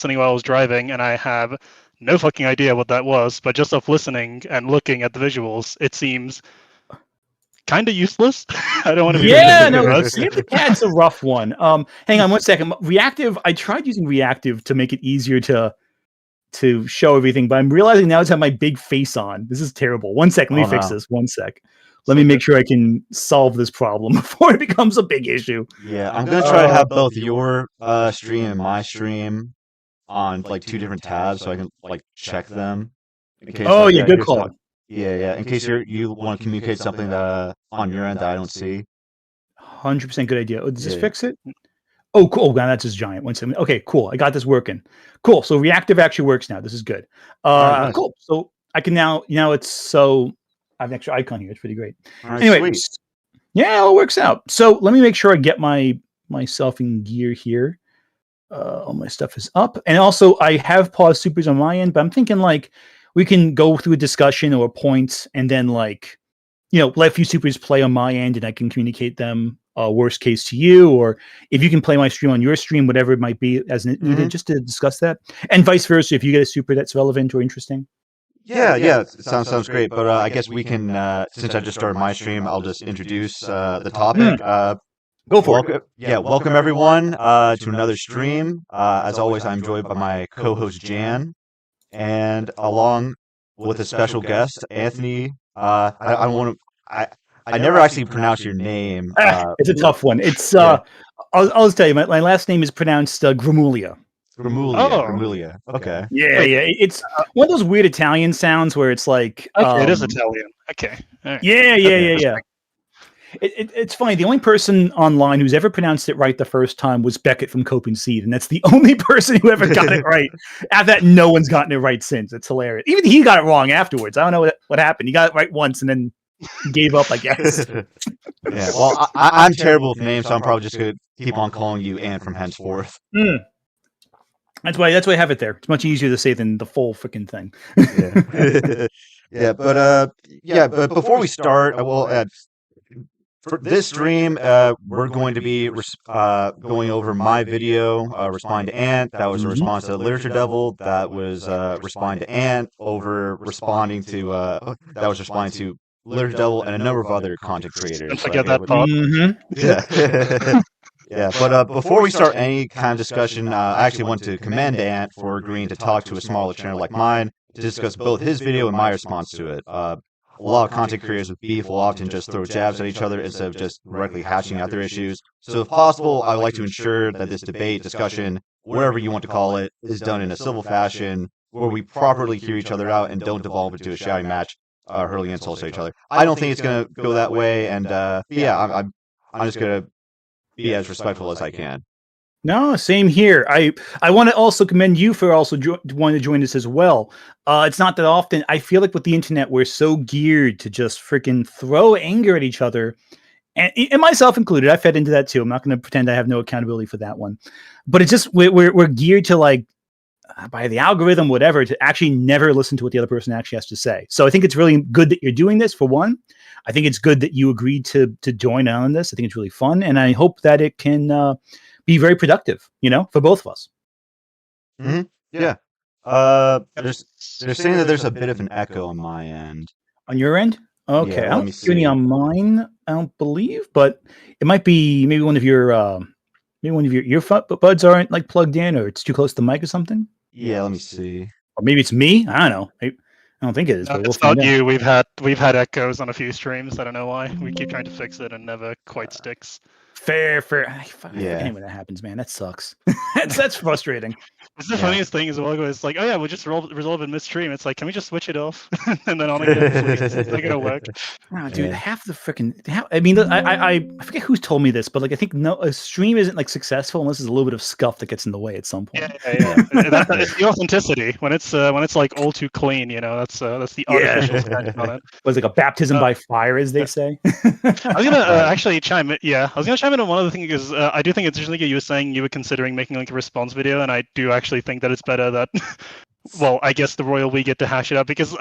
listening while I was driving, and I have no fucking idea what that was. But just off listening and looking at the visuals, it seems kind of useless. I don't want to be ridiculous. Save the Cat's a rough one. Hang on one second. Reactive. I tried using Reactive to make it easier to show everything, but I'm realizing now it's have my big face on. This is terrible. One second. Let me fix this. One sec. Let me make sure I can solve this problem before it becomes a big issue. Yeah, I'm gonna try to have both your stream and my stream on like two different tabs, so I can like check them. In case, good call. Yeah. In case you want to communicate something that on your end that I don't see. 100% good idea. Does this fix it? Oh, cool. Oh, that's just giant. 1 second. Okay, cool. I got this working. Cool. So Reactive actually works now. This is good. Nice. Cool. So I can now. It's so. I have an extra icon here. It's pretty great. Right, anyway, sweet. Yeah, it all works out. So let me make sure I get myself in gear here. All my stuff is up, and also I have paused supers on my end. But I'm thinking like we can go through a discussion or points, and then like let a few supers play on my end, and I can communicate them. Worst case to you, or if you can play my stream on your stream, whatever it might be, as needed, just to discuss that, and vice versa. If you get a super that's relevant or interesting. Yeah. Sounds great. But I guess we can, since I just started my stream, I'll just introduce the topic. Go for it. Yeah, welcome everyone to another stream. As always, I'm joined by my co-host Jan, and along with a special guest, Anthony. I never actually pronounce your name. It's a tough one. It's I'll just tell you, my last name is pronounced Gramulia. Gramulia. Okay. Yeah. It's one of those weird Italian sounds where it's like. Okay, it is Italian. Okay. Right. Yeah. It's funny. The only person online who's ever pronounced it right the first time was Beckett from Cope and Seed, and that's the only person who ever got it right. After that, no one's gotten it right since. It's hilarious. Even he got it wrong afterwards. I don't know what happened. He got it right once and then gave up, I guess. Yeah. Well, I'm terrible with names, so I'm probably just gonna keep on calling you Ann from henceforth. That's why I have it there. It's much easier to say than the full freaking thing. But before we start, I will add for this stream, we're going to be going over my video, responding to Ant. That was a response to Literature Devil. That was responding to Ant over responding to Literature Devil and a number of other content creators. Don't forget that part. Yeah. Yeah, but before we start any kind of discussion, I actually want to commend Ant for agreeing to talk to a smaller channel like mine to discuss both his video and my response to it. A lot of content creators with beef will often just throw jabs at each other instead of just directly hashing out their issues. So if possible, I would like to ensure that this debate, discussion, whatever you want to call it, is done in a civil fashion where we properly hear each other out and don't devolve into a shouting match, hurling insults at each other. I don't think it's going to go that way, and I'm just going to be as respectful as I can. No, same here. I want to also commend you for also wanting to join us as well. It's not that often. I feel like with the internet, we're so geared to just freaking throw anger at each other, and myself included. I fed into that too. I'm not going to pretend I have no accountability for that one, but it's just we're geared to like by the algorithm, whatever, to actually never listen to what the other person actually has to say. So I think it's really good that you're doing this. For one, I think it's good that you agreed to join on this. I think it's really fun, and I hope that it can be very productive, for both of us. Mm-hmm. Yeah. They're saying that there's a bit of an echo on my end. On your end? Okay. Yeah, I don't see any on mine, I don't believe, but it might be maybe one of your earbuds aren't like plugged in, or it's too close to the mic or something. Yeah, let me see. Or maybe it's me. I don't know. I don't think it is. No, but it's not you. We've had echoes on a few streams. I don't know why. We keep trying to fix it and never quite sticks. Fair. I hate when that happens, man. That sucks. that's frustrating. It's the funniest thing as well. It's like, oh yeah, we'll just resolve it midstream. It's like, can we just switch it off and then on again, please? It's not gonna work. No, dude, half the freaking. I mean, I forget who's told me this, but like, I think a stream isn't like successful unless there's a little bit of scuff that gets in the way at some point. Yeah. It's the authenticity when it's like all too clean. That's the artificial spin on it. Was like a baptism by fire, as they say. I was gonna actually chime in. Yeah, I was gonna chime in on one other thing because I do think it's interesting that you were saying you were considering making like a response video, and I do actually think that it's better that. Well, I guess the royal we get to hash it out because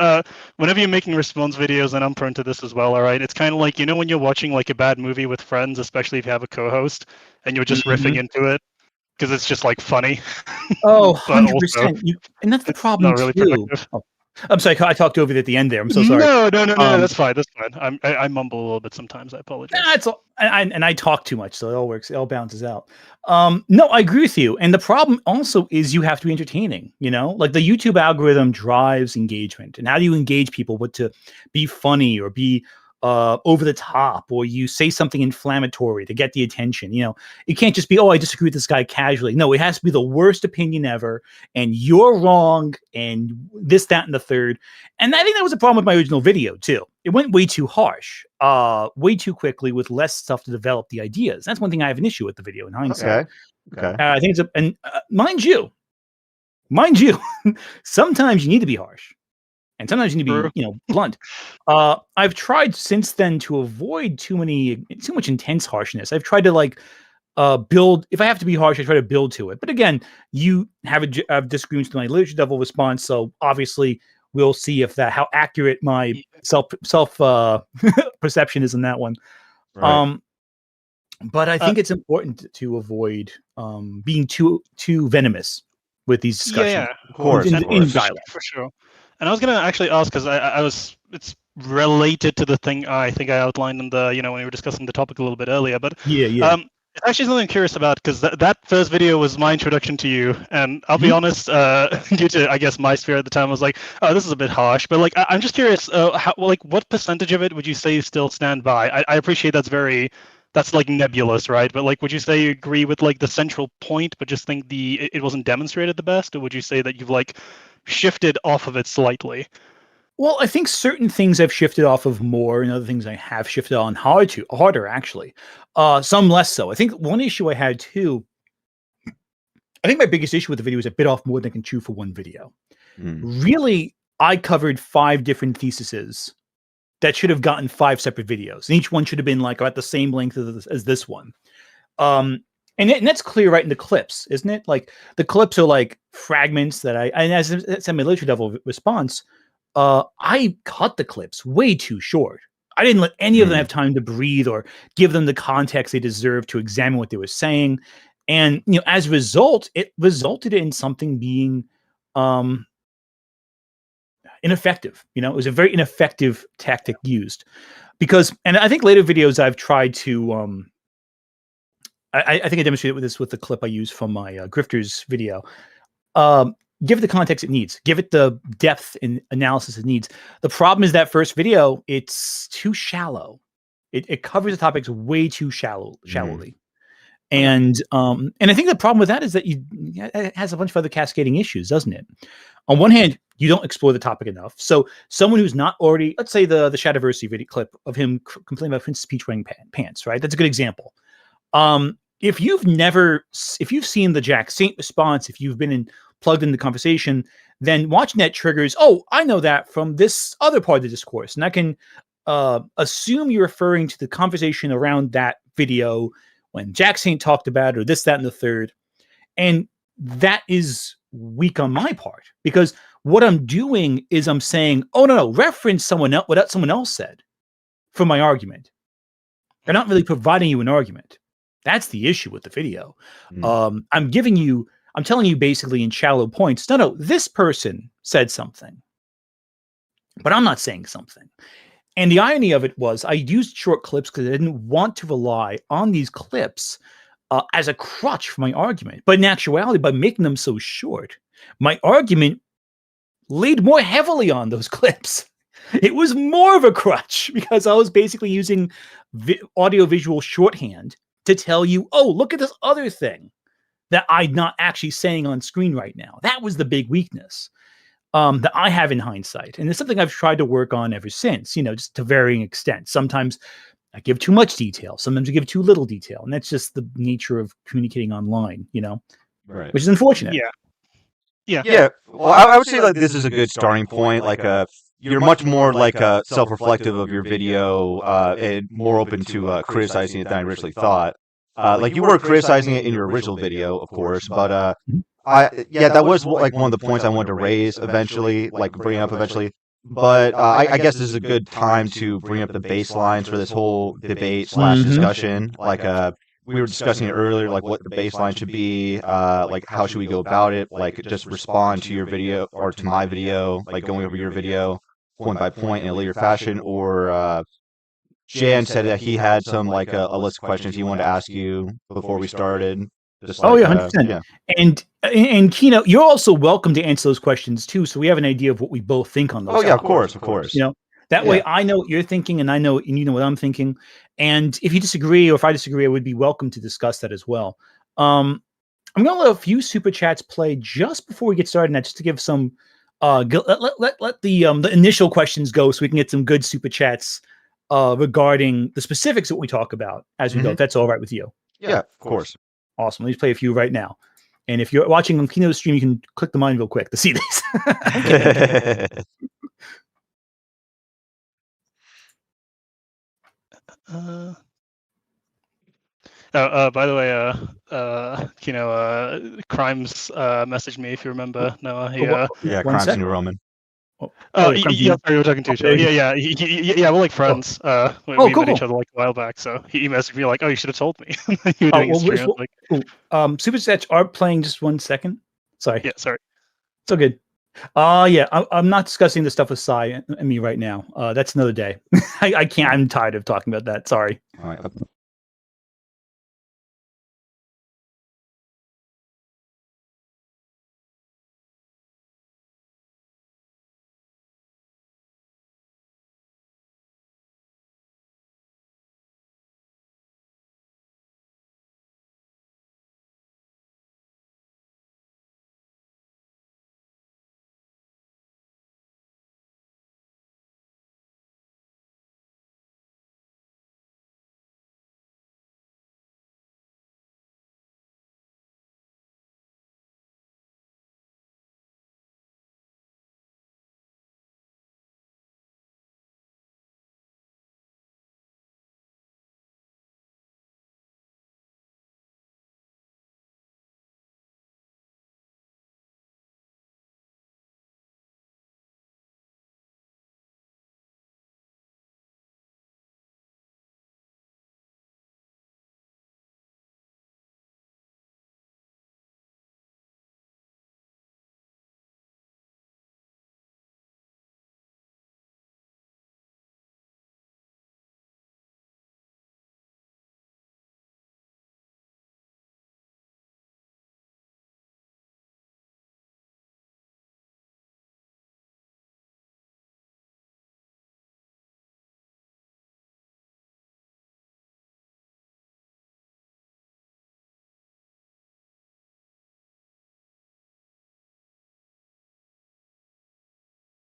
whenever you're making response videos, and I'm prone to this as well, all right, it's kind of like, when you're watching like a bad movie with friends, especially if you have a co-host and you're just riffing into it, because it's just like funny. Oh, But 100%. And that's the it's problem not really too. productive. Oh, I'm sorry, I talked over it at the end there. I'm so sorry. No, that's fine. That's fine. I mumble a little bit sometimes. I apologize. Nah, it's all, and I talk too much, so it all works. It all balances out. No, I agree with you. And the problem also is you have to be entertaining. You know, like the YouTube algorithm drives engagement, and how do you engage people? But to be funny or be over the top, or you say something inflammatory to get the attention. You know, it can't just be, oh, I disagree with this guy casually. No, it has to be the worst opinion ever, and you're wrong, and this, that, and the third. And I think that was a problem with my original video too. It went way too harsh, way too quickly, with less stuff to develop the ideas. That's one thing I have an issue with the video in hindsight. Okay. I think it's and mind you, sometimes you need to be harsh. And sometimes you need to be, blunt. I've tried since then to avoid too much intense harshness. I've tried to build. If I have to be harsh, I try to build to it. But again, you have disagreements with my literature devil response, so obviously we'll see how accurate my self perception is in that one. Right. But I think it's important to avoid being too venomous with these discussions. Yeah, of course, in dialogue. For sure. And I was gonna actually ask because it's related to the thing I think I outlined in the when we were discussing the topic a little bit earlier. But it's actually something I'm curious about because that first video was my introduction to you, and I'll be honest, due to I guess my sphere at the time, I was like, oh, this is a bit harsh. But like, I'm just curious, what percentage of it would you say you still stand by? I appreciate that's like nebulous, right? But like, would you say you agree with like the central point, but just think it wasn't demonstrated the best, or would you say that you've like shifted off of it slightly? Well, I think certain things I've shifted off of more, and other things I have shifted on harder actually. Some less so. I think one issue I had too. I think my biggest issue with the video is I bit off more than I can chew for one video. Really, I covered 5 different theses that should have gotten 5 separate videos, and each one should have been like about the same length as this one. And that's clear right in the clips, isn't it? Like the clips are like fragments that and as I said, my literature devil response, I cut the clips way too short. I didn't let any of them have time to breathe or give them the context they deserve to examine what they were saying. And as a result, it resulted in something being ineffective. It was a very ineffective tactic used and I think later videos I've tried to I think I demonstrated this with the clip I used from my Grifters video. Give it the context it needs. Give it the depth and analysis it needs. The problem is that first video, it's too shallow. It covers the topics way too shallowly. And I think the problem with that is that it has a bunch of other cascading issues, doesn't it? On one hand, you don't explore the topic enough. So someone who's not already, let's say the Shadiversity video clip of him complaining about Princess Peach wearing pants, right? That's a good example. If you've seen the Jack Saint response, if you've been plugged in the conversation, then watching that triggers, oh, I know that from this other part of the discourse. And I can assume you're referring to the conversation around that video when Jack Saint talked about it, or this, that, and the third. And that is weak on my part, because what I'm doing is I'm saying, oh, no, reference someone else, what someone else said for my argument. They're not really providing you an argument. That's the issue with the video. I'm telling you basically in shallow points, no, this person said something, but I'm not saying something. And the irony of it was I used short clips because I didn't want to rely on these clips as a crutch for my argument. But in actuality, by making them so short, my argument laid more heavily on those clips. It was more of a crutch because I was basically using audio-visual shorthand to tell you, oh, look at this other thing that I'm not actually saying on screen right now. That was the big weakness that I have in hindsight. And it's something I've tried to work on ever since, just to varying extents. Sometimes I give too much detail. Sometimes I give too little detail. And that's just the nature of communicating online, right. Which is unfortunate. Yeah. Well, I would say like this is a good starting point. Like you're much more like self-reflective of your video and more open to criticizing it than I originally thought. Like you were criticizing it in your original video, of course, but that was like one of the points I wanted to raise eventually, like bring up eventually. But I guess this is a good time to bring up the baselines for this whole debate / discussion. Like we were discussing it earlier, like what the baseline should be, like how should we go about it, like just respond to your video or to my video, like going over your video point by point in a linear fashion, or Jan said that he had some like a list of questions he wanted to ask you before we started. Just Oh like, yeah, 100%. yeah. And Kino, you're also welcome to answer those questions too, so we have an idea of what we both think on those. Oh yeah, of course. You know, that way I know what you're thinking, and you know what I'm thinking. And if you disagree, or if I disagree, I would be welcome to discuss that as well. I'm gonna let a few super chats play just before we get started, just to give some let the initial questions go, so we can get some good super chats regarding the specifics that we talk about as we go. If that's all right with you. Yeah, of course. Awesome. Let's play a few right now. And if you're watching on Kino's stream, you can click the mine real quick to see these. By the way, Crimes messaged me, if you remember. Noah, yeah, Crimes New Roman. Sorry, we were talking to each other. Yeah, we're like friends. We met each other like a while back, so he messaged me like, "Oh, you should have told me." You were doing a stream. Super chats are playing. Just 1 second. Sorry. Yeah, sorry. It's all good. I'm not discussing the stuff with Sai and me right now. That's another day. I can't. I'm tired of talking about that. Sorry. All right.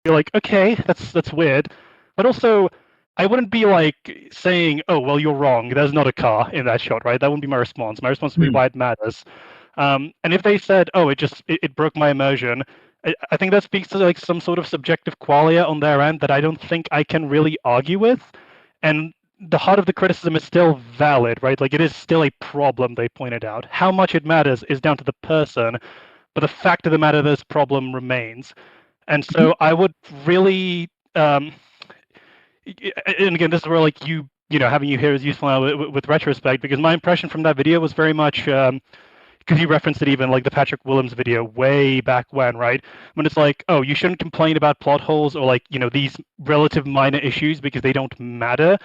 You're like, okay, that's weird, but also I wouldn't be like saying, oh, well, you're wrong. There's not a car in that shot, right? That wouldn't be my response. My response would be why it matters. And if they said, oh, it broke my immersion, I think that speaks to like some sort of subjective qualia on their end that I don't think I can really argue with. And the heart of the criticism is still valid, right? Like it is still a problem they pointed out. How much it matters is down to the person, but the fact of the matter, this problem remains. And so I would really, and again, this is where like having you here is useful now with retrospect, because my impression from that video was very much, because you referenced it even like the Patrick Willems video way back when, right? When it's like, oh, you shouldn't complain about plot holes or like, these relative minor issues because they don't matter.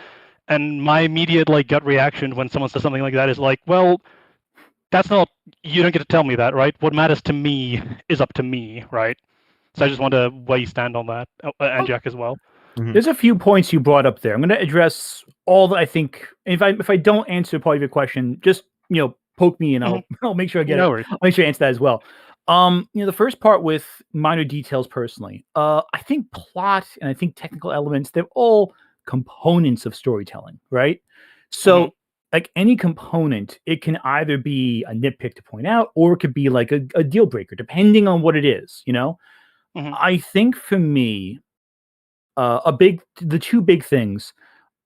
And my immediate like gut reaction when someone says something like that is like, well, you don't get to tell me that, right? What matters to me is up to me, right? So I just wonder where you stand on that, and Jack as well. There's a few points you brought up there. I'm going to address all that I think. If I don't answer part of your question, just poke me and I'll make sure I get it. I'll make sure I answer that as well. The first part with minor details personally, I think plot and I think technical elements, they're all components of storytelling, right? So like any component, it can either be a nitpick to point out, or it could be like a deal breaker, depending on what it is, I think for me, the two big things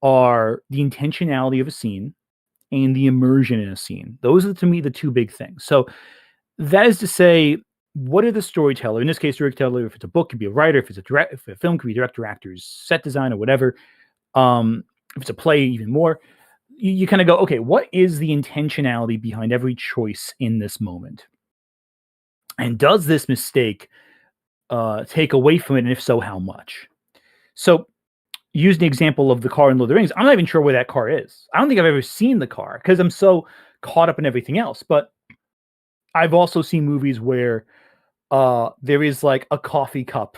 are the intentionality of a scene and the immersion in a scene. Those are, to me, the two big things. So that is to say, what are the storyteller, in this case, storyteller, if it's a book, it could be a writer, if it's if a film, it could be director, actors, set design, or whatever. If it's a play, even more. you kind of go, okay, what is the intentionality behind every choice in this moment? And does this mistake take away from it? And if so, how much? So, use the example of the car in Lord of the Rings. I'm not even sure where that car is. I don't think I've ever seen the car because I'm so caught up in everything else. But I've also seen movies where there is like a coffee cup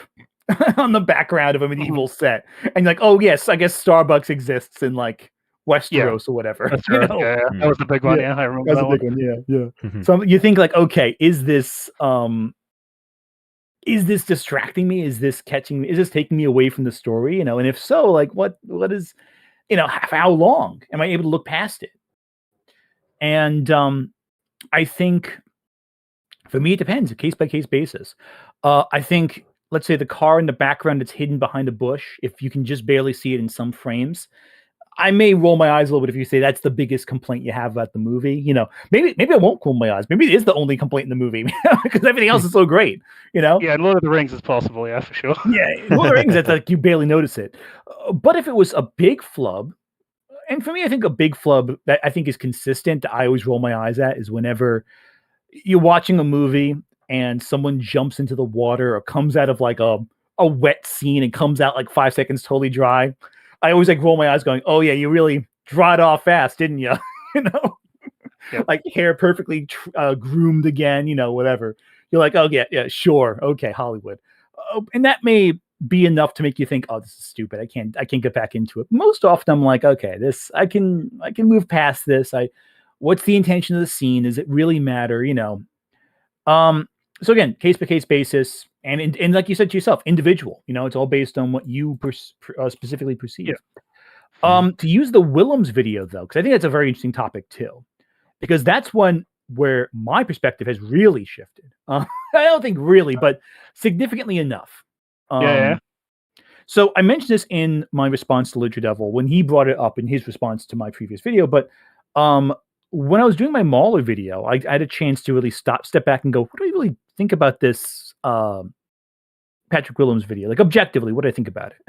on the background of a medieval set, and like, oh yes, I guess Starbucks exists in like Westeros or whatever. That's right. Yeah, that was the big one. Yeah, I remember that one. Big one. Yeah. So you think like, okay, is this distracting me? Is this catching me? Is this taking me away from the story? You know, and if so, like, what is, you know, how long am I able to look past it? And I think for me, it depends, a case by case basis. I think, let's say the car in the background that's hidden behind a bush, if you can just barely see it in some frames, I may roll my eyes a little bit if you say that's the biggest complaint you have about the movie. You know, maybe I won't roll my eyes. Maybe it is the only complaint in the movie because everything else is so great. You know? Yeah, Lord of the Rings is possible. Yeah, for sure. Yeah, Lord of the Rings, that's like you barely notice it. But if it was a big flub, and for me, I think a big flub that I think is consistent, that I always roll my eyes at, is whenever you're watching a movie and someone jumps into the water or comes out of like a wet scene and comes out like 5 seconds totally dry. I always like roll my eyes going, oh yeah, you really dried off fast, didn't you? You know, like hair perfectly groomed again, you know, whatever. You're like, oh yeah, sure. Okay. Hollywood. And that may be enough to make you think, oh, this is stupid. I can't get back into it. Most often I'm like, okay, I can move past this. What's the intention of the scene? Does it really matter? You know? So again, case by case basis, and like you said to yourself, individual. You know, it's all based on what you specifically perceive. Yeah. To use the Willems video though, because I think that's a very interesting topic too, because that's one where my perspective has really shifted. I don't think really, but significantly enough. Yeah. So I mentioned this in my response to Literature Devil when he brought it up in his response to my previous video, but when I was doing my Mahler video, I had a chance to really step back and go, what do I really think about this Patrick Willems video? Like objectively, what do I think about it?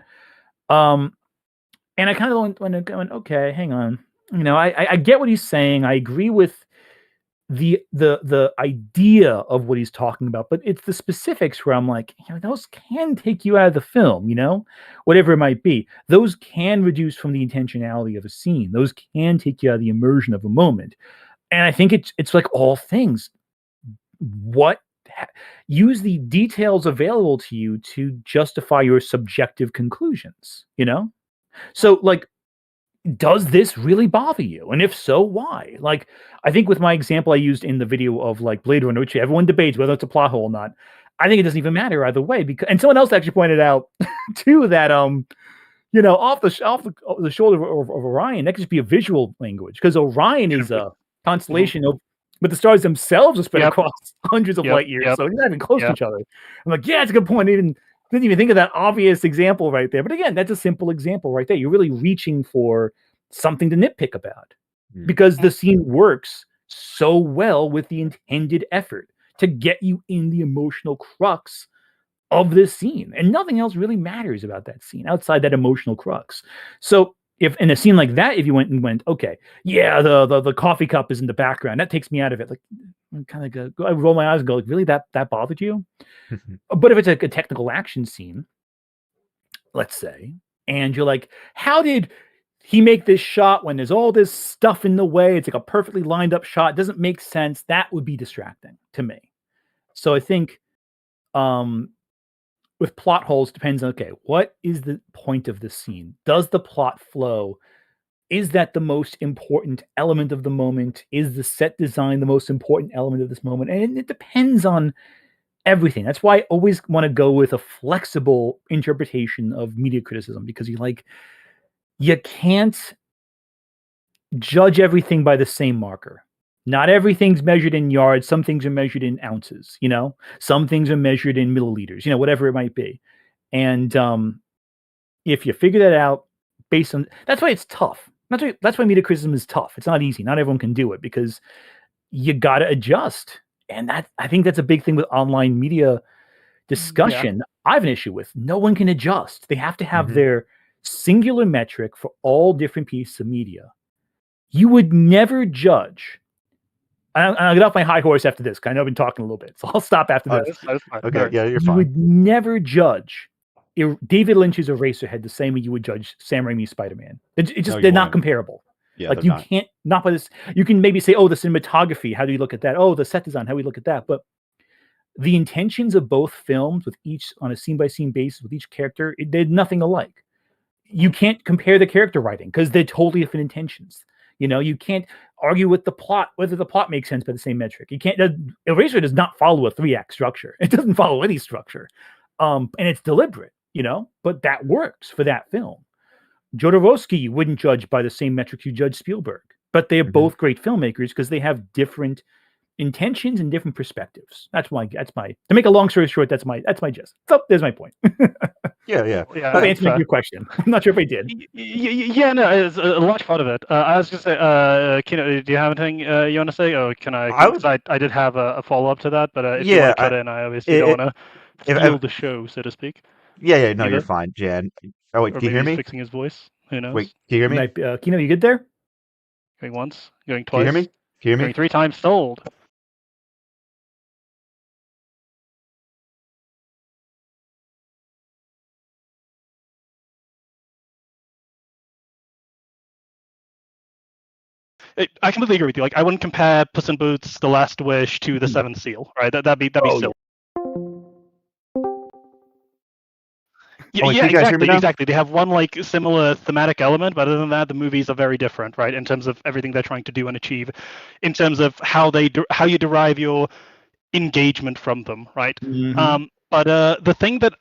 And I kind of went, okay, hang on. You know, I get what he's saying. I agree with the idea of what he's talking about, but it's the specifics where I'm like, you know, those can take you out of the film, you know, whatever it might be. Those can reduce from the intentionality of a scene. Those can take you out of the immersion of a moment. And I think it's like all things. Use the details available to you to justify your subjective conclusions, you know? So like, does this really bother you? And if so, why? Like, I think with my example I used in the video of like Blade Runner, which everyone debates whether it's a plot hole or not, I think it doesn't even matter either way. Because, and someone else actually pointed out too that you know, off the shoulder of Orion, that could just be a visual language because Orion is a constellation of, but the stars themselves are spread across hundreds of light years, so you're not even close to each other. I'm like, yeah, it's a good point. Didn't even think of that obvious example right there. But again, that's a simple example right there. You're really reaching for something to nitpick about because the scene works so well with the intended effort to get you in the emotional crux of this scene. And nothing else really matters about that scene outside that emotional crux. So if in a scene like that, if you went, okay, yeah, the coffee cup is in the background, that takes me out of it. Like, I kind of I roll my eyes and go, like, really, that bothered you? But if it's a technical action scene, let's say, and you're like, how did he make this shot when there's all this stuff in the way? It's like a perfectly lined up shot. It doesn't make sense. That would be distracting to me. So I think with plot holes, depends on, okay, what is the point of the scene? Does the plot flow? Is that the most important element of the moment? Is the set design the most important element of this moment? And it depends on everything. That's why I always want to go with a flexible interpretation of media criticism, because you can't judge everything by the same marker. Not everything's measured in yards. Some things are measured in ounces, you know? Some things are measured in milliliters, you know, whatever it might be. And if you figure that out based on, that's why it's tough. That's why media criticism is tough. It's not easy. Not everyone can do it because you got to adjust. And I think that's a big thing with online media discussion. Yeah. I have an issue with no one can adjust. They have to have their singular metric for all different pieces of media. you would never judge. I'll get off my high horse after this. I know I've been talking a little bit, so I'll stop after this. Okay, yeah, you're You fine. would never judge David Lynch's Eraserhead the same way you would judge Sam Raimi's Spider-Man. They're not comparable. Yeah, like you can't, not by this. You can maybe say, oh, the cinematography. How do you look at that? Oh, the set design. How do we look at that? But the intentions of both films, with each on a scene-by-scene basis, with each character, they're nothing alike. You can't compare the character writing because they're totally different intentions. You can't argue with the plot, whether the plot makes sense by the same metric. You can't. Eraser does not follow a 3-act structure. It doesn't follow any structure, and it's deliberate. But that works for that film. Jodorowsky wouldn't judge by the same metrics you judge Spielberg, but they're both great filmmakers because they have different intentions and different perspectives. That's my. To make a long story short, that's my gist. So there's my point. Yeah. I answered your question. I'm not sure if I did. Yeah, no, it's a large part of it. I was going to say, Kino, do you have anything you want to say? Or can I? I did have a follow up to that, but if you want to cut in, I obviously don't want to steal the show, so to speak. Yeah, no, you're fine, Jan. Oh wait, can you hear me? Fixing his voice. Who knows? Wait, can you hear me? Kino, you good there? Going once, going twice. Can you hear me? Can you hear me? Going 3 times sold. I completely agree with you. Like, I wouldn't compare Puss in Boots: The Last Wish to The Seventh Seal, right? That'd be silly. Yeah, exactly. They have one similar thematic element, but other than that, the movies are very different, right? In terms of everything they're trying to do and achieve, in terms of how you derive your engagement from them, right? But the thing that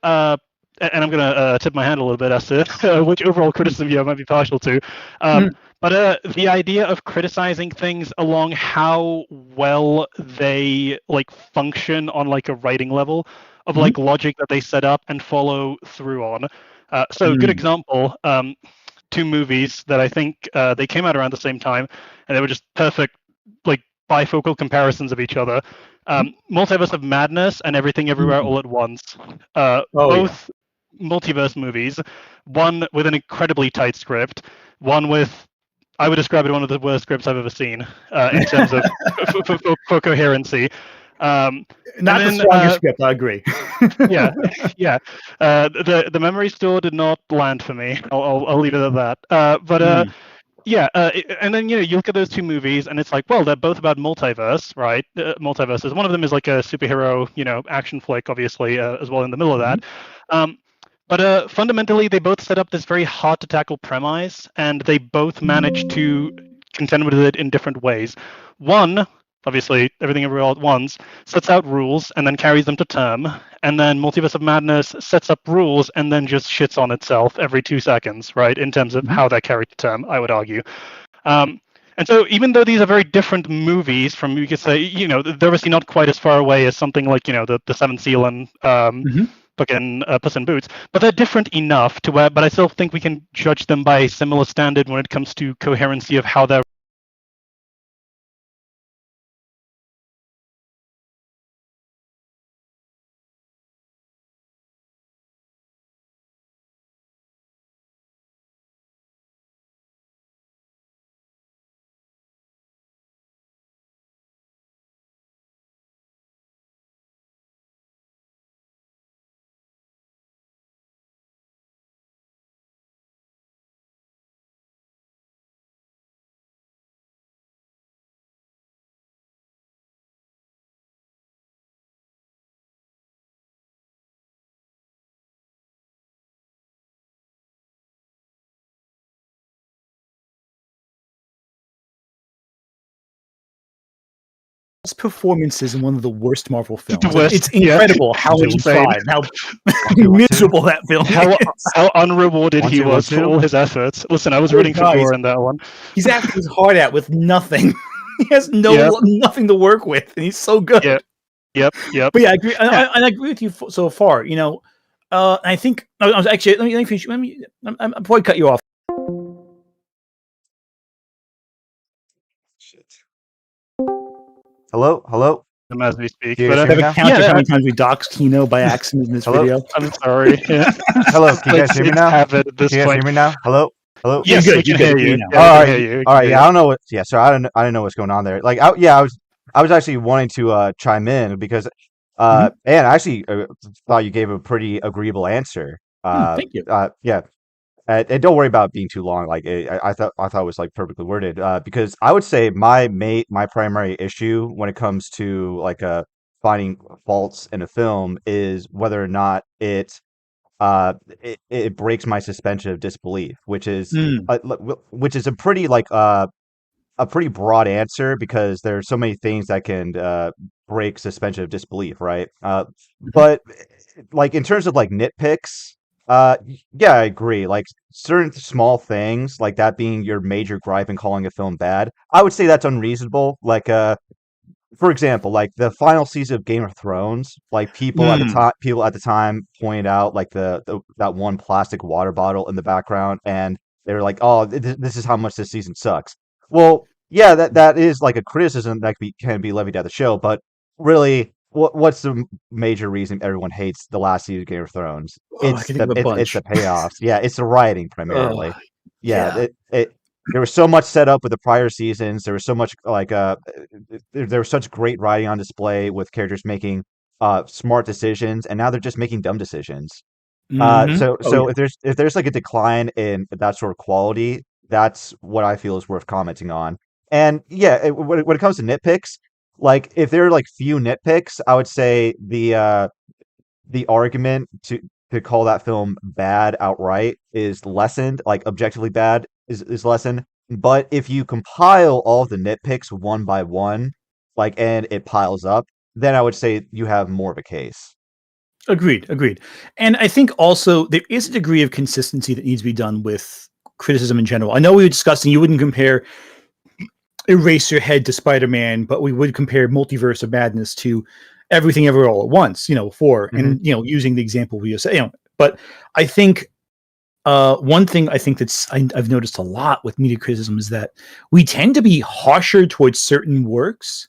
and I'm gonna tip my hand a little bit as to which overall criticism you might be partial to. But the idea of criticizing things along how well they function on a writing level of logic that they set up and follow through on. So a good example, 2 movies that I think they came out around the same time, and they were just perfect bifocal comparisons of each other. Multiverse of Madness and Everything Everywhere All at Once. Both multiverse movies, one with an incredibly tight script, one with, I would describe it one of the worst scripts I've ever seen in terms of for coherency. Not the strongest script, I agree. yeah. The Memory Store did not land for me. I'll leave it at that. And then you look at those 2 movies, and it's like, well, they're both about multiverse, right? Multiverses. One of them is like a superhero, action flick, obviously, as well in the middle of that. But fundamentally, they both set up this very hard to tackle premise, and they both manage to contend with it in different ways. One, obviously, Everything Everywhere All at Once, sets out rules and then carries them to term. And then Multiverse of Madness sets up rules and then just shits on itself every 2 seconds, right? In terms of how they're carried to term, I would argue. And so even though these are very different movies from, you could say, they're obviously not quite as far away as something like, the Seventh Seal and fucking Puss in Boots, but they're different enough to where, but I still think we can judge them by a similar standard when it comes to coherency of how they're performances in one of the worst Marvel films. It's incredible how much he tried and how miserable that film is. How unrewarded he was for all his efforts. Listen, I was rooting for Thor in that one. He's acting his heart out with nothing. He has nothing to work with, and he's so good. Yep. But yeah, I agree. I agree with you so far. I think I was actually let me finish. Before I cut you off. Shit. Hello. As we speak. But I have counted how many times we doxed Kino by accident in this video. I'm sorry. Hello, can you guys hear me now? Can you guys hear me now? Hello. Hello. Yes, You're we good. You're can hear good. you. You know. Yeah, All we can right. hear you. We All can right. hear Yeah, you. I don't know what. Yeah, sorry. I didn't know what's going on there. Like, I was actually wanting to chime in because, Mhm. and I actually thought you gave a pretty agreeable answer. Thank you. Yeah. And don't worry about being too long. Like, I thought it was like perfectly worded. Because I would say my primary issue when it comes to like finding faults in a film is whether or not it breaks my suspension of disbelief, Mm. which is a pretty a pretty broad answer because there's so many things that can break suspension of disbelief, right? Mhm. But like in terms of like nitpicks, yeah, I agree. Like certain small things, like that being your major gripe in calling a film bad, I would say that's unreasonable. Like for example, like the final season of Game of Thrones, like Mm. people at the time pointed out like the that one plastic water bottle in the background, and they were like, "Oh, this is how much this season sucks." Well, yeah, that is like a criticism that can be levied at the show, but really, what's the major reason everyone hates the last season of Game of Thrones? Oh, I can think of a It's the bunch. payoffs. Yeah, it's the writing Oh, primarily. Yeah, yeah. it there was so much set up with the prior seasons. There was so much like there was such great writing on display with characters making smart decisions, and now they're just making dumb decisions. Oh, So yeah. if there's like a decline in that sort of quality, that's what I feel is worth commenting on. And yeah, when it comes to nitpicks, like if there are like few nitpicks, I would say the argument to call that film bad outright is lessened, like objectively bad is lessened. But if you compile all of the nitpicks one by one, like and it piles up, then I would say you have more of a case. Agreed, agreed. And I think also there is a degree of consistency that needs to be done with criticism in general. I know we were discussing you wouldn't compare Eraserhead to Spider-Man, but we would compare Multiverse of Madness to Everything Ever All at Once, Hmm. using the example we just but I think one thing I think I've noticed a lot with media criticism is that we tend to be harsher towards certain works,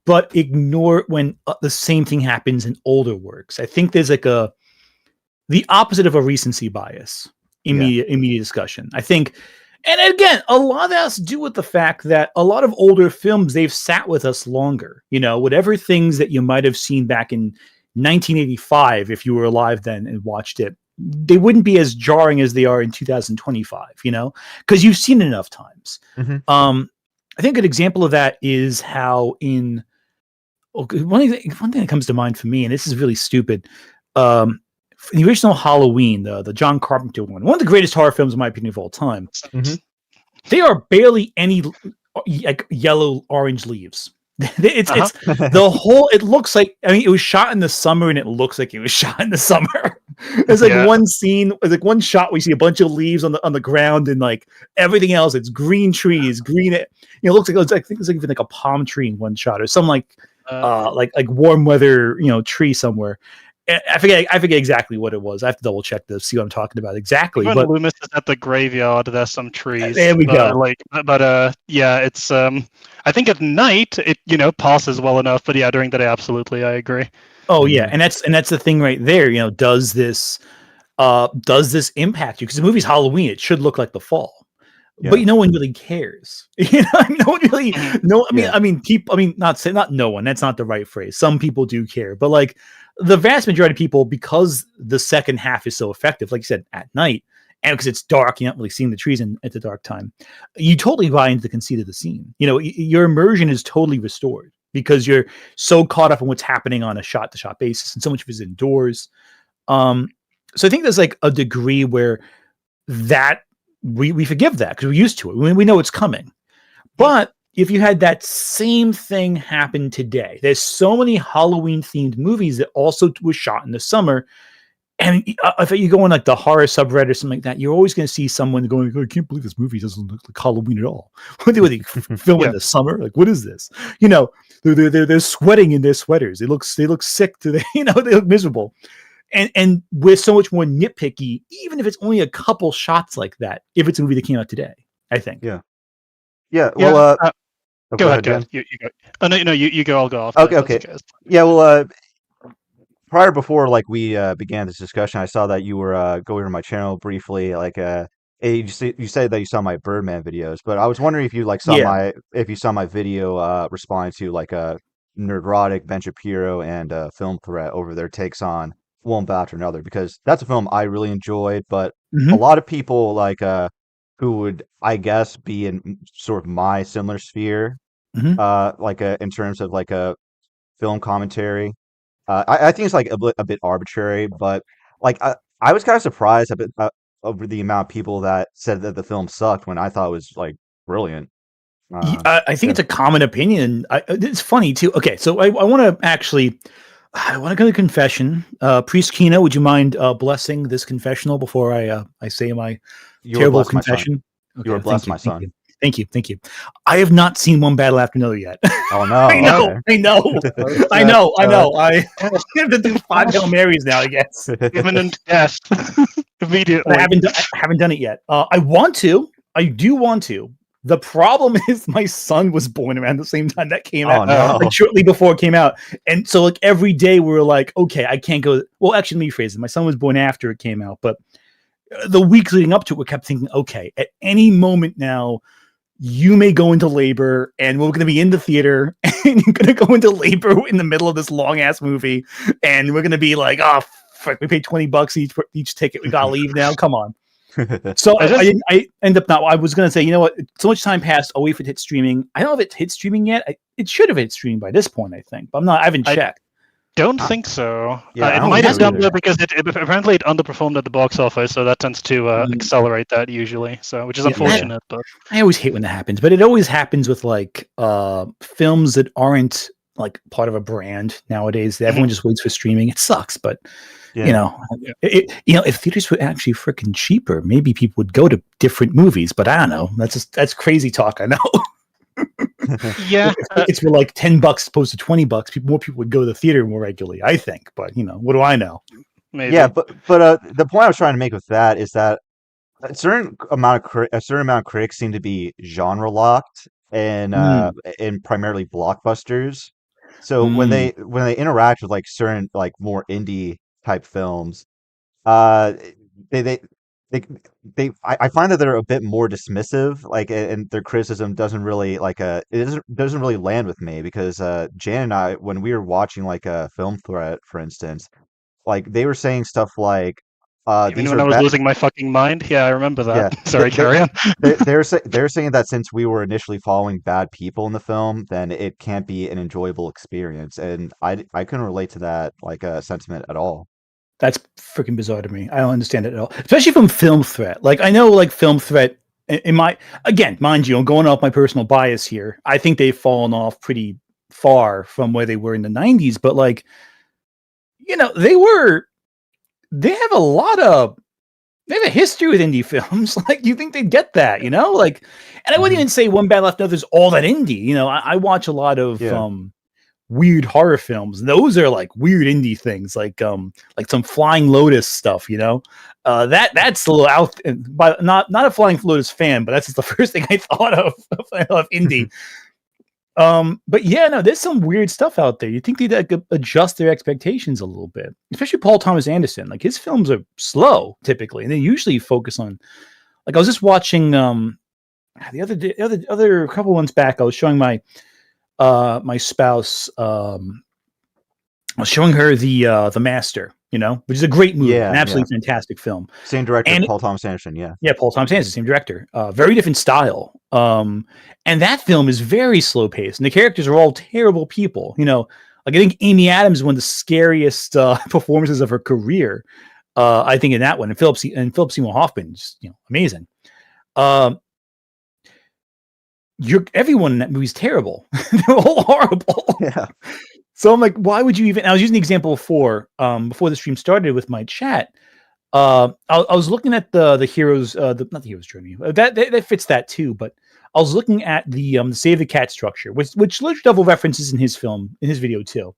but ignore when the same thing happens in older works. I think there's like the opposite of a recency bias in Yeah. media discussion. I think, and again, a lot of that has to do with the fact that a lot of older films they've sat with us longer. Whatever things that you might have seen back in 1985, if you were alive then and watched it, they wouldn't be as jarring as they are in 2025. Because you've seen it enough times. Hmm. I think an example of that is how in one thing that comes to mind for me, and this is really stupid. Um, the original Halloween, the John Carpenter one of the greatest horror films in my opinion of all time. Hmm. They are barely any like yellow orange leaves. Uh-huh. It's the whole. It looks like it was shot in the summer, and it looks like it was shot in the summer. There's like Yeah. one scene, like one shot where you see a bunch of leaves on the ground, and like everything else, it's green trees, green. It looks like I think it's like even like a palm tree in one shot, or some like warm weather tree somewhere. I forget exactly what it was. I have to double check to see what I'm talking about exactly. When But Loomis is at the graveyard, there's some there trees, we go. yeah, it's I think at night it passes well enough, but yeah, during the day, absolutely, I agree. Oh yeah, and that's the thing right there. Does this impact you? Because the movie's Halloween, it should look like the fall. Yeah. But no one really cares. No one really. Mhm. No, Yeah. people. Not no one. That's not the right phrase. Some people do care, but like the vast majority of people, because the second half is so effective, like you said, at night, and because it's dark, you're not really seeing the trees at the dark time. You totally buy into the conceit of the scene. Your immersion is totally restored because you're so caught up in what's happening on a shot-to-shot basis, and so much of it is indoors. So I think there's like a degree where that we forgive that because we're used to it. We know it's coming. But if you had that same thing happen today, there's so many Halloween themed movies that also was shot in the summer. And if you go on like the horror subreddit or something like that, you're always going to see someone going, "I can't believe this movie doesn't look like Halloween at all." What they film in Yeah. the summer? Like, what is this? They're sweating in their sweaters. They look sick to the, they look miserable. And we're so much more nitpicky, even if it's only a couple shots like that, if it's a movie that came out today, I think. Yeah. Yeah. Yeah. Well, oh, Go ahead, Jen. You go. Oh no, you go. I'll go after. Okay. That's Okay. okay. Yeah. Well, before like we began this discussion, I saw that you were going over my channel briefly. Like, You said that you saw my Birdman videos, but I was wondering if you Yeah. saw my video responding to like a Nerdrotic, Ben Shapiro, and Film Threat over their takes on one after another, because that's a film I really enjoyed, but a Hmm. lot of people who would, I guess, be in sort of my similar sphere, Hmm. in terms of like a film commentary. I think it's like a bit arbitrary, but like I was kind of surprised a bit over the amount of people that said that the film sucked when I thought it was like brilliant. I think Yeah. it's a common opinion. It's funny too. Okay, so I want to actually, I want to go to confession. Priest Kino, would you mind blessing this confessional before I say my You were terrible blessed, my son. confession? You Okay, were blessed, my thank son. you, thank you, thank you. I have not seen One Battle After Another yet. Oh no. I know, Okay. I know, That's I know, I uh, know. I have to do five Hail Marys now, I guess, imminent death but immediately. I haven't done it yet. I want to. I do want to. The problem is my son was born around the same time that came out, Oh Oh, like no. shortly before it came out. And so like every day we were like, okay, I can't go. Well, actually, let me rephrase it. My son was born after it came out, but the weeks leading up to it, we kept thinking, okay, at any moment now, you may go into labor and we're going to be in the theater and you're going to go into labor in the middle of this long ass movie. And we're going to be like, oh, frick, we paid $20 each for each ticket. We got to leave now. Come on. So I I just didn't. I end up not. I was gonna say, you know what? So much time passed. I'll wait for it to hit streaming. I don't know if it hit streaming yet. It should have hit streaming by this point, I think. But I'm not. I haven't I checked. don't Uh, think so. yeah, I It don't Oh, might think it have so done hasn't. either. though because apparently it underperformed at the box office, so that tends to Mm, accelerate that usually. So which is yeah, Yeah. unfortunate, but I always hate when that happens, but it always happens with like films that aren't like part of a brand nowadays. Everyone just waits for streaming. It sucks, but you Yeah. know, if theaters were actually freaking cheaper, maybe people would go to different movies. But I don't know. That's crazy talk. I know. yeah, If tickets were like $10 opposed to $20, more people would go to the theater more regularly, I think. But what do I know? Yeah, maybe. but the point I was trying to make with that is that a certain amount of critics seem to be genre locked and Mm, primarily blockbusters. So mm, when they interact with like certain like more indie type films, uh, they they they I find that they're a bit more dismissive, and their criticism doesn't really doesn't really land with me, because Jan and I, when we were watching like a Film Threat, for instance, like they were saying stuff like, Even these when are I was bad. losing my fucking mind. Yeah, I remember that. Yeah, Sorry, carry on. they're saying that since we were initially following bad people in the film, then it can't be an enjoyable experience, and I couldn't relate to that sentiment at all. that's freaking bizarre to me. I don't understand it at all, especially from Film Threat. Like I know, like Film Threat. In my again, mind you, I'm going off my personal bias here. I think they've fallen off pretty far from where they were in the '90s. But like, they have a lot of they have a history with indie films. Like, you think they'd get that, Like, and I wouldn't Hmm. even say One Battle After Another is all that indie. I watch a lot of Yeah. weird horror films. Those are like weird indie things, like some Flying Lotus stuff. That's a little out. But not a Flying Lotus fan, but that's just the first thing I thought of indie. But yeah, no, there's some weird stuff out there. You think they'd adjust their expectations a little bit, especially Paul Thomas Anderson. Like his films are slow typically, and they usually focus on. Like I was just watching the other day, other couple months back. I was showing my spouse. I was showing her the Master, which is a great movie, an Yeah, yeah. absolutely fantastic film. Same director, And Paul Thomas Anderson. Yeah. yeah, Paul Thomas Anderson, same director. Very different style. And that film is very slow paced, and the characters are all terrible people. Like I think Amy Adams is one of the scariest performances of her career. I think in that one, and Philip Seymour Hoffman, just amazing. Um, everyone in that movie is terrible. They're all horrible. Yeah. So I'm like, why would you even? I was using the example before the stream started with my chat. I was looking at the heroes, not the hero's journey. That fits that too. But I was looking at the Save the Cat structure, which Literature Devil references in his video too.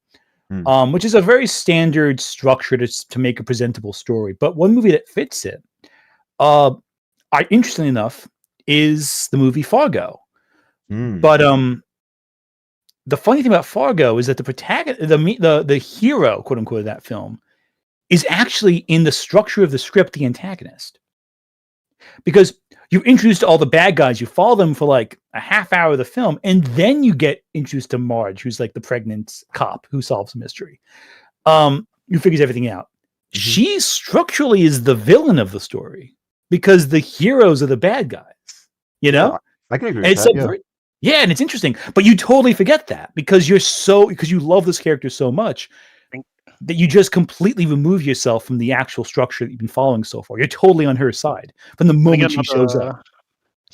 Hmm. Which is a very standard structure to make a presentable story. But one movie that fits it, interestingly enough, is the movie Fargo. Hmm. But the funny thing about Fargo is that the protagonist, the hero, quote unquote, of that film is actually in the structure of the script the antagonist. because you're introduced to all the bad guys. You follow them for like a half hour of the film, and then you get introduced to Marge, who's like the pregnant cop who solves the mystery. Who figures everything out. Mm-hmm. She structurally is the villain of the story because the heroes are the bad guys. You know, yeah, I can agree with that. Yeah, and it's interesting, but you totally forget that because you love this character so much that you just completely remove yourself from the actual structure that you've been following so far. You're totally on her side from the moment she shows up.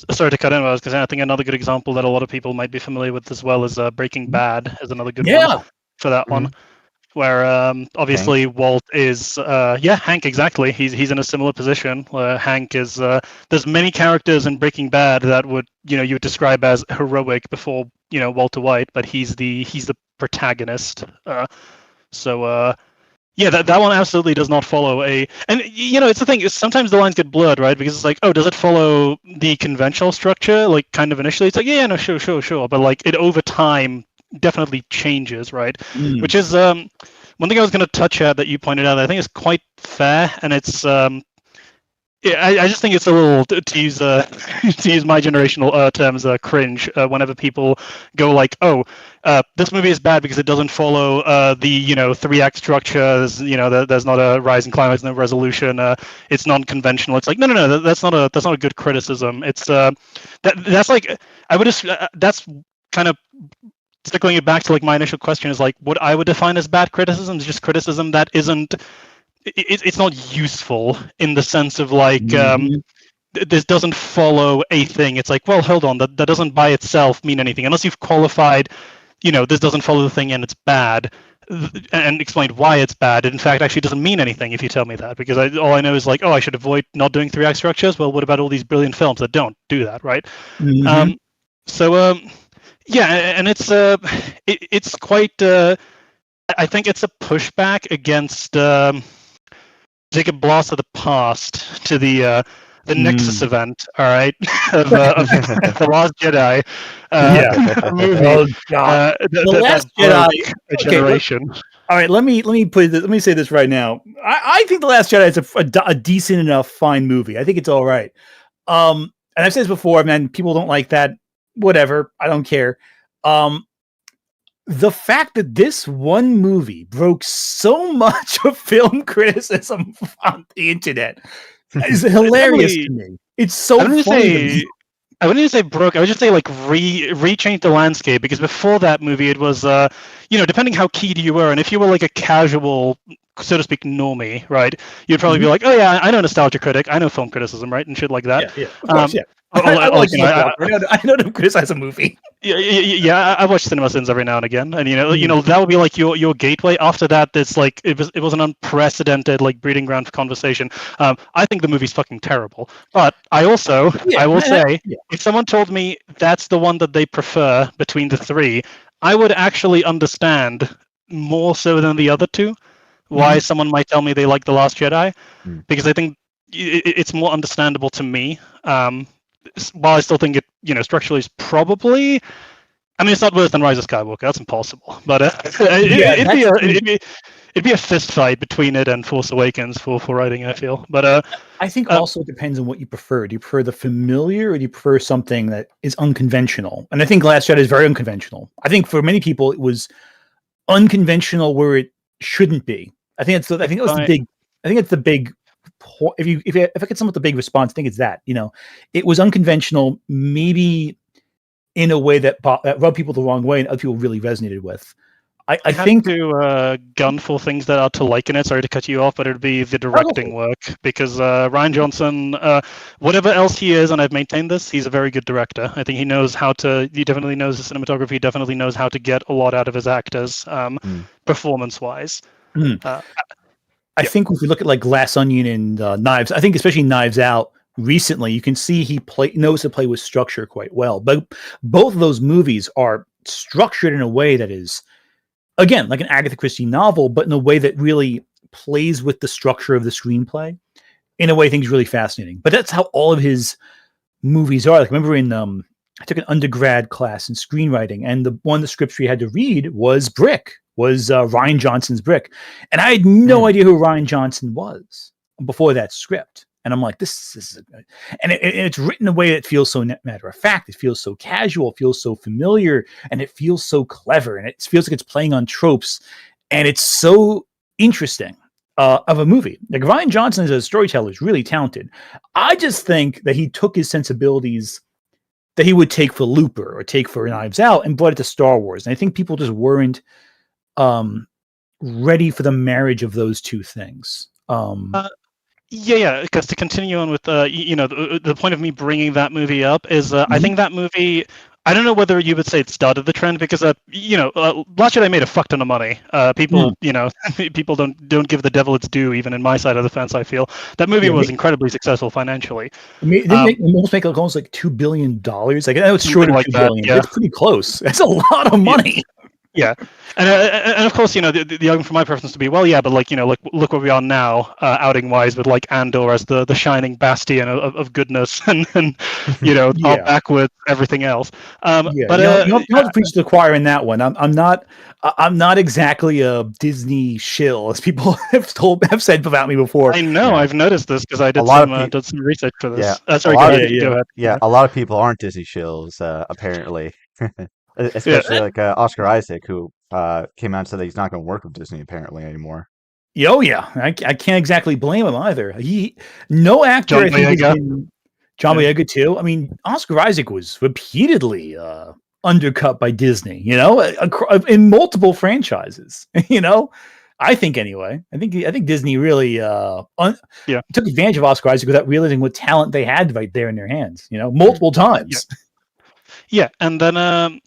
Sorry to cut in, because I think another good example that a lot of people might be familiar with as well is Breaking Bad is another good one for that one. Where obviously Hank. Walt is Hank, exactly. He's in a similar position. Hank is there's many characters in Breaking Bad that would you would describe as heroic before Walter White, but he's the protagonist. That one absolutely does not follow and it's the thing, sometimes the lines get blurred, right? Because it's like, oh, does it follow the conventional structure, like kind of initially? It's like, no, sure, but like it over time definitely changes, right? Which is one thing I was going to touch at that you pointed out that I think is quite fair, and it's I just think it's a little, to use my generational terms, cringe whenever people go like, oh, this movie is bad because it doesn't follow the 3-act structure. There's not a rise and climax, no resolution. It's non-conventional. It's like no, that's not a good criticism. It's that's like I would just that's kind of circling it back to like my initial question is like what I would define as bad criticism is just criticism that isn't. It's not useful in the sense of like this doesn't follow a thing. It's like, well, hold on, that doesn't by itself mean anything unless you've qualified, this doesn't follow the thing and it's bad, and explained why it's bad. It in fact actually doesn't mean anything if you tell me that, because all I know is like, oh, I should avoid not doing 3-act structures. Well, what about all these brilliant films that don't do that, right? And it's quite. I think it's a pushback against. Take a blast of the past to the Nexus event, all right, of The Last Jedi. Movie. Oh God, The Last Jedi, a generation. All right, let me say this right now. I think The Last Jedi is a decent enough, fine movie. I think it's all right. And I've said this before, man. People don't like that. Whatever, I don't care. The fact that this one movie broke so much of film criticism on the internet is hilarious to me. It's so funny. I wouldn't even say broke. I would just say like re-changed the landscape, because before that movie it was depending how keyed you were, and if you were like a casual, so to speak, normie, right, you'd probably be like, oh yeah, I know nostalgia critic, I know film criticism, right, and shit like that. Yeah, of course, yeah. I know to criticize a movie. Yeah, I watch CinemaSins every now and again, and that would be like your gateway. After that, it's like it was an unprecedented like breeding ground for conversation. I think the movie's fucking terrible, but I will say, if someone told me that's the one that they prefer between the three, I would actually understand more so than the other two why someone might tell me they like The Last Jedi, because I think it's more understandable to me. While I still think it, structurally is probably, I mean, it's not worse than Rise of Skywalker. That's impossible. But it'd be a fist fight between it and Force Awakens for writing, I feel. But I think also it depends on what you prefer. Do you prefer the familiar, or do you prefer something that is unconventional? And I think Last Jedi is very unconventional. I think for many people it was unconventional where it shouldn't be. I think it's the big. If I could sum up the big response, I think it's that it was unconventional, maybe in a way that rubbed people the wrong way, and other people really resonated with. I think to gunful things that are to like in it. Sorry to cut you off, but it'd be the directing work, because Rian Johnson, whatever else he is, and I've maintained this, he's a very good director. I think he knows he definitely knows the cinematography. He definitely knows how to get a lot out of his actors, performance-wise. I think if we look at like Glass Onion and Knives, I think especially Knives Out recently, you can see he knows to play with structure quite well. But both of those movies are structured in a way that is, again, like an Agatha Christie novel, but in a way that really plays with the structure of the screenplay in a way I think is really fascinating. But that's how all of his movies are. Like, remember I took an undergrad class in screenwriting, and one of the scripts we had to read was Brick. Was Rian Johnson's Brick. And I had no idea who Rian Johnson was before that script. And I'm like, this is and it's written in a way that feels so matter of fact. It feels so casual, it feels so familiar, and it feels so clever, and it feels like it's playing on tropes, and it's so interesting of a movie. Like Ryan Johnson as a storyteller is really talented. I just think that he took his sensibilities that he would take for Looper or take for Knives Out and brought it to Star Wars. And I think people just weren't ready for the marriage of those two things. Yeah, because to continue on with, the point of me bringing that movie up is I think that movie, I don't know whether you would say it started the trend because, Last Jedi made a fuck ton of money. People, people don't give the devil its due, even in my side of the fence, I feel. That movie was incredibly successful financially. They almost make almost like $2 billion. Like, I know it's short of like $2 billion. Yeah. It's pretty close. That's a lot of money. Yeah, and of course, the argument from my preference to be, well, yeah, but look where we are now, outing wise, with like Andor as the shining bastion of goodness, and all backwards everything else. But you don't have to preach to the choir in that one. I'm not exactly a Disney shill, as people have said about me before. I know, I've noticed this because I did some research for this. Yeah, sorry, go ahead. Yeah, a lot of people aren't Disney shills, apparently. Especially like Oscar Isaac, who came out and said that he's not going to work with Disney apparently anymore. Oh yeah, I can't exactly blame him either. No actor, I think, has been John Boyega too. I mean, Oscar Isaac was repeatedly undercut by Disney, in multiple franchises. I think anyway. I think Disney really took advantage of Oscar Isaac without realizing what talent they had right there in their hands. Multiple times. Yeah, and then.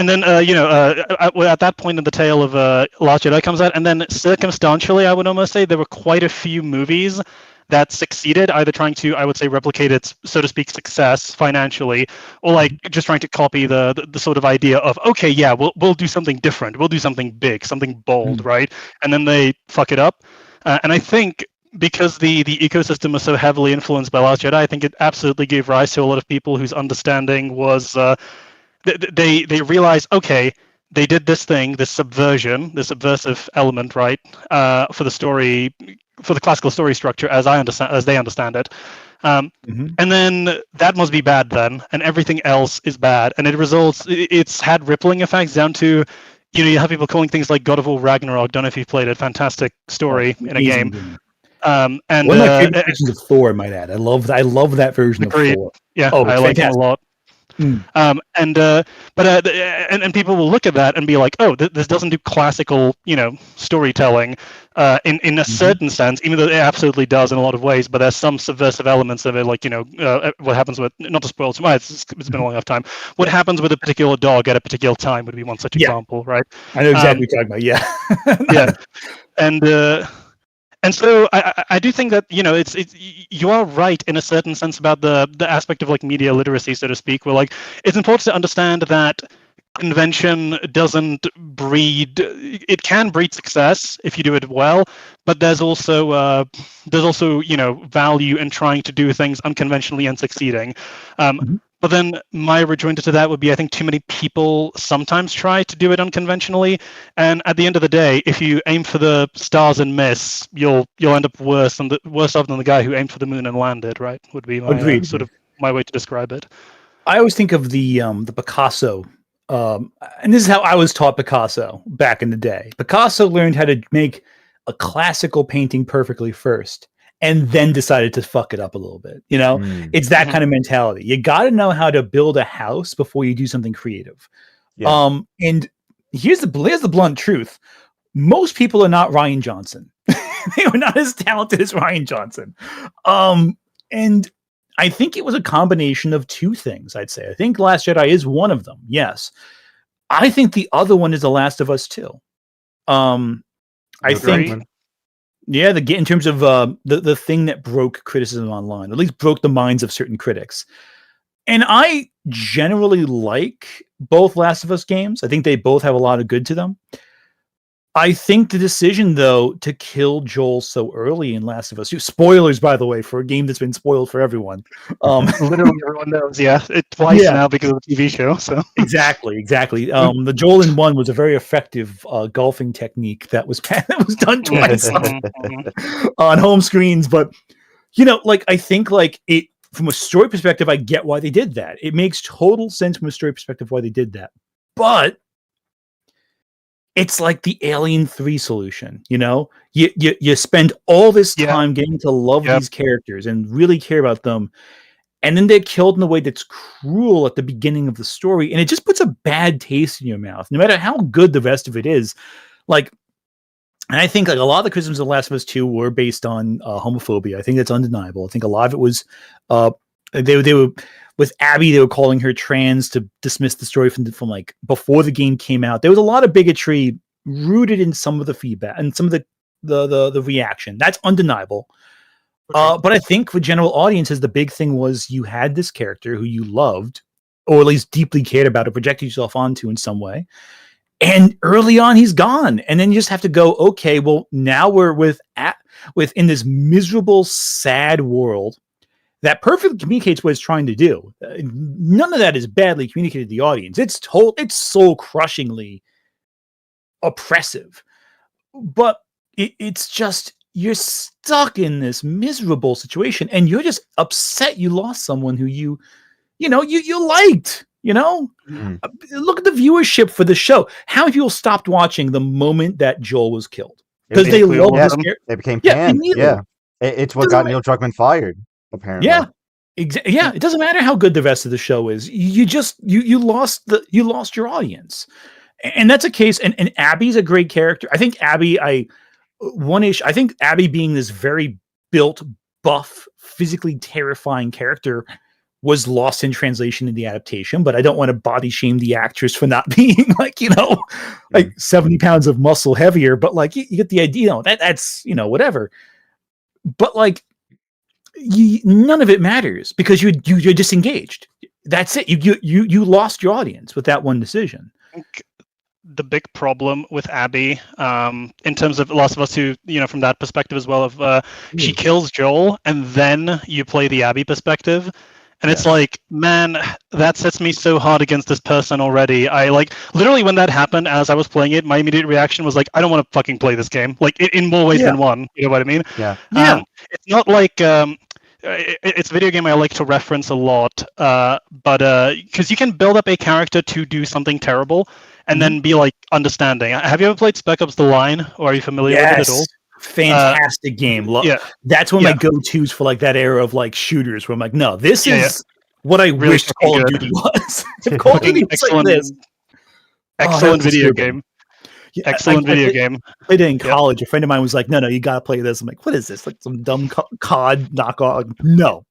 At that point in the tale of Last Jedi comes out, and then circumstantially, I would almost say there were quite a few movies that succeeded, either trying to, I would say, replicate its, so to speak, success financially, or like just trying to copy the sort of idea of, okay, yeah, we'll do something different, we'll do something big, something bold, right? And then they fuck it up. And I think because the ecosystem was so heavily influenced by Last Jedi, I think it absolutely gave rise to a lot of people whose understanding was. They realize, okay, they did this thing, this subversion, this subversive element, right, for the story, for the classical story structure as they understand it, and then that must be bad then, and everything else is bad, and it's had rippling effects down to, you have people calling things like God of War Ragnarok. Don't know if you've played it. Fantastic story in a game. And one of my favorite versions of Thor, I might add. I love that version of Thor. Yeah, I like it a lot. And people will look at that and be like, oh, this doesn't do classical, storytelling in a certain sense, even though it absolutely does in a lot of ways. But there's some subversive elements of it, like what happens with, not to spoil too much, it's been a long enough time. What happens with a particular dog at a particular time would be one such example, right? I know exactly what you're talking about. Yeah, and so I do think that it's you are right in a certain sense about the aspect of like media literacy, so to speak, where like it's important to understand that convention doesn't breed. It can breed success if you do it well, but there's also value in trying to do things unconventionally and succeeding. But then my rejoinder to that would be, I think too many people sometimes try to do it unconventionally, and at the end of the day, if you aim for the stars and miss, you'll end up worse off than the guy who aimed for the moon and landed. Right? Would be my sort of my way to describe it. I always think of the Picasso, and this is how I was taught Picasso back in the day. Picasso learned how to make a classical painting perfectly first, and then decided to fuck it up a little bit. It's that kind of mentality. You got to know how to build a house before you do something creative. Yeah. And here's the blunt truth. Most people are not Ryan Johnson. They are not as talented as Ryan Johnson. And I think it was a combination of two things, I'd say. I think Last Jedi is one of them. Yes. I think the other one is The Last of Us 2. I think... Yeah, in terms of the thing that broke criticism online, at least broke the minds of certain critics. And I generally like both Last of Us games. I think they both have a lot of good to them. I think the decision, though, to kill Joel so early in Last of Us 2, spoilers, by the way, for a game that's been spoiled for everyone. Literally everyone knows, it's twice now because of the TV show. So Exactly. The Joel in 1 was a very effective golfing technique that was done twice on home screens. But like I think like it from a story perspective, I get why they did that. It makes total sense from a story perspective why they did that. But it's like the Alien 3 solution, You spend all this time getting to love these characters and really care about them, and then they're killed in a way that's cruel at the beginning of the story, and it just puts a bad taste in your mouth, no matter how good the rest of it is. Like, and I think like a lot of the criticisms of The Last of Us 2 were based on homophobia. I think that's undeniable. I think a lot of it was they were with Abby. They were calling her trans to dismiss the story from like before the game came out. There was a lot of bigotry rooted in some of the feedback and some of the reaction. That's undeniable. Okay. But I think for general audiences, the big thing was you had this character who you loved, or at least deeply cared about, or projected yourself onto in some way. And early on, he's gone. And then you just have to go, okay, well, now we're within this miserable, sad world that perfectly communicates what it's trying to do. None of that is badly communicated to the audience. It's soul crushingly oppressive. But it's just, you're stuck in this miserable situation and you're just upset you lost someone who you liked. Look at the viewership for the show. How many people stopped watching the moment that Joel was killed? Because they loved this character. They became fans. Yeah. It's what got Neil Druckmann fired, apparently. Yeah. Yeah. It doesn't matter how good the rest of the show is. You just you lost your audience. And that's a case, and Abby's a great character. I think Abby, I think Abby being this very built, buff, physically terrifying character was lost in translation in the adaptation, but I don't want to body shame the actress for not being like 70 pounds of muscle heavier, but like you get the idea, that's whatever. But like none of it matters because you're disengaged. That's it. You lost your audience with that one decision. The big problem with Abby, in terms of Last of Us 2, from that perspective as well, of she kills Joel and then you play the Abby perspective. And it's like, man, that sets me so hard against this person already. I literally when that happened, as I was playing it, my immediate reaction was like, I don't want to fucking play this game. Like in more ways than one. You know what I mean? Yeah. It's not like it's a video game I like to reference a lot, but because you can build up a character to do something terrible and then be like understanding. Have you ever played Spec Ops: The Line, or are you familiar with it at all? Fantastic game. That's one of my go-tos for like that era of like shooters where I'm like, no, this is what I really wish Call of Duty was. If Call of Duty was like this. Excellent video game. Excellent video game. I played it in college. A friend of mine was like, no, you got to play this. I'm like, what is this? Like some dumb COD knockoff? No.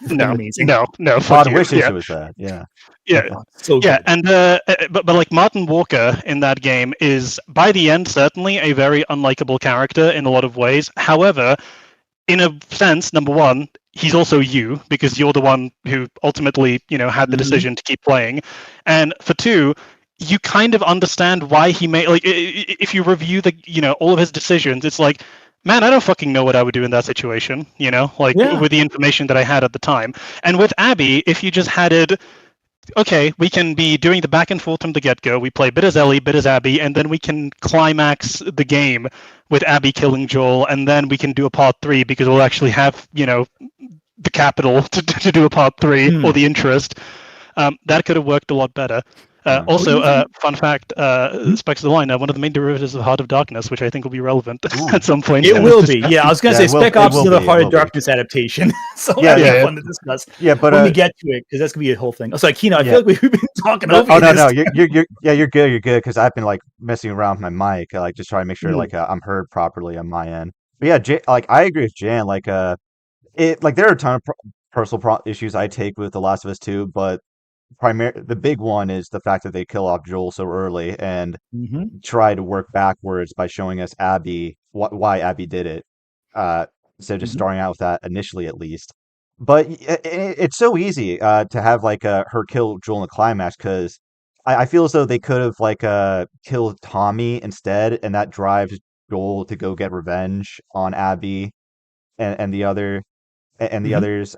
Amazing. No. I wish it was that. Yeah. Yeah. So good. And but like Martin Walker in that game is by the end certainly a very unlikable character in a lot of ways. However, in a sense, number one, he's also you because you're the one who ultimately, had the decision to keep playing. And for two, you kind of understand why he made, like, if you review all of his decisions, it's like, man, I don't fucking know what I would do in that situation, with the information that I had at the time. And with Abby, if you just had it, okay, we can be doing the back and forth from the get-go. We play bit as Ellie, bit as Abby, and then we can climax the game with Abby killing Joel, and then we can do a part 3 because we'll actually have, the capital to do a part 3 or the interest. That could have worked a lot better. Fun fact, Specks of the Line, one of the main derivatives of Heart of Darkness, which I think will be relevant at some point. It will be. Yeah, I was going to say Spec Ops is another Heart of Darkness adaptation. So that'll be fun to discuss when we get to it, because that's going to be a whole thing. Oh, sorry, Kino, I feel like we've been talking over no, you're good, because I've been like messing around with my mic, like just trying to make sure I'm heard properly on my end. But yeah, I agree with Jan, there are a ton of personal issues I take with The Last of Us 2, but the big one is the fact that they kill off Joel so early and try to work backwards by showing us Abby, why Abby did it, instead of just starting out with that initially, at least. But it's so easy to have her kill Joel in the climax, because I feel as though they could have killed Tommy instead, and that drives Joel to go get revenge on Abby and the others,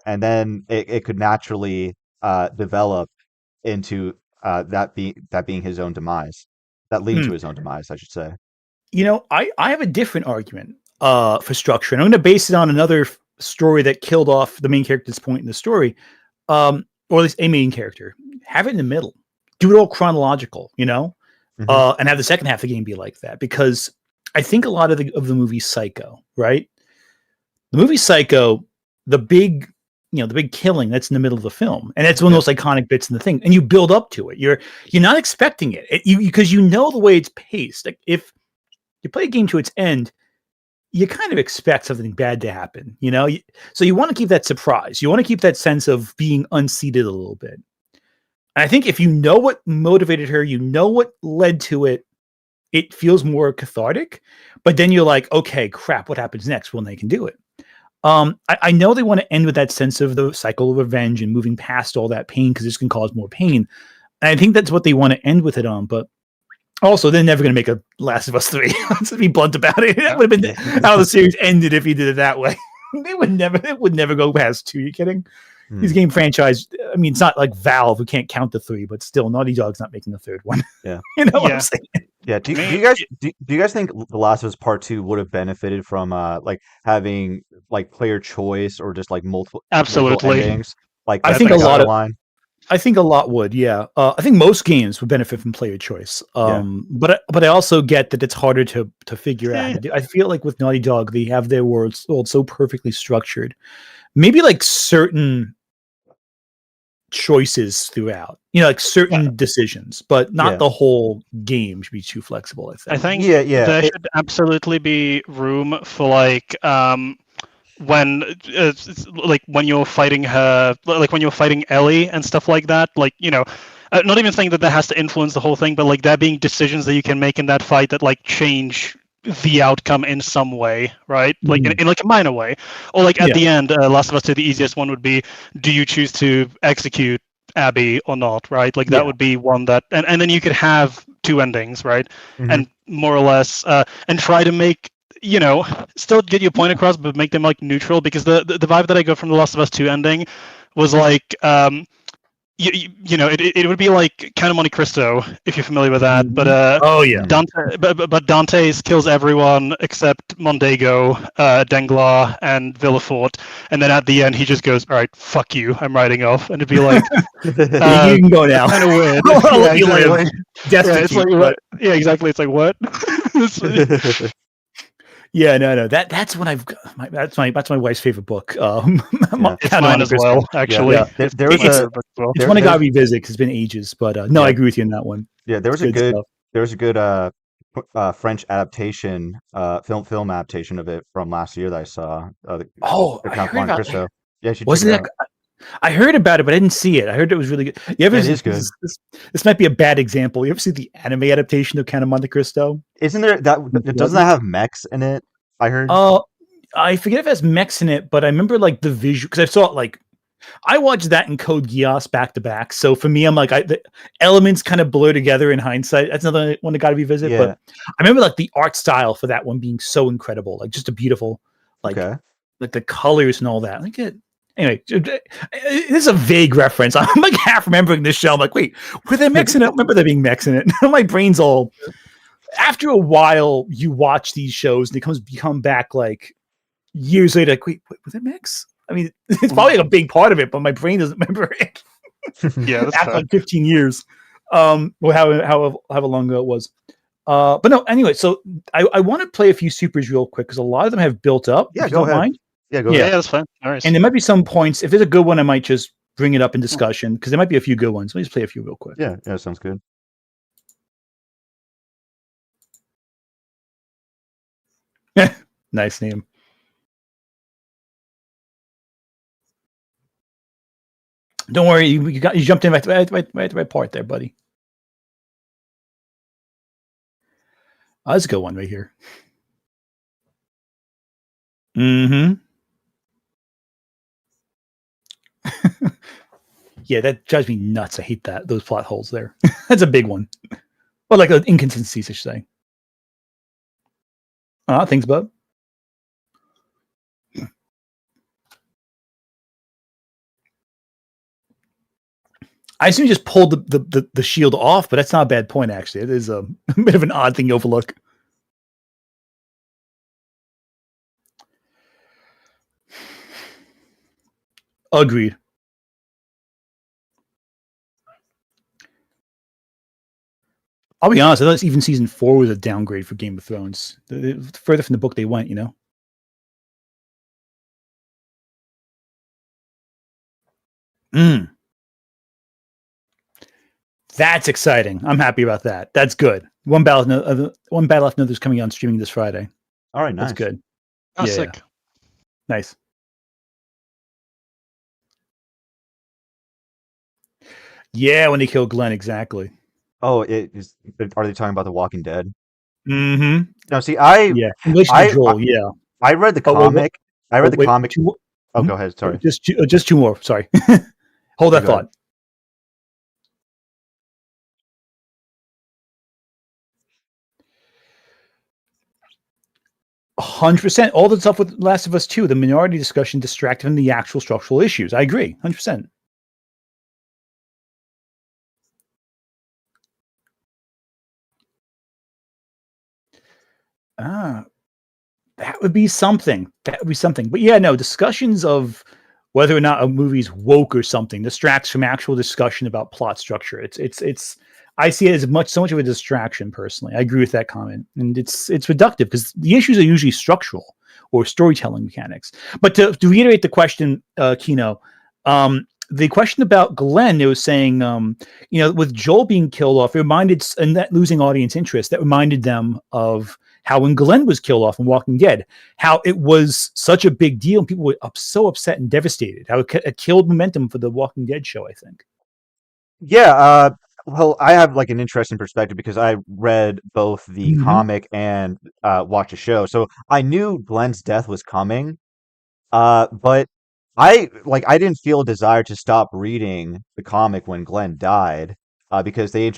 and then it could naturally develop into that being his own demise, that leading to his own demise, I should say. I have a different argument for structure, and I'm going to base it on another story that killed off the main character's point in the story, or at least a main character. Have it in the middle. Do it all chronological, you know, and have the second half of the game be like that. Because I think a lot of the movie Psycho, right? The movie Psycho, the big killing that's in the middle of the film, and that's one of those iconic bits in the thing. And you build up to it. You're not expecting it, because you know the way it's paced. Like if you play a game to its end, you kind of expect something bad to happen, you know? So you want to keep that surprise. You want to keep that sense of being unseated a little bit. And I think if you know what motivated her, you know what led to it, it feels more cathartic. But then you're like, okay, crap, what happens next when they can do it? I know they want to end with that sense of the cycle of revenge and moving past all that pain, because this can cause more pain. And I think that's what they want to end with it on. But also, they're never going to make a Last of Us 3. Let's be blunt about it. That would have been how the series ended if you did it that way. It would never go past 2. Are you kidding? These game franchise, I mean, it's not like Valve who can't count the 3, but still, Naughty Dog's not making a third one. Yeah. You know what I'm saying? Yeah. Do you guys think The Last of Us Part 2 would have benefited from like having like player choice or just like multiple endings? Like I think a lot would, yeah. I think most games would benefit from player choice. But I also get that it's harder to figure out. I feel like with Naughty Dog, they have their worlds so perfectly structured. Maybe like certain choices throughout, you know, like certain decisions, but not the whole game should be too flexible. I think. There should absolutely be room for like when you're fighting her, like when you're fighting Ellie and stuff like that, like, you know, not even saying that has to influence the whole thing, but like there being decisions that you can make in that fight that like change the outcome in some way, right? Like in like a minor way, or like at the end, Last of Us 2, the easiest one would be, do you choose to execute Abby or not, right? Like that would be one that, and then you could have 2 endings, right? And more or less, and try to make, you know, still get your point across, but make them like neutral, because the vibe that I got from the Last of Us 2 ending was like, you know, it would be like kind of Monte Cristo, if you're familiar with that. But Dante, but Dante's kills everyone except Mondego, Danglars, and Villefort, and then at the end he just goes, "All right, fuck you, I'm riding off," and it'd be like, you can go now. Kind of weird. It's like what? Yeah, exactly. It's like what? Yeah, no. That's what that's my wife's favorite book. It's mine as well, actually. Yeah. It's one I got to revisit because it's been ages. But I agree with you on that one. Yeah, there was a good French adaptation, film adaptation of it from last year that I saw. The Count of Monte Cristo. Yeah, wasn't that? I heard about it, but I didn't see it. I heard it was really good. You ever? It is good. This might be a bad example. You ever see the anime adaptation of Count of Monte Cristo? Isn't there doesn't that have mechs in it? I heard. I forget if it has mechs in it, but I remember like the visual, because I saw it like I watched that and Code Geass back to back. So for me, I'm like the elements kind of blur together in hindsight. That's another one that got to be visited. Yeah. But I remember like the art style for that one being so incredible, like just a beautiful, like the colors and all that. Like anyway, this is a vague reference. I'm like half remembering this show. I'm like, wait, were there mechs in it? I remember there being mechs in it. My brain's all. After a while, you watch these shows and they come back like years later. Like, wait, was there mechs? I mean, it's probably like a big part of it, but my brain doesn't remember it. Yeah, that's after like 15 years, or however long ago it was. But no, anyway. So I want to play a few supers real quick because a lot of them have built up. Yeah, go ahead. Mind. Yeah, go ahead. Yeah, that's fine. All right. And there might be some points. If there's a good one, I might just bring it up in discussion because there might be a few good ones. Let me just play a few real quick. Yeah, sounds good. Nice name. Don't worry, you jumped in right the right part there, buddy. Oh, that's a good one right here. Mm-hmm. Yeah, that drives me nuts. I hate those plot holes there. That's a big one. Well, like inconsistencies, I should say. Thanks, bub. I assume you just pulled the shield off, but that's not a bad point, actually. It is a bit of an odd thing to overlook. Agreed. I'll be honest, I thought even season 4 was a downgrade for Game of Thrones. Further from the book they went, you know? That's exciting. I'm happy about that. That's good. One Battle After Another's coming on streaming this Friday. All right, nice. That's good. Oh, Yeah. sick. Nice. Yeah, when they kill Glenn, exactly. Oh, are they talking about The Walking Dead? Mm-hmm. No, see, In relation to Joel, yeah. I read the comic. I read the comic. Go ahead. Sorry. Just two more. Sorry. Hold that thought. 100%. All the stuff with Last of Us 2, the minority discussion distracted from the actual structural issues. I agree. 100%. That would be something. But yeah, no, discussions of whether or not a movie's woke or something distracts from actual discussion about plot structure. It's I see it as so much of a distraction personally. I agree with that comment. And it's reductive because the issues are usually structural or storytelling mechanics. But to reiterate the question, Kino, the question about Glenn, it was saying, with Joel being killed off, it reminded, and that losing audience interest, that reminded them of how when Glenn was killed off in Walking Dead, how it was such a big deal and people were so upset and devastated, how it killed momentum for the Walking Dead show, I think. Yeah, well, I have like an interesting perspective because I read both the comic and watched the show. So I knew Glenn's death was coming, but I didn't feel a desire to stop reading the comic when Glenn died, because they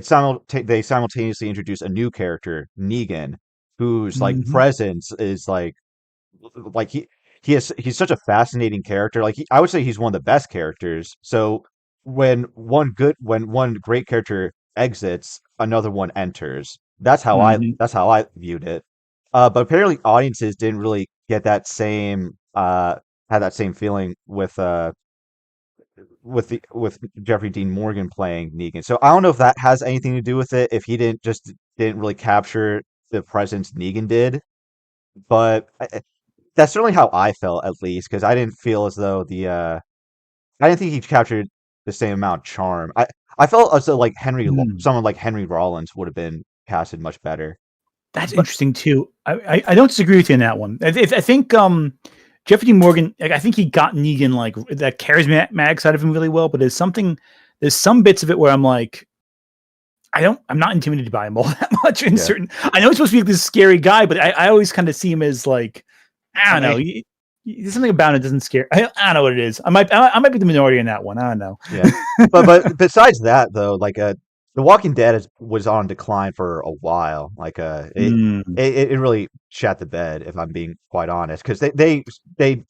simultaneously introduced a new character, Negan, whose like presence is like he's such a fascinating character. Like I would say he's one of the best characters. So when one great character exits, another one enters. That's how I viewed it. But apparently audiences didn't really get that same had that same feeling with Jeffrey Dean Morgan playing Negan. So I don't know if that has anything to do with it. If he didn't really capture the presence Negan did, but that's certainly how I felt, at least, because I didn't feel as though I didn't think he captured the same amount of charm. I felt as though someone like Henry Rollins would have been casted much better. That's interesting too. I don't disagree with you on that one. I think Jeffrey Dean Morgan, I think he got Negan like that charismatic side of him really well, but there's some bits of it where I'm like, I'm not intimidated by him all that much in certain. I know he's supposed to be like this scary guy, but I always kind of see him as like, I don't know. There's something about it doesn't scare. I don't know what it is. I might be the minority in that one. I don't know. Yeah, but besides that though, The Walking Dead was on decline for a while. It really shat the bed, if I'm being quite honest, because they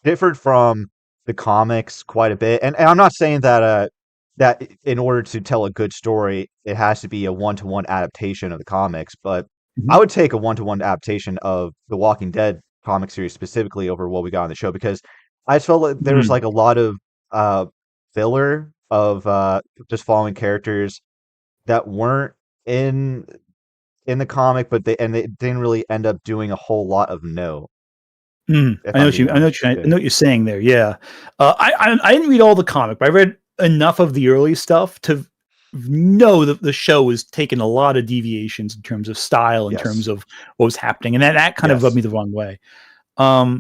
differed from the comics quite a bit. And I'm not saying that in order to tell a good story, it has to be a one-to-one adaptation of the comics, but I would take a one-to-one adaptation of the Walking Dead comic series specifically over what we got on the show, because I just felt like there was like a lot of filler of just following characters that weren't in the comic, but they didn't really end up doing a whole lot of note. I know what you're saying there. Yeah, I didn't read all the comic, but I read enough of the early stuff to know that the show was taking a lot of deviations in terms of style, in terms of what was happening, and that kind of rubbed me the wrong way. I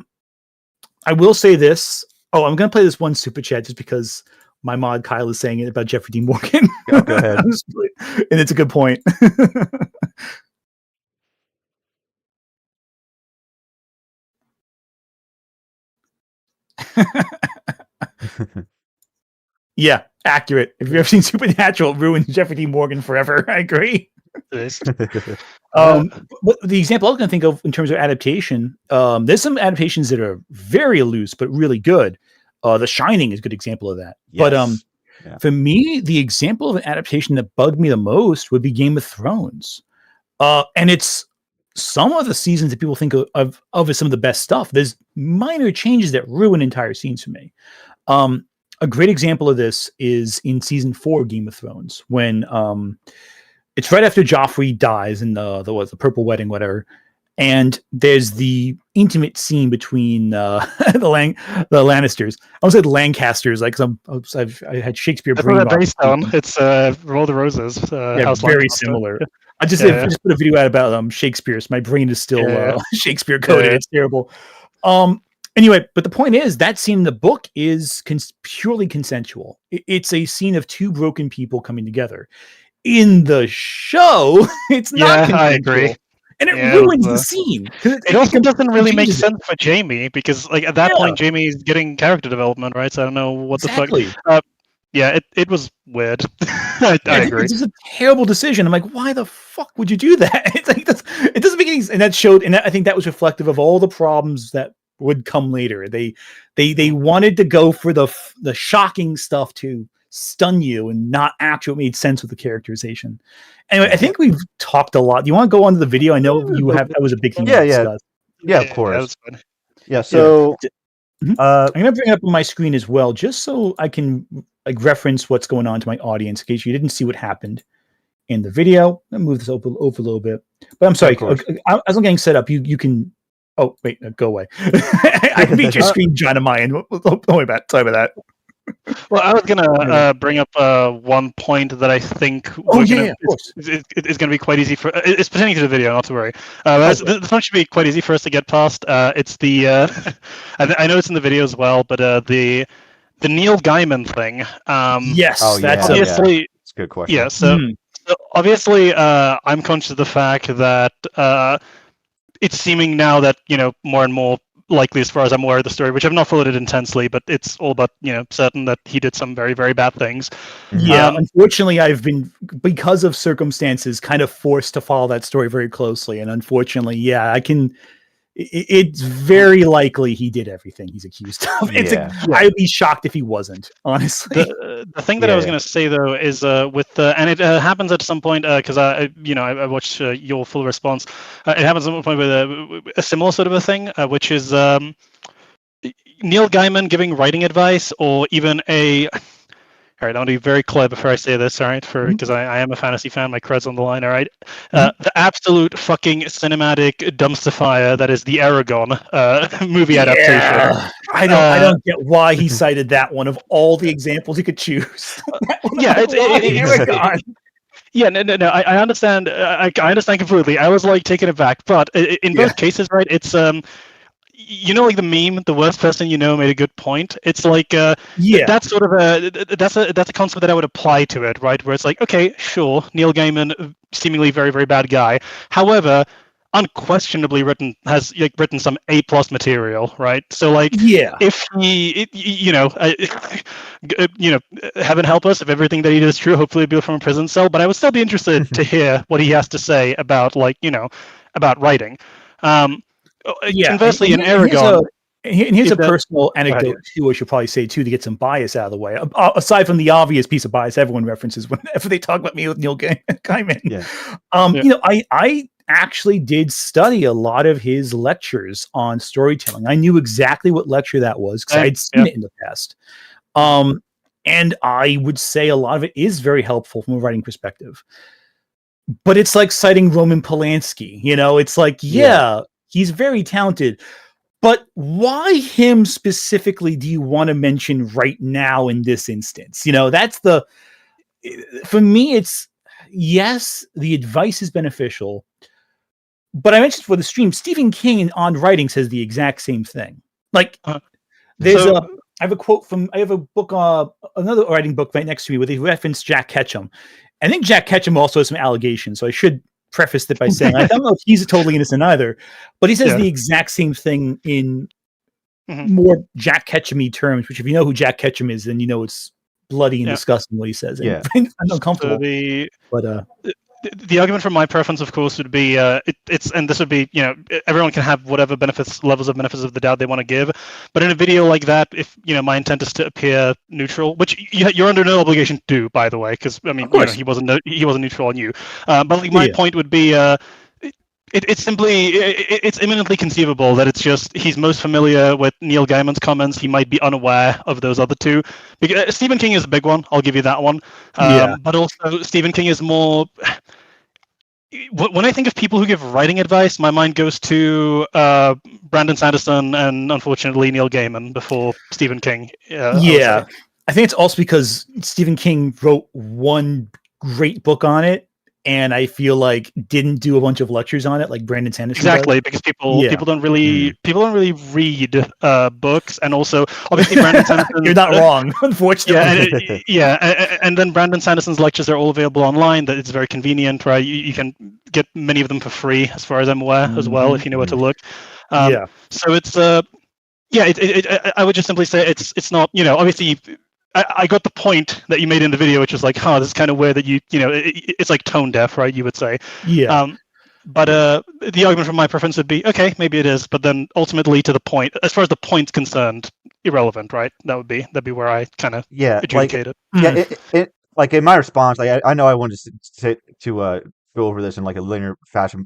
will say this. Oh, I'm going to play this one super chat just because my mod Kyle is saying it about Jeffrey Dean Morgan. Go ahead. And it's a good point. Yeah, accurate. If you've ever seen Supernatural, it ruined Jeffrey Dean Morgan forever. I agree. But the example I was going to think of in terms of adaptation, there's some adaptations that are very loose but really good. The Shining is a good example of that. Yes. But for me, the example of an adaptation that bugged me the most would be Game of Thrones. And it's some of the seasons that people think of as some of the best stuff. There's minor changes that ruin entire scenes for me. A great example of this is in season 4 of Game of Thrones, when it's right after Joffrey dies in the Purple Wedding, whatever. And there's the intimate scene between the Lannisters. I almost said Lancasters, like I had Shakespeare That's brain what rot. they're based on. It's Roll the Roses. House very Lancaster. similar. I just put a video out about Shakespeare, so my brain is still Shakespeare coded. It's terrible. Anyway, but the point is that scene in the book is purely consensual. It's a scene of two broken people coming together. In the show, it's not consensual. I agree. And it ruins the scene. It also doesn't really make sense for Jamie, because like at that point Jamie is getting character development, right? So I don't know what the fuck. It was weird. I agree. It's just a terrible decision. I'm like, why the fuck would you do that? It's like it doesn't make any sense. And that showed, and I think that was reflective of all the problems that would come later. They wanted to go for the shocking stuff to stun you and not actually made sense with the characterization. Anyway, I think we've talked a lot. Do you want to go on to the video? I know that was a big thing. Yeah, of course. Yeah, so I'm going to bring it up on my screen as well, just so I can like reference what's going on to my audience in case you didn't see what happened in the video. I'll move this over a little bit. But I'm sorry, as I'm getting set up, you can. Oh wait, go away. I beat your screen, John, on my end. Don't worry about it. Sorry about that. Well, I was gonna bring up one point that I think is gonna be quite easy for. It's pertaining to the video, not to worry. This one should be quite easy for us to get past. It's the I know it's in the video as well, but the Neil Gaiman thing. Yes, that's obviously it's a good question. Yeah, so obviously I'm conscious of the fact that it's seeming now that more and more likely, as far as I'm aware of the story, which I've not followed it intensely, but it's all but certain that he did some very, very bad things. Yeah, unfortunately, I've been, because of circumstances, kind of forced to follow that story very closely, and unfortunately, it's very likely he did everything he's accused of. I'd be shocked if he wasn't, honestly. The thing that I was going to say though is and it happens at some point because I watched your full response. It happens at some point with a similar sort of a thing, which is Neil Gaiman giving writing advice, or even a. All right, I want to be very clear before I say this, all right, because I am a fantasy fan, my cred's on the line, all right? The absolute fucking cinematic dumpster fire that is the Aragon movie adaptation. I don't get why he cited that one of all the examples he could choose. It's Aragon. Yeah, no. I understand. I understand completely. I was like taken aback, but in both cases, right? It's like the meme, the worst person you know made a good point. It's like that's sort of that's a concept that I would apply to it, right? Where it's like, okay, sure, Neil Gaiman, seemingly very, very bad guy. However, unquestionably written some A+ material, right? So like, if he, heaven help us if everything that he does is true. Hopefully, it'll be from a prison cell. But I would still be interested to hear what he has to say about about writing. Conversely, in Aragon, here's a personal anecdote too, I should probably say too, to get some bias out of the way. Aside from the obvious piece of bias everyone references whenever they talk about me with Neil Gaiman. I actually did study a lot of his lectures on storytelling. I knew exactly what lecture that was because I'd seen it in the past. And I would say a lot of it is very helpful from a writing perspective. But it's like citing Roman Polanski. It's like, he's very talented, but why him specifically do you want to mention right now in this instance? For me, it's yes, the advice is beneficial, but I mentioned for the stream, Stephen King on writing says the exact same thing. Like I have a quote I have a book, another writing book right next to me where they reference Jack Ketchum. I think Jack Ketchum also has some allegations, so I should preface it by saying I don't know if he's totally innocent either, but he says the exact same thing in more Jack Ketchum-y terms, which if you know who Jack Ketchum is, then it's bloody and disgusting what he says. I'm uncomfortable. So the argument from my preference, of course, would be and this would be everyone can have whatever levels of benefits of the doubt they want to give, but in a video like that, if my intent is to appear neutral, which you're under no obligation to do, by the way, because I mean he wasn't neutral on you, but like my point would be it's simply it's imminently conceivable that it's just he's most familiar with Neil Gaiman's comments. He might be unaware of those other two. Because Stephen King is a big one. I'll give you that one. Yeah. But also Stephen King is more. When I think of people who give writing advice, my mind goes to Brandon Sanderson and unfortunately Neil Gaiman before Stephen King. Yeah, I think it's also because Stephen King wrote one great book on it, and I feel like didn't do a bunch of lectures on it like Brandon Sanderson exactly does. because people don't really read books, and also obviously Brandon Sanderson. You're not wrong, unfortunately. And then Brandon Sanderson's lectures are all available online. That it's very convenient, right? You can get many of them for free, as far as I'm aware, as well, if you know where to look. So it's I would just simply say it's not, obviously. I got the point that you made in the video, which was like, this is kind of weird that it's like tone deaf, right? You would say. Yeah. But the argument from my preference would be, okay, maybe it is, but then ultimately to the point, as far as the point's concerned, irrelevant, right? That'd be where I kind of adjudicate it. Yeah, it like in my response, I know I wanted to go over this in like a linear fashion,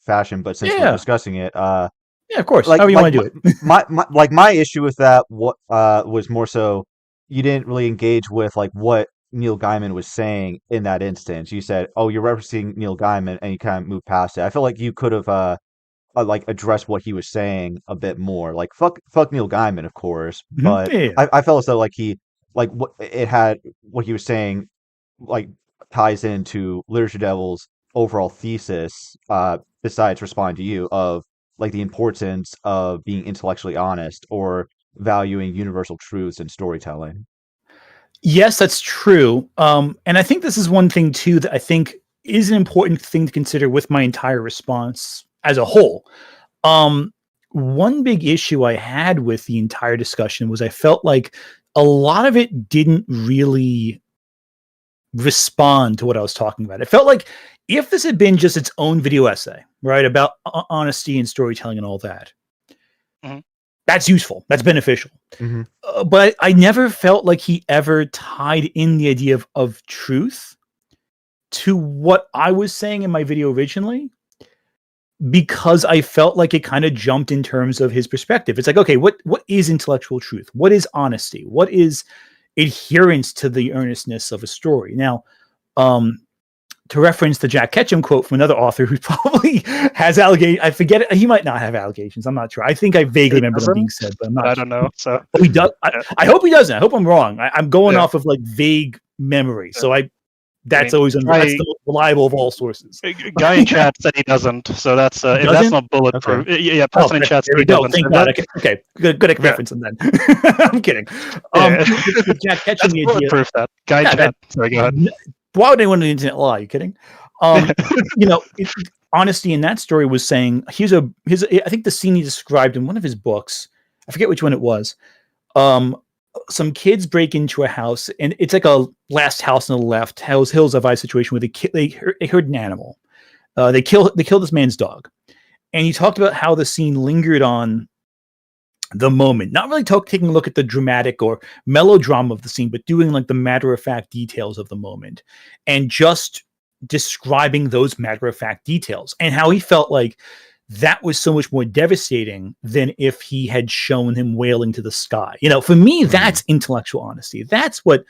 but since we're discussing it, of course, however you want to do it. my issue with that was more so you didn't really engage with like what Neil Gaiman was saying in that instance. You said, "Oh, you're referencing Neil Gaiman," and you kind of moved past it. I feel like you could have like addressed what he was saying a bit more. Like fuck Neil Gaiman, of course, but I felt as though like he like what he was saying like ties into Literature Devil's overall thesis. Besides responding to you of like the importance of being intellectually honest or valuing universal truths in storytelling. Yes, that's true. And I think this is one thing too that I think is an important thing to consider with my entire response as a whole. One big issue I had with the entire discussion was I felt like a lot of it didn't really respond to what I was talking about. It felt like if this had been just its own video essay, right, about honesty and storytelling and all that, that's useful. That's beneficial. But I never felt like he ever tied in the idea of truth to what I was saying in my video originally, because I felt like it kind of jumped in terms of his perspective. It's like, okay, what is intellectual truth? What is honesty? What is adherence to the earnestness of a story? Now, to reference the Jack Ketchum quote from another author who probably has allegations. I forget it. He might not have allegations. I'm not sure. I think I vaguely remember them being said, but I'm not. I don't know. So he does. I hope he doesn't. I hope I'm wrong. I'm going off of like vague memory. So that's always that's the most reliable of all sources. Guy in chat said he doesn't. So that's if that's not bulletproof. Okay. Yeah, person in chat said he doesn't. Thank God. Okay, good reference him then. I'm kidding. Jack Ketchum, the idea. Bulletproof that. Guy in chat. Sorry, go ahead. Why would anyone on the internet lie? Are you kidding? Honesty in that story was saying I think the scene he described in one of his books, I forget which one it was. Some kids break into a house, and it's like a Last House on the Left, Hills of Ice situation where they heard an animal. They killed this man's dog, and he talked about how the scene lingered on the moment, not really taking a look at the dramatic or melodrama of the scene, but doing like the matter-of-fact details of the moment and just describing those matter-of-fact details, and how he felt like that was so much more devastating than if he had shown him wailing to the sky. For me, that's intellectual honesty. That's what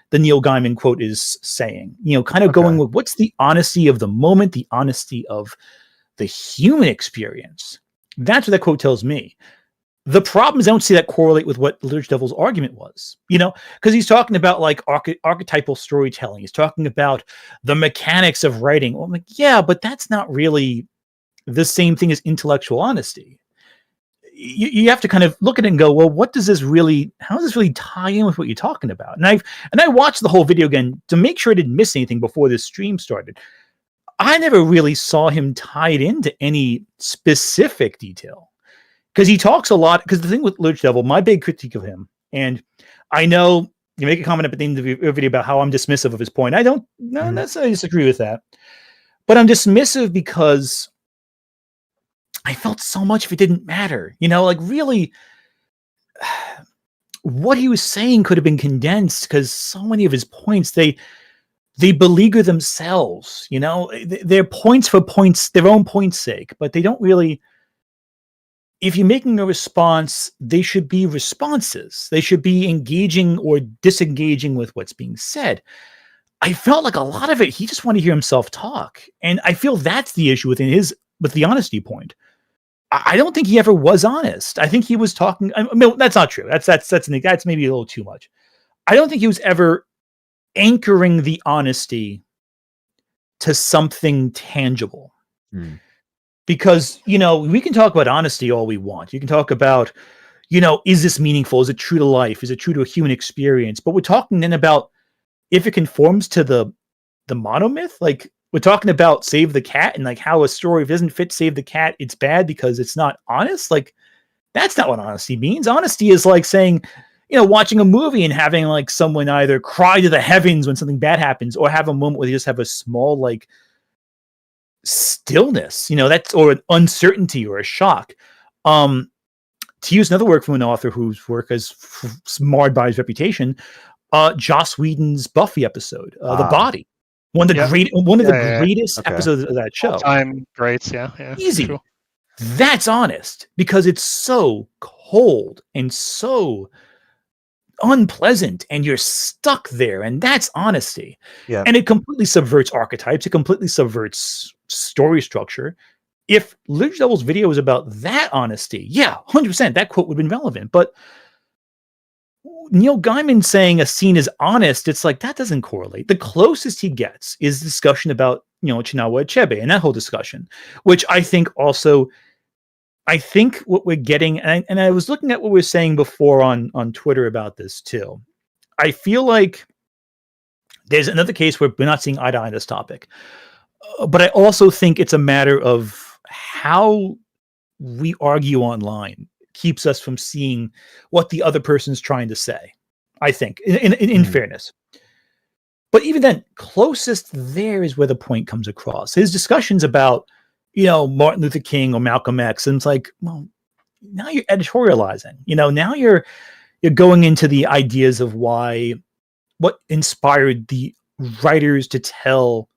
the Neil Gaiman quote is saying, kind of going with what's the honesty of the moment, the honesty of the human experience. That's what that quote tells me. The problem is I don't see that correlate with what Literature Devil's argument was, because he's talking about like archetypal storytelling. He's talking about the mechanics of writing. Well, I'm like, yeah, but that's not really the same thing as intellectual honesty. You have to kind of look at it and go, well, how does this really tie in with what you're talking about? And I watched the whole video again to make sure I didn't miss anything before this stream started. I never really saw him tied into any specific detail. Because he talks a lot, because the thing with Literature Devil, my big critique of him, and I know you make a comment at the end of your video about how I'm dismissive of his point. I don't necessarily disagree with that. But I'm dismissive because I felt so much if it didn't matter. Like really, what he was saying could have been condensed because so many of his points, they they beleaguer themselves. You know, they're points for points, their own points' sake, but they don't really. If you're making a response, they should be responses. They should be engaging or disengaging with what's being said. I felt like a lot of it, he just wanted to hear himself talk. And I feel that's the issue with the honesty point. I don't think he ever was honest. I think he was talking. I mean, that's not true. That's maybe a little too much. I don't think he was ever anchoring the honesty to something tangible. Because, you know, we can talk about honesty all we want. You can talk about, you know, is this meaningful? Is it true to life? Is it true to a human experience? But we're talking then about if it conforms to the monomyth. Like, we're talking about Save the Cat and like how a story, if it doesn't fit Save the Cat, it's bad because it's not honest. Like, that's not what honesty means. Honesty is like saying, you know, watching a movie and having like someone either cry to the heavens when something bad happens or have a moment where they just have a small like stillness, you know, that's, or an uncertainty or a shock. To use another work from an author whose work is marred by his reputation, Joss Whedon's Buffy episode, The Body. One of the greatest episodes of that show. All-time greats, yeah. Easy. Sure. That's honest because it's so cold and so unpleasant and you're stuck there, and that's honesty. Yeah. And it completely subverts archetypes. It completely subverts story structure. If Literature Double's video was about that honesty, yeah, 100%, that quote would have been relevant. But Neil Gaiman saying a scene is honest, it's like, that doesn't correlate. The closest he gets is discussion about, you know, Chinawa Achebe and that whole discussion, which I think also, I think what we're getting, and I was looking at what we were saying before on Twitter about this too. I feel like there's another case where we're not seeing eye to eye on this topic. But I also think it's a matter of how we argue online keeps us from seeing what the other person's trying to say, I think, in fairness. But even then, closest there is where the point comes across. His discussions about, you know, Martin Luther King or Malcolm X, and it's like, well, now you're editorializing. You know, now you're going into the ideas of what inspired the writers to tell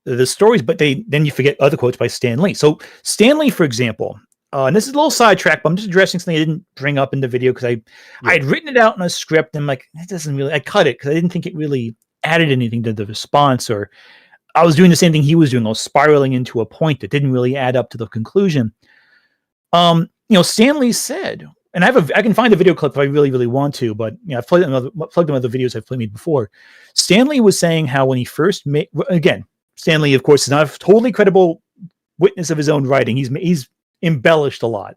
the stories, but then you forget other quotes by Stan Lee. So Stan Lee, for example, and this is a little sidetrack, but I'm just addressing something I didn't bring up in the video because I had written it out in a script and I'm like, it doesn't really, I cut it because I didn't think it really added anything to the response, or I was doing the same thing he was doing. I was spiraling into a point that didn't really add up to the conclusion. You know, Stan Lee said, and I can find a video clip if I really, really want to, but you know, I've plugged in other videos I've played before. Stan Lee was saying how when he first made, again, Stan Lee, of course, is not a totally credible witness of his own writing. He's embellished a lot.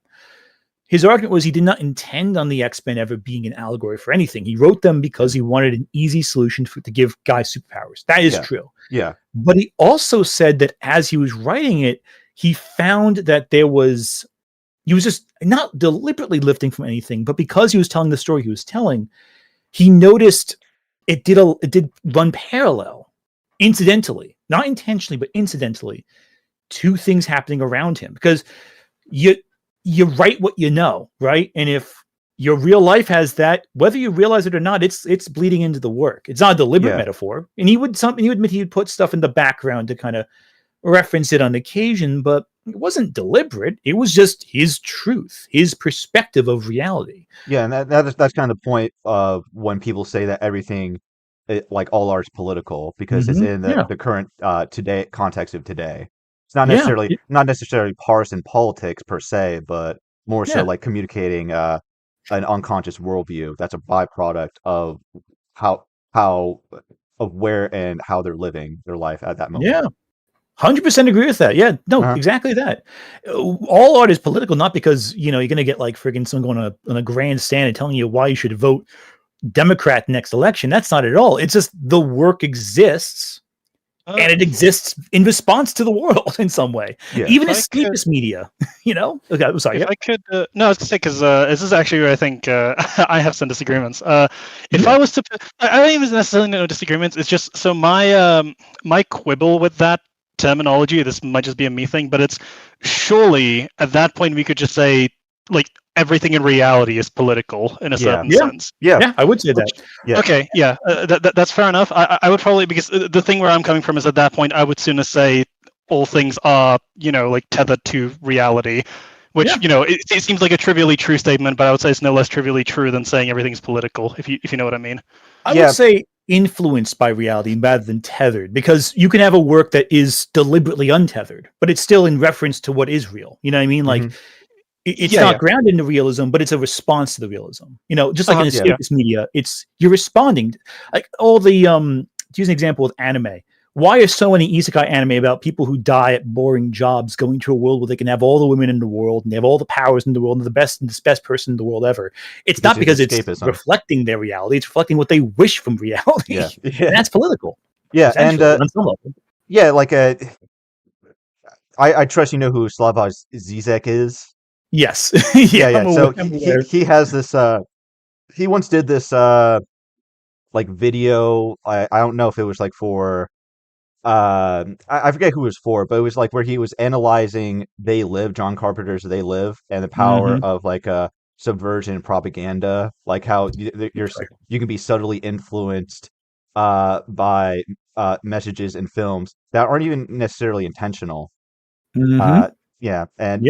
His argument was he did not intend on the X-Men ever being an allegory for anything. He wrote them because he wanted an easy solution to give guys superpowers. That is true. Yeah. But he also said that as he was writing it, he found that he was just not deliberately lifting from anything, but because he was telling the story he was telling, he noticed it did run parallel, incidentally, not intentionally, but incidentally, to things happening around him. Because you write what you know, right? And if your real life has that, whether you realize it or not, it's bleeding into the work. It's not a deliberate metaphor. And he would admit he would put stuff in the background to kind of reference it on occasion, but it wasn't deliberate. It was just his truth, his perspective of reality. Yeah, and that's kind of the point of when people say that everything, like all art, is political because it's in the current today context of today. It's not necessarily partisan politics per se, but more so like communicating an unconscious worldview. That's a byproduct of where and how they're living their life at that moment. Yeah. 100% agree with that. Yeah, no, exactly that. All art is political, not because, you know, you're going to get like friggin' someone going on a grandstand and telling you why you should vote Democrat next election. That's not at all. It's just the work exists and it exists in response to the world in some way. Yeah. Even escapist media, you know? Okay, I'm sorry. If I could, no, I was going to say, because this is actually where I think I have some disagreements. If I was to, I don't even necessarily know disagreements. It's just, so my quibble with that terminology, this might just be a me thing, but it's surely at that point we could just say, like, everything in reality is political in a certain Yeah. sense. Yeah, I would say that. Yeah. Okay, yeah, that's fair enough. I would probably, because the thing where I'm coming from is at that point I would sooner say all things are, like tethered to reality, which it seems like a trivially true statement, but I would say it's no less trivially true than saying everything's political, if you know what I mean. I would say influenced by reality rather than tethered, because you can have a work that is deliberately untethered, but it's still in reference to what is real. You know what I mean? Like it's not grounded in the realism, but it's a response to the realism. Just like in escapist media, you're responding. Like all the to use an example with anime. Why are so many isekai anime about people who die at boring jobs going to a world where they can have all the women in the world and they have all the powers in the world and the best person in the world ever? It's not because it's reflecting their reality; it's reflecting what they wish from reality. Yeah. And that's political. Yeah, and like I trust you know who Slavoj Zizek is. Yes. Yeah. So he has this. He once did this like video. I don't know if it was like for. I forget who it was for, but it was like where he was analyzing They Live, John Carpenter's They Live, and the power of like subversion and propaganda, like how you can be subtly influenced by messages in films that aren't even necessarily intentional. Yeah, and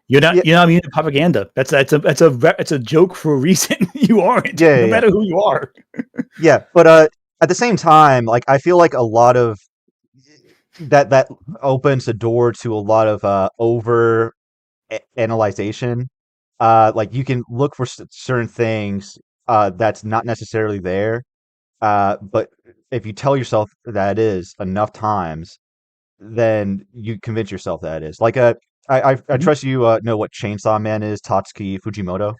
you're not immune to propaganda. That's a joke for a reason. You aren't. No matter who you are. Yeah, but at the same time, like I feel like a lot of that opens the door to a lot of over analyzation. Like you can look for certain things that's not necessarily there, but if you tell yourself that it is enough times, then you convince yourself that it is. Like I trust you know what Chainsaw Man is, Tatsuki Fujimoto.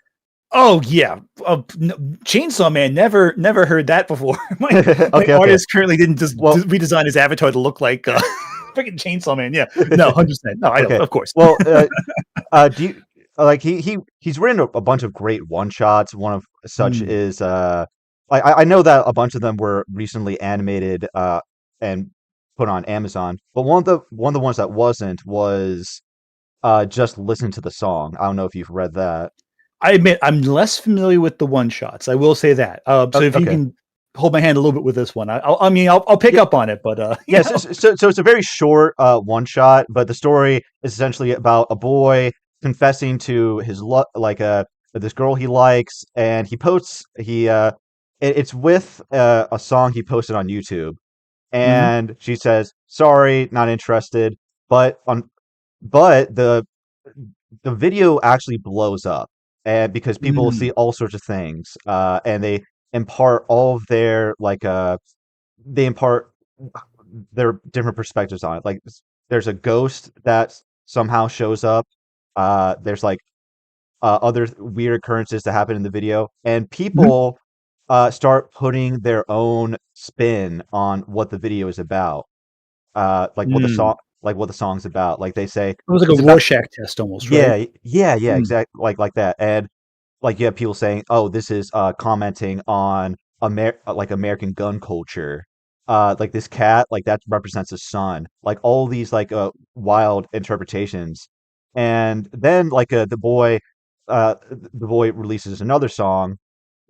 Oh yeah, Chainsaw Man. Never heard that before. my artist currently didn't just redesign his avatar to look like freaking Chainsaw Man. Yeah, no, 100%. No, I don't. Of course. Well, do you like he's written a bunch of great one shots. One of such is I know that a bunch of them were recently animated and put on Amazon, but one of the ones that wasn't was just listen to the song. I don't know if you've read that. I admit I'm less familiar with the one shots. I will say that. So if you can hold my hand a little bit with this one, I'll pick up on it. But so it's a very short one shot, but the story is essentially about a boy confessing to his this girl he likes, and he posts it's with a song he posted on YouTube, and she says sorry, not interested, but the video actually blows up, and because people see all sorts of things, and they impart all of their they impart their different perspectives on it. Like there's a ghost that somehow shows up. There's like other weird occurrences that happen in the video, and people start putting their own spin on what the video is about. Like what the song's about. Like they say it was like a Rorschach test almost, right? Yeah, exactly, like that. And like you have people saying, "Oh, this is commenting on American gun culture." Like this cat, like that represents a sun. Like all these wild interpretations, and then the boy releases another song,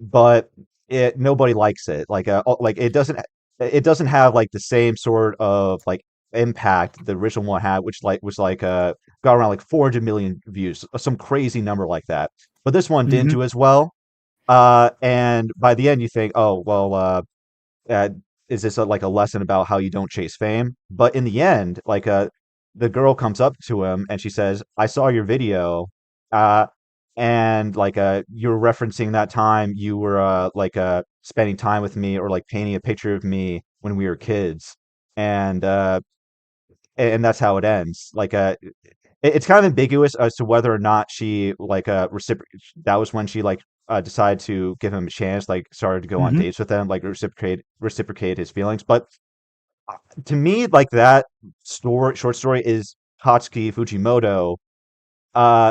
but nobody likes it. Like it doesn't have like the same sort of like impact the original one had, which got around like 400 million views, some crazy number like that. But this one didn't do as well. And by the end, you think, oh well, is this like a lesson about how you don't chase fame? But in the end, the girl comes up to him and she says, "I saw your video, and you're referencing that time you were spending time with me or like painting a picture of me when we were kids," and that's how it ends. It's kind of ambiguous as to whether or not she that was when she decided to give him a chance, like started to go on dates with him, like reciprocate his feelings. But to me, like that short story is Katsuki Fujimoto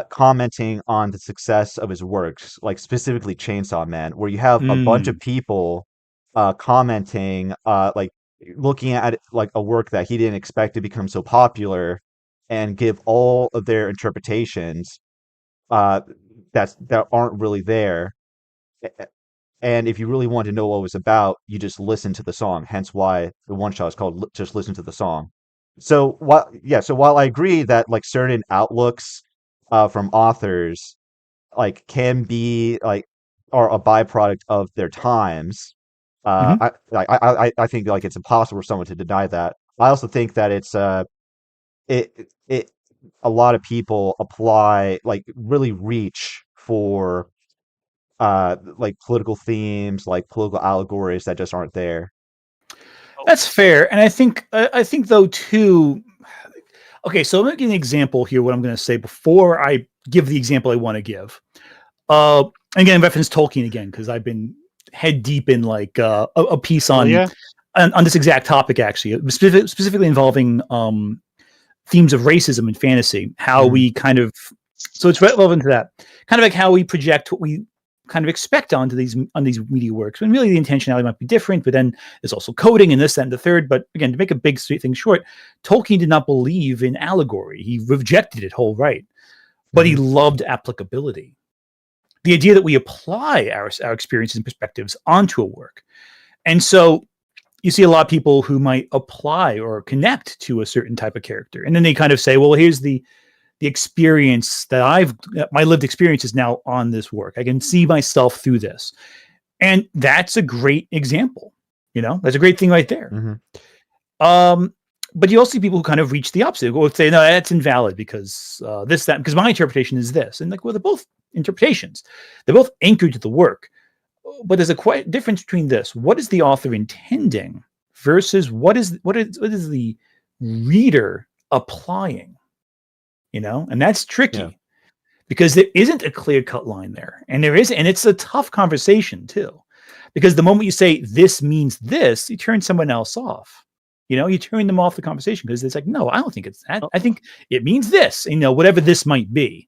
commenting on the success of his works, like specifically Chainsaw Man, where you have a bunch of people commenting, like looking at like a work that he didn't expect to become so popular, and give all of their interpretations. that aren't really there. And if you really want to know what it was about, you just listen to the song. Hence why the one shot is called "Just Listen to the Song." So while I agree that like certain outlooks from authors like can be like are a byproduct of their times, Mhm. I think like it's impossible for someone to deny that. I also think that it a lot of people apply like really reach for like political themes, like political allegories that just aren't there. That's fair, and I think though too. Okay, so let me give an example here. What I'm going to say before I give the example I want to give. Again, reference Tolkien again because I've been head deep in like a piece Well, yeah. on this exact topic actually, specifically involving themes of racism in fantasy. How we kind of so it's relevant to that. Kind of like how we project what we kind of expect on these media works when really the intentionality might be different, but then there's also coding and this, that, and the third. But again, to make a big thing short, Tolkien did not believe in allegory. He rejected it whole right, but he loved applicability. The idea that we apply our experiences and perspectives onto a work. And so you see a lot of people who might apply or connect to a certain type of character. And then they kind of say, well, here's the experience that my lived experience is now on this work. I can see myself through this. And that's a great example. That's a great thing right there. But you also see people who kind of reach the opposite. Will say, no, that's invalid because because my interpretation is this. And like, well, they're both interpretations. They're both anchored to the work. But there's a quite difference between this. What is the author intending versus what is the reader applying? And that's tricky because there isn't a clear-cut line there. And it's a tough conversation too. Because the moment you say this means this, you turn someone else off. You turn them off the conversation because it's like, no, I don't think it's that. I think it means this, whatever this might be.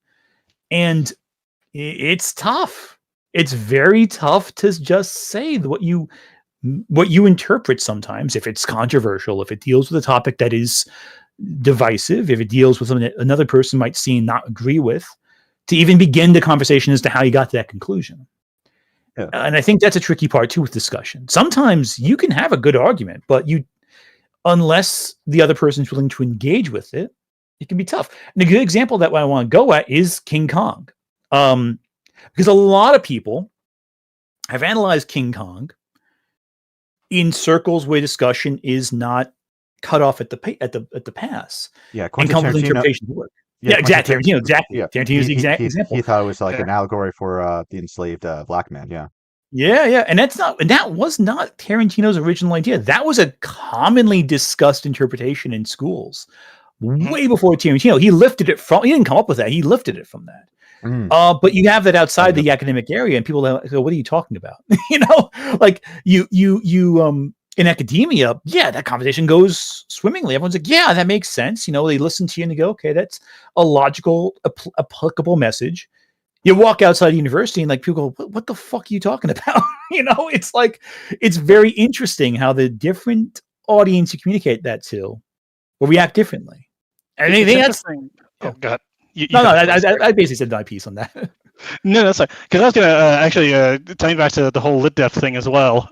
And it's tough. It's very tough to just say what you interpret sometimes, if it's controversial, if it deals with a topic that is divisive, if it deals with something that another person might see and not agree with, to even begin the conversation as to how you got to that conclusion. Yeah. And I think that's a tricky part too with discussion. Sometimes you can have a good argument, but unless the other person's willing to engage with it, it can be tough. And a good example that I want to go at is King Kong. Because a lot of people have analyzed King Kong in circles where discussion is not cut off at the pass. Yeah, and come with interpretation of work. Yeah, exactly. Tarantino, exactly. Yeah. Tarantino's the exact example. He thought it was like an allegory for the enslaved black man. Yeah. Yeah, and that was not Tarantino's original idea. That was a commonly discussed interpretation in schools way before Tarantino. He didn't come up with that. He lifted it from that. But you have that outside the academic area, and people go, "What are you talking about?" Like you in academia, that conversation goes swimmingly. Everyone's like, "Yeah, that makes sense." They listen to you and they go, "Okay, that's a logical, applicable message." You walk outside university and like people go, "What the fuck are you talking about?" It's like it's very interesting how the different audience you communicate that to will react differently. And anything that's oh god. I basically said my piece on that. No, that's fine. Because I was going to actually turn back to the whole lit depth thing as well.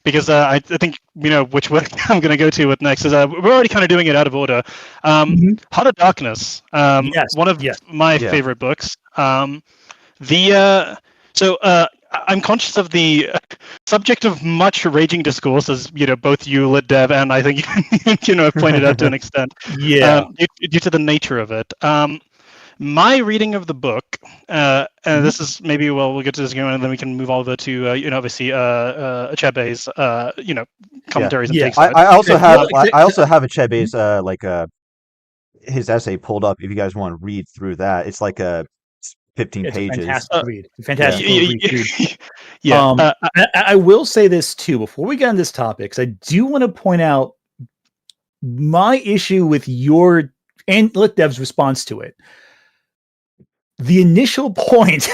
Because I think which work I'm going to go to with next is we're already kind of doing it out of order. Heart of Darkness. One of my favorite books. I'm conscious of the subject of much raging discourse, as both you, lit dev, and I think have pointed out to an extent. Due to the nature of it. My reading of the book, and this is maybe we'll get to this again, and then we can move over to obviously Achebe's commentaries and takes. I also have Achebe's his essay pulled up. If you guys want to read through that, it's like 15 pages. Fantastic read. I will say this too before we get on this topic, because I do want to point out my issue with your and Lit Dev's response to it. The initial point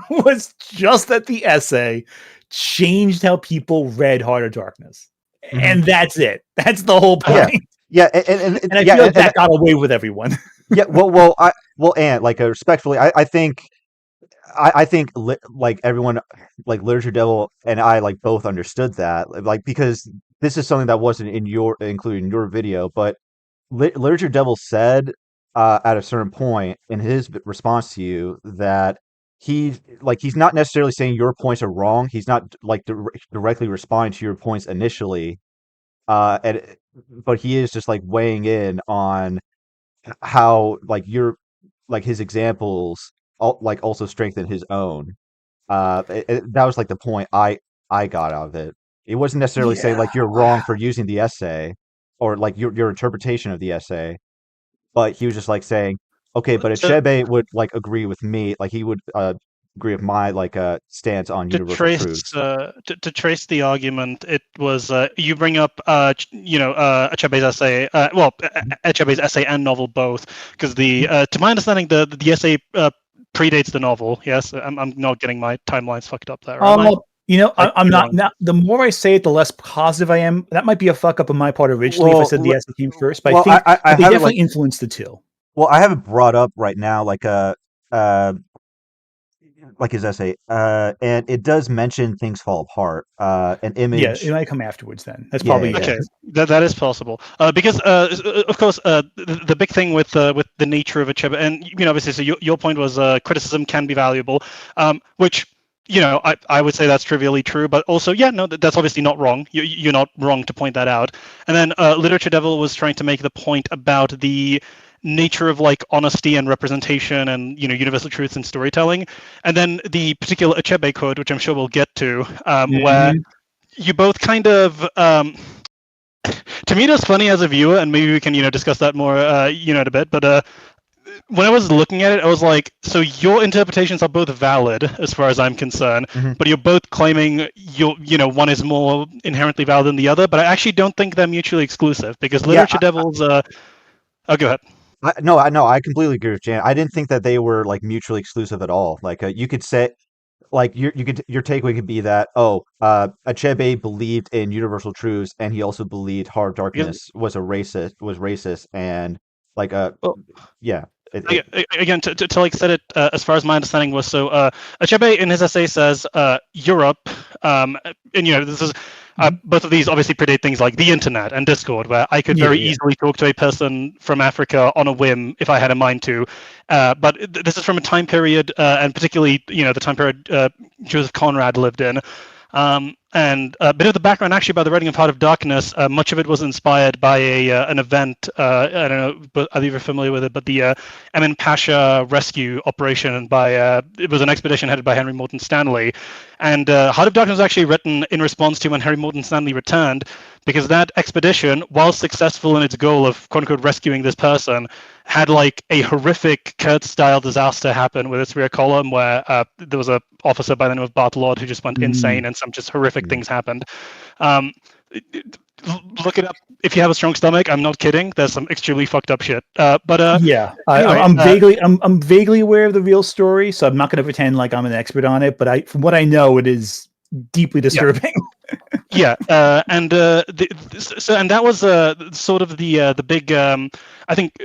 was just that the essay changed how people read Heart of Darkness. And that's it. That's the whole point. Yeah. And I feel like that got away with everyone. And like respectfully, I think I think like everyone, like Literature Devil and I, like both understood that, like because this is something that wasn't included in your video, but Literature Devil said at a certain point in his response to you that he's not necessarily saying your points are wrong. He's not like directly responding to your points initially, and but he is just like weighing in on how like his examples like also strengthen his own. That was like the point I got out of it. It wasn't necessarily saying Yeah. like you're wrong for using the essay or like your interpretation of the essay, but he was just like saying, okay, but So Achebe would like agree with me, like he would agree with my like stance on universal truths. to trace the argument, it was you bring up Achebe's essay, Achebe's essay and novel both, because the to my understanding the essay predates the novel. Yes, I'm not getting my timelines fucked up there, am I? I'm not. The more I say it, the less positive I am. That might be a fuck up on my part originally if I said the essay came first, but I think I they have it definitely influenced the two. well, I have it brought up right now, like his essay, and it does mention things fall apart. An Yeah, it image, might come afterwards. Then that's yeah, probably yeah, Okay, that is possible. Because of course the big thing with the nature of Achebe, and obviously, so your point was criticism can be valuable, which I would say that's trivially true, but also yeah, no, that's obviously not wrong. You're not wrong to point that out. And then Literature Devil was trying to make the point about the nature of like honesty and representation and universal truths in storytelling, and then the particular Achebe quote, which I'm sure we'll get to, where you both kind of to me it was funny as a viewer, and maybe we can discuss that more in a bit, but when I was looking at it, I was like, so your interpretations are both valid as far as I'm concerned, Mhm. but you're both claiming one is more inherently valid than the other, but I actually don't think they're mutually exclusive, because Yeah. Literature Devils oh, go ahead. I completely agree with Jan. I didn't think that they were like mutually exclusive at all. Like you could say, like your takeaway could be that Achebe believed in universal truths, and he also believed Heart of Because Darkness was racist, and like well, yeah, it again, to like set it as far as my understanding was, so Achebe in his essay says Europe, and this is both of these obviously predate things like the internet and Discord, where I could very easily talk to a person from Africa on a whim if I had a mind to. But this is from a time period, and particularly the time period Joseph Conrad lived in. And a bit of the background, actually, by the writing of Heart of Darkness, much of it was inspired by an event. I don't know, but are you familiar with it? But the Emin Pasha rescue operation it was an expedition headed by Henry Morton Stanley. And Heart of Darkness was actually written in response to when Henry Morton Stanley returned, because that expedition, while successful in its goal of quote unquote rescuing this person, had like a horrific Kurtz-style disaster happen with its rear column, where there was an officer by the name of Bartlord who just went insane, and some just horrific things happened. Look it up if you have a strong stomach. I'm not kidding. There's some extremely fucked up shit. Yeah, anyway, I'm vaguely aware of the real story, so I'm not going to pretend like I'm an expert on it. But from what I know, it is deeply disturbing. Yeah, and that was sort of the big I think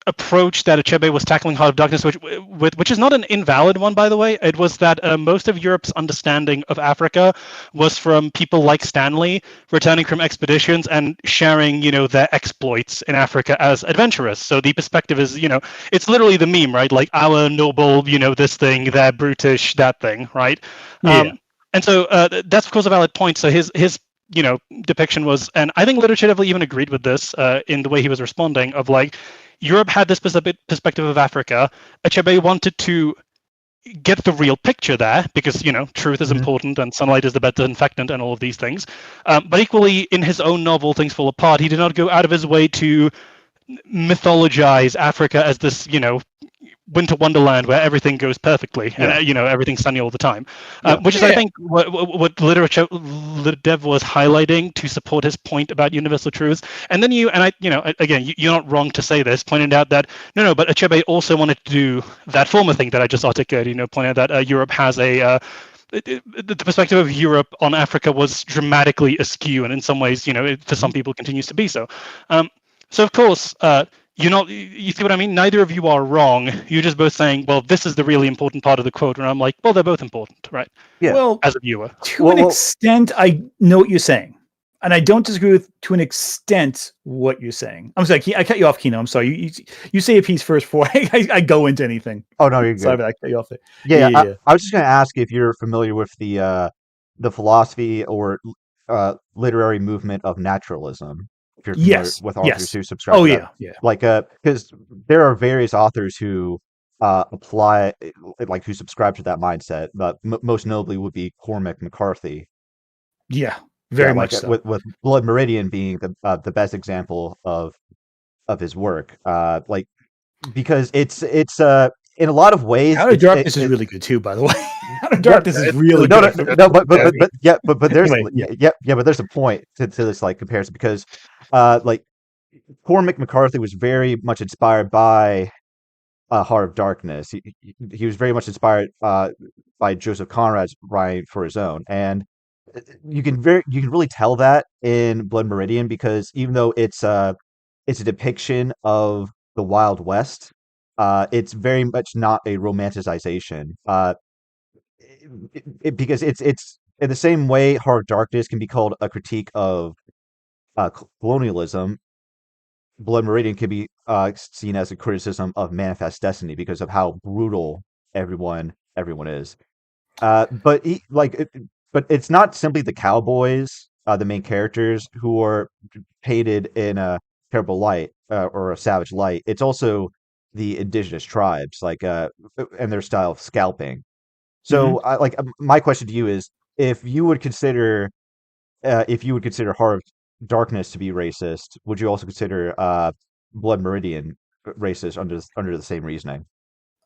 approach that Achebe was tackling Heart of Darkness, which is not an invalid one, by the way. It was that most of Europe's understanding of Africa was from people like Stanley returning from expeditions and sharing, their exploits in Africa as adventurous. So the perspective is, it's literally the meme, right? Like our noble, this thing, they're brutish, that thing, right? Yeah. And so that's of course a valid point. So his depiction was, and I think Literature Devil even agreed with this in the way he was responding, of like Europe had this perspective of Africa. Achebe wanted to get the real picture there because truth is important and sunlight is the better disinfectant and all of these things. But equally, in his own novel Things Fall Apart, he did not go out of his way to mythologize Africa as this winter wonderland where everything goes perfectly and everything's sunny all the time, which is I think what Literature Dev was highlighting to support his point about universal truths. And then again, you're not wrong to say this, pointed out that no, but Achebe also wanted to do that former thing that I just articulated, pointing out that Europe has a the perspective of Europe on Africa was dramatically askew, and in some ways, for some people continues to be so. So of course, you see what I mean? Neither of you are wrong. You're just both saying, well, this is the really important part of the quote. And I'm like, well, they're both important, right? Yeah. Well, As a viewer. to an extent, I know what you're saying. And I don't disagree with, to an extent, what you're saying. I'm sorry, I cut you off, Kino. I'm sorry. You say a piece first before I go into anything. Oh, no, you're good. Sorry, but I cut you off there. Yeah. I was just going to ask if you're familiar with the philosophy or literary movement of naturalism. If you're familiar with authors who subscribe to that. Yeah. Like, because there are various authors who apply, like, who subscribe to that mindset, but most notably would be Cormac McCarthy. Yeah, very much so. With Blood Meridian being the best example of his work. Like, because it's in a lot of ways. Out of Darkness is really good too, by the way. Out of Darkness is really good. But there's but there's a point to this like comparison, because like Cormac McCarthy was very much inspired by Heart of Darkness. He was very much inspired by Joseph Conrad's writing for his own, and you can really tell that in Blood Meridian, because even though it's a depiction of the Wild West, it's very much not a romanticization. Because it's in the same way Heart of Darkness can be called a critique of colonialism, Blood Meridian can be seen as a criticism of Manifest Destiny because of how brutal everyone is. But it's not simply the cowboys, the main characters, who are painted in a terrible light or a savage light. It's also the indigenous tribes, like and their style of scalping. So, my question to you is, if you would consider Heart of Darkness to be racist, would you also consider Blood Meridian racist under the same reasoning?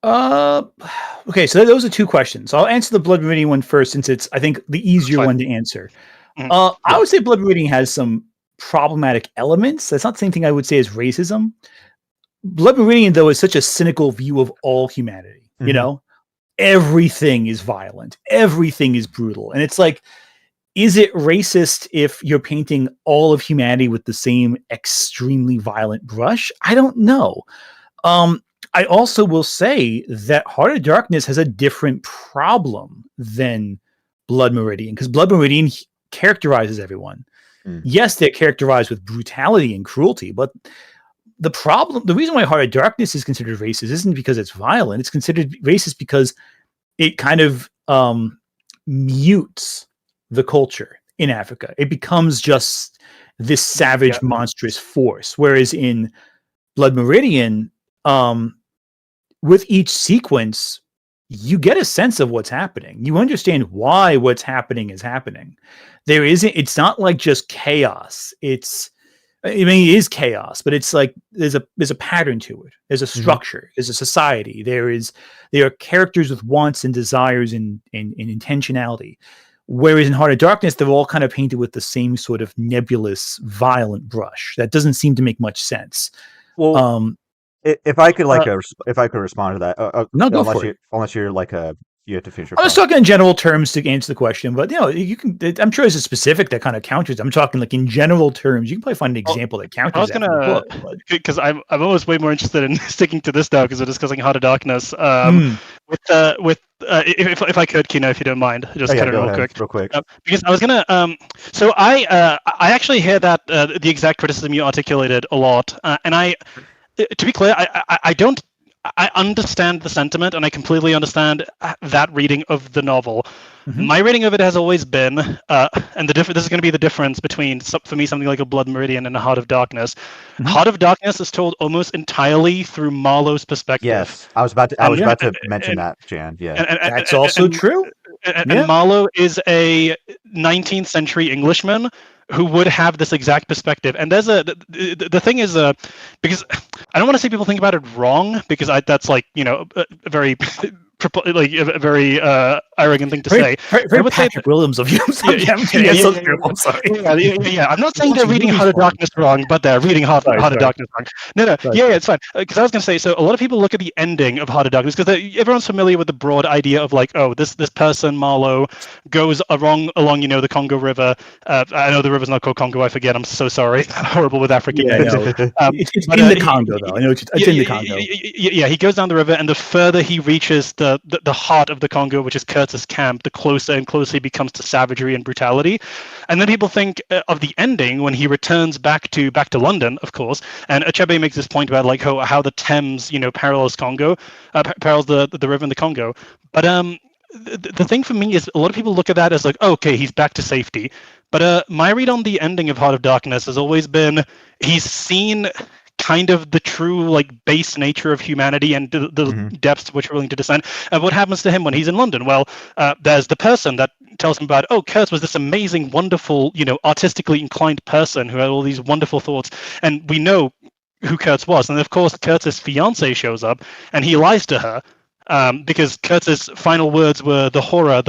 Okay, so those are two questions. I'll answer the Blood Meridian one first, since it's, I think, the easier one to answer. I would say Blood Meridian has some problematic elements. That's not the same thing I would say as racism. Blood Meridian, though, is such a cynical view of all humanity. You know, everything is violent, everything is brutal, and it's like, is it racist if you're painting all of humanity with the same extremely violent brush? I don't know. I also will say that Heart of Darkness has a different problem than Blood Meridian, because Blood Meridian characterizes everyone. Yes, they're characterized with brutality and cruelty, but the reason why Heart of Darkness is considered racist isn't because it's violent. It's considered racist because it kind of mutes the culture in Africa. It becomes just this savage, monstrous force. Whereas in Blood Meridian, with each sequence, you get a sense of what's happening. You understand why what's happening is happening. It's not like just chaos. It is chaos, but it's like there's a pattern to it. There's a structure. There's a society. There are characters with wants and desires and intentionality. Whereas in Heart of Darkness, they're all kind of painted with the same sort of nebulous, violent brush. That doesn't seem to make much sense. Well, if I could respond to that, no, go for it. Unless you're like you have to finish your I was talking in general terms to answer the question, but you can. I'm sure there's a specific that kind of counters. I'm talking like in general terms. You can probably find an example that counters. I was gonna, because I'm almost way more interested in sticking to this now because we're discussing Heart of Darkness. If I could, Kino, if you don't mind, just cut it real quick. Because I was gonna. So I actually hear that the exact criticism you articulated a lot, and to be clear, I understand the sentiment, and I completely understand that reading of the novel. My reading of it has always been, and this is going to be the difference between, for me, something like a Blood Meridian and a Heart of Darkness. Heart of Darkness is told almost entirely through Marlowe's perspective. Yes, I was about to mention that, Jan. Yeah, that's also true. And Marlowe is a 19th century Englishman who would have this exact perspective. And there's the thing is, because I don't want to say people think about it wrong, because that's like, a very arrogant thing to say. Very I would say Patrick Williams of you. I'm sorry. Yeah. I'm not saying they're reading Heart of Darkness wrong, but they're reading Heart of Darkness wrong. No. Yeah, it's fine. Because I was going to say, so a lot of people look at the ending of Heart of Darkness because everyone's familiar with the broad idea of like, oh, this person, Marlowe, goes along, the Congo River. I know the river's not called Congo. I forget. I'm so sorry. Horrible with African names. It's in the Congo, though. I know it's in the Congo. Yeah, he goes down the river, and the further he reaches the heart of the Congo, which is Kurtz's camp, the closer and closer he becomes to savagery and brutality. And then people think of the ending when he returns back to London, of course. And Achebe makes this point about like how the Thames, parallels Congo, parallels the river in the Congo. But the thing for me is a lot of people look at that as like, oh, okay, he's back to safety. But my read on the ending of Heart of Darkness has always been he's seen kind of the true like base nature of humanity and the depths to which we're willing to descend. And what happens to him when he's in London? Well, there's the person that tells him about, oh, Kurtz was this amazing, wonderful, artistically inclined person who had all these wonderful thoughts. And we know who Kurtz was. And of course, Kurtz's fiance shows up and he lies to her. Because Kurtz's final words were the horror,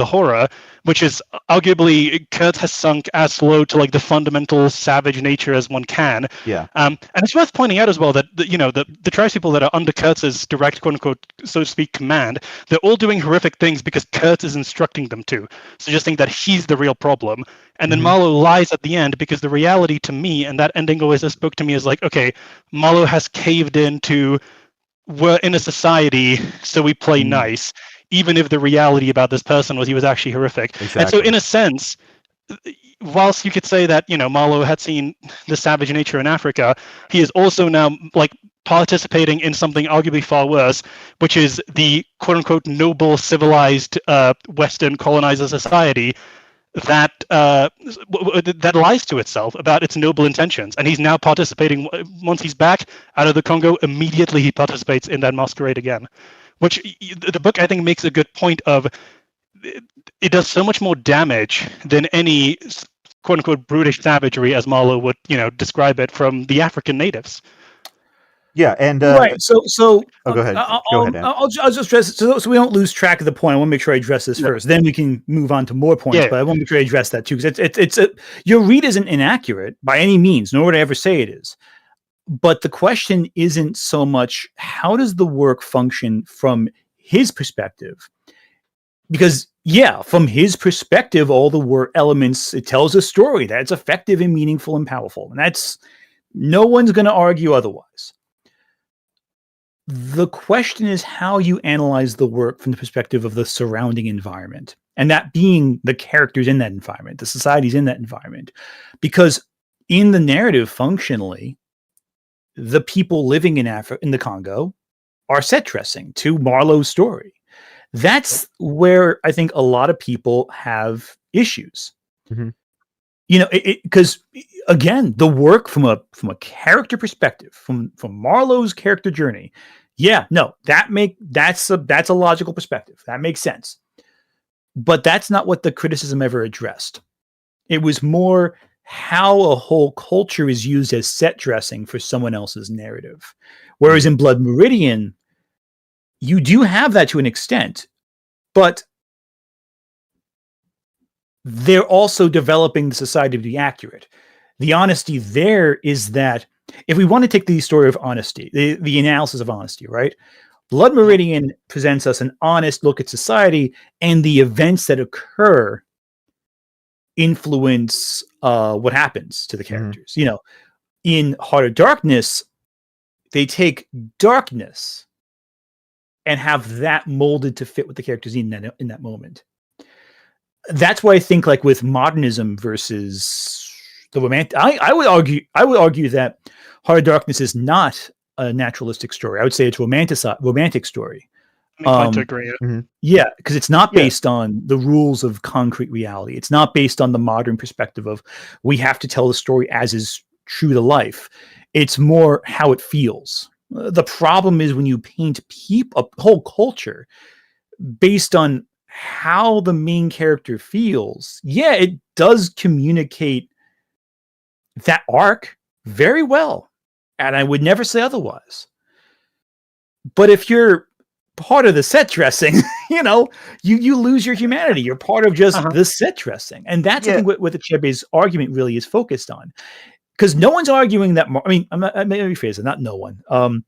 which is arguably Kurtz has sunk as low to like the fundamental savage nature as one can. Yeah. And it's worth pointing out as well that the tribespeople that are under Kurtz's direct, quote unquote, so to speak, command, they're all doing horrific things because Kurtz is instructing them to, suggesting that he's the real problem. And then Marlowe lies at the end because the reality to me, and that ending always spoke to me, is like, okay, Marlowe has caved into. We're in a society, so we play nice, even if the reality about this person was he was actually horrific. Exactly. And so in a sense, whilst you could say that, Marlowe had seen the savage nature in Africa, he is also now like participating in something arguably far worse, which is the quote unquote noble, civilized Western colonizer society that lies to itself about its noble intentions. And he's now participating, once he's back out of the Congo, immediately he participates in that masquerade again, which the book, I think, makes a good point of. It does so much more damage than any quote unquote brutish savagery, as Marlowe would, describe it, from the African natives. Yeah, and right. So go ahead. Go ahead. I'll just address it so we don't lose track of the point. I want to make sure I address this first. Then we can move on to more points. Yeah. But I want to make sure I address that too, because it's your read isn't inaccurate by any means, nor would I ever say it is. But the question isn't so much how does the work function from his perspective, because from his perspective, all the work elements, it tells a story that's effective and meaningful and powerful, and that's no one's going to argue otherwise. The question is how you analyze the work from the perspective of the surrounding environment, and that being the characters in that environment, the societies in that environment. Because in the narrative, functionally, the people living in the Congo are set dressing to Marlowe's story. That's where I think a lot of people have issues. Mm-hmm. Because again, the work from a character perspective, from Marlowe's character journey, that's a logical perspective. That makes sense. But that's not what the criticism ever addressed. It was more how a whole culture is used as set dressing for someone else's narrative. Whereas in Blood Meridian, you do have that to an extent, but they're also developing the society to be accurate. The honesty there is that if we want to take the story of honesty, the analysis of honesty, right? Blood Meridian presents us an honest look at society, and the events that occur influence what happens to the characters. Mm-hmm. In Heart of Darkness, they take darkness and have that molded to fit with the characters in that moment. That's why I think, like with modernism versus the romantic, I would argue that Heart of Darkness is not a naturalistic story. I would say it's a romantic story. I agree. Mm-hmm. Yeah, because it's not based on the rules of concrete reality. It's not based on the modern perspective of we have to tell the story as is true to life. It's more how it feels. The problem is when you paint a whole culture based on how the main character feels, it does communicate that arc very well. And I would never say otherwise. But if you're part of the set dressing, you lose your humanity. You're part of just the set dressing. And that's, I think, what the Chebe's argument really is focused on. Because no one's arguing that, I may rephrase it, not no one. I'm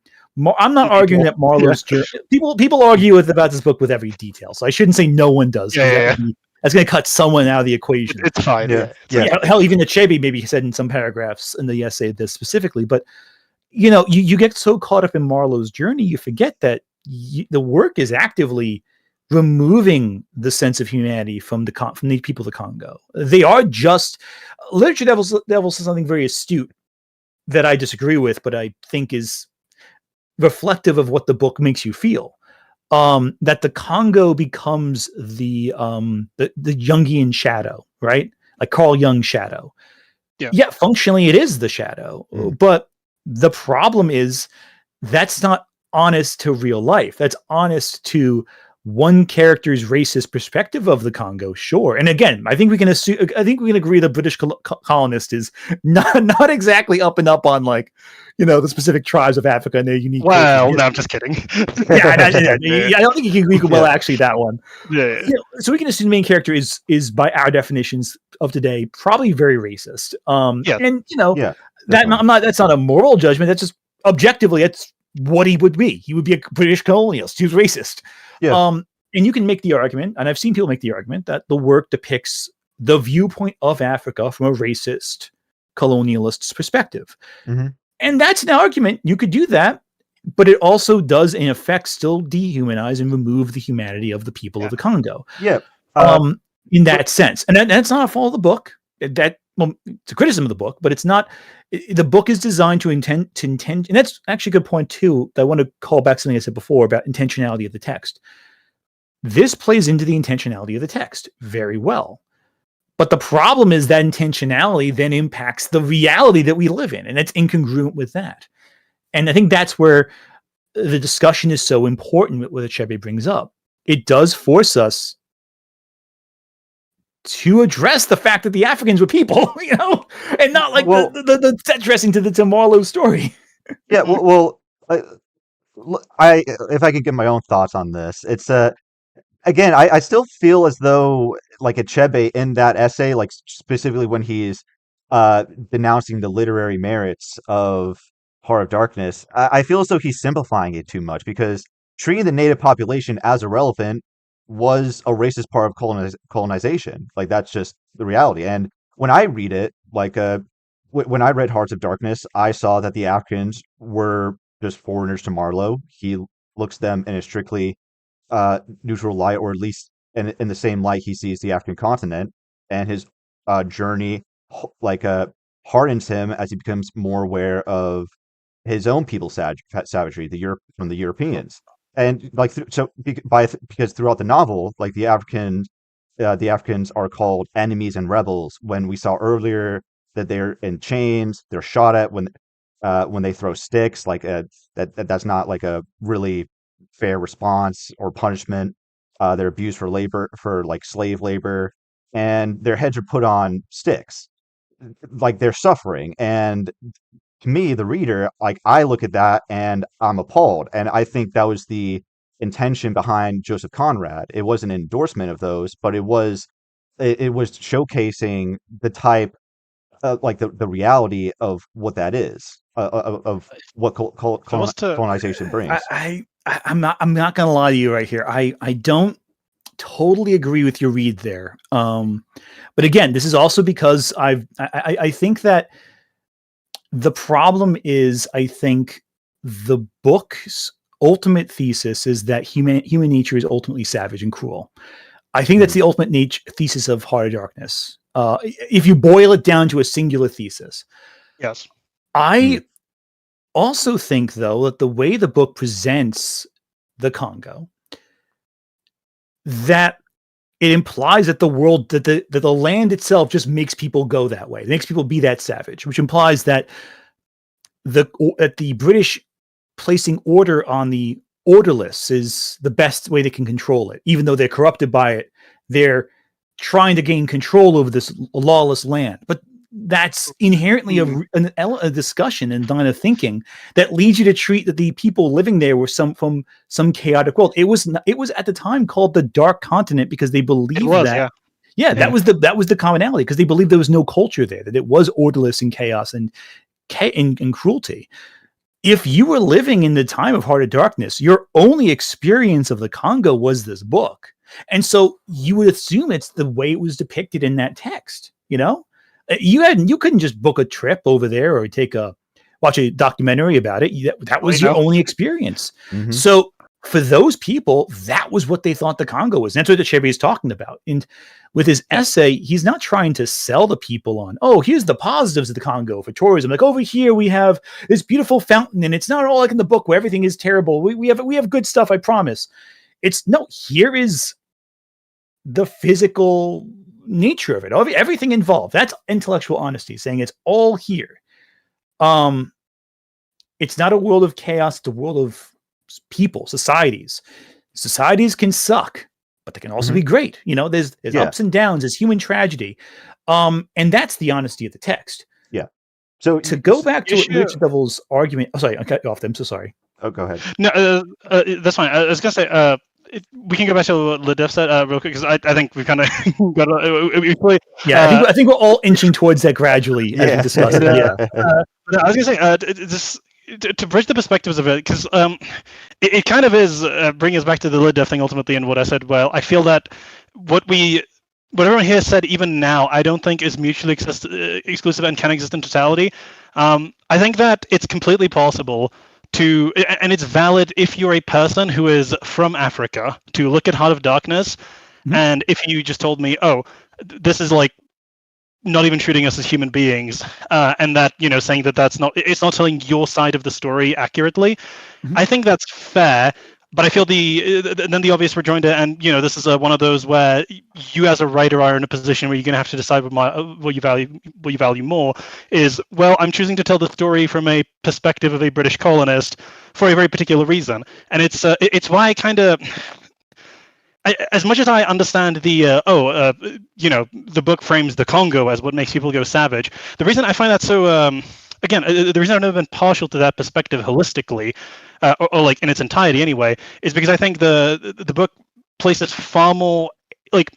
not arguing that Marlowe's journey. People argue about this book with every detail, so I shouldn't say no one does. That's going to cut someone out of the equation. It's fine. Hell, even the Chebe maybe said in some paragraphs in the essay this specifically, but you get so caught up in Marlowe's journey, you forget that the work is actively removing the sense of humanity from the people of the Congo. They are just literature. Devil says something very astute that I disagree with, but I think is reflective of what the book makes you feel. That the Congo becomes the Jungian shadow, right? Like Carl Jung's shadow. Yeah, functionally it is the shadow, but the problem is that's not honest to real life. That's honest to one character's racist perspective of the Congo, sure. And again, I think we can agree the British colonist is not exactly up and up on the specific tribes of Africa and their unique. Well, no, I'm just kidding. I don't think you can actually that one. So we can assume the main character is by our definitions of today probably very racist. That's not a moral judgment. That's just objectively that's what he would be. He would be a British colonialist. He was racist. And you can make the argument, and I've seen people make the argument, that the work depicts the viewpoint of Africa from a racist colonialist's perspective. And that's an argument. You could do that, but it also does, in effect, still dehumanize and remove the humanity of the people of the Congo. In that sense. And that's not a fault of the book. It's a criticism of the book, but it's not. The book is designed to intend, and that's actually a good point too. I want to call back something I said before about intentionality of the text. This plays into the intentionality of the text very well, but the problem is that intentionality then impacts the reality that we live in, and it's incongruent with that. And I think that's where the discussion is so important with what Achebe brings up. It does force us to address the fact that the Africans were people, and not like the set dressing to Marlowe's story. If I could give my own thoughts on this, it's again, I still feel as though like Achebe in that essay, like specifically when he's denouncing the literary merits of Heart of Darkness, I feel as though he's simplifying it too much, because treating the native population as irrelevant was a racist part of colonization. Like, that's just the reality. And when I read it, like when I read Hearts of Darkness, I saw that the Africans were just foreigners to Marlowe. He looks them in a strictly neutral light, or at least in the same light he sees the African continent, and his journey hardens him as he becomes more aware of his own people's savagery, from the Europeans. And because throughout the novel, like the Africans are called enemies and rebels. When we saw earlier that they're in chains, they're shot at when they throw sticks. That's not like a really fair response or punishment. They're abused for like slave labor, and their heads are put on sticks. Like, they're suffering. And to me, the reader, like, I look at that and I'm appalled. And I think that was the intention behind Joseph Conrad. It was an endorsement of those, but it was showcasing the type, like the reality of what that is, of what colonization brings. I'm not gonna lie to you right here. I don't totally agree with your read there. But again, this is also because I think that the problem is, I think the book's ultimate thesis is that human nature is ultimately savage and cruel. I think that's the ultimate thesis of Heart of Darkness. If you boil it down to a singular thesis. Yes. I also think, though, that the way the book presents the Congo, that it implies that the world, that the land itself just makes people go that way. It makes people be that savage, which implies that the British placing order on the orderless is the best way they can control it. Even though they're corrupted by it, they're trying to gain control over this lawless land. But that's inherently a discussion and line of thinking that leads you to treat the people living there were from some chaotic world. It was at the time called the Dark Continent because they believed that. Yeah, that was the commonality because they believed there was no culture there, that it was orderless and chaos and cruelty. If you were living in the time of Heart of Darkness, your only experience of the Congo was this book. And so you would assume it's the way it was depicted in that text, you know? You couldn't just book a trip over there or watch a documentary about it. That was your only experience. Mm-hmm. So for those people, that was what they thought the Congo was. And that's what Achebe is talking about. And with his essay, he's not trying to sell the people on, oh, here's the positives of the Congo for tourism. Like over here, we have this beautiful fountain and it's not all like in the book where everything is terrible. We have good stuff, I promise. Here is the physical nature of it, everything involved. That's intellectual honesty, saying it's all here. It's not a world of chaos, it's a world of people, societies. Societies can suck, but they can also be great. You know, there's ups and downs, there's human tragedy. And that's the honesty of the text. Yeah. So to go back to Richard Devil's argument, I cut you off. I'm so sorry. Oh, go ahead. No, that's fine. I was gonna say, we can go back to what Ledev said real quick because I think we've kind of got. I think we're all inching towards that gradually as we discuss it. But I was gonna say to bridge the perspectives of it because it kind of is bringing us back to the Ledev thing ultimately and what I said. Well, I feel that what everyone here said even now I don't think is mutually exclusive and can exist in totality. I think that it's completely possible and it's valid if you're a person who is from Africa to look at Heart of Darkness, and if you just told me, oh, this is like not even treating us as human beings, and that, you know, saying that it's not telling your side of the story accurately, I think that's fair. But I feel then the obvious rejoinder, and you know, this is one of those where you as a writer are in a position where you're going to have to decide what you value more. Is, well, I'm choosing to tell the story from a perspective of a British colonist for a very particular reason, and it's why I kind of. As much as I understand the book frames the Congo as what makes people go savage, the reason I find that so again, the reason I've never been partial to that perspective holistically, or like in its entirety anyway, is because I think the book places far more, like,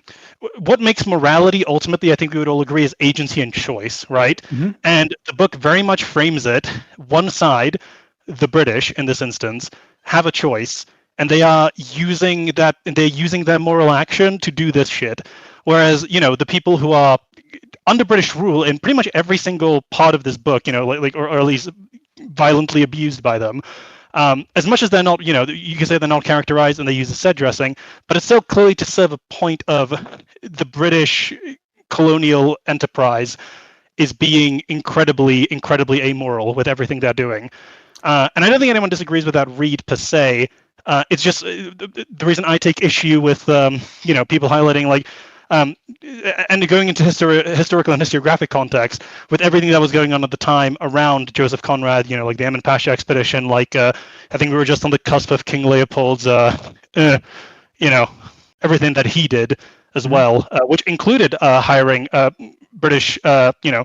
what makes morality ultimately, I think we would all agree, is agency and choice, right? And the book very much frames it, one side, the British in this instance, have a choice, and they are using their moral action to do this shit. Whereas, you know, the people who are under British rule in pretty much every single part of this book, you know, or at least violently abused by them, as much as they're not, you know, you can say they're not characterized and they use the set dressing, but it's still clearly to serve a point of the British colonial enterprise is being incredibly, incredibly amoral with everything they're doing. And I don't think anyone disagrees with that read per se. It's just the reason I take issue with, you know, people highlighting like, and going into historical and historiographic context with everything that was going on at the time around Joseph Conrad, you know, like the Emin Pasha expedition, like I think we were just on the cusp of King Leopold's, you know, everything that he did as well, which included hiring British, you know,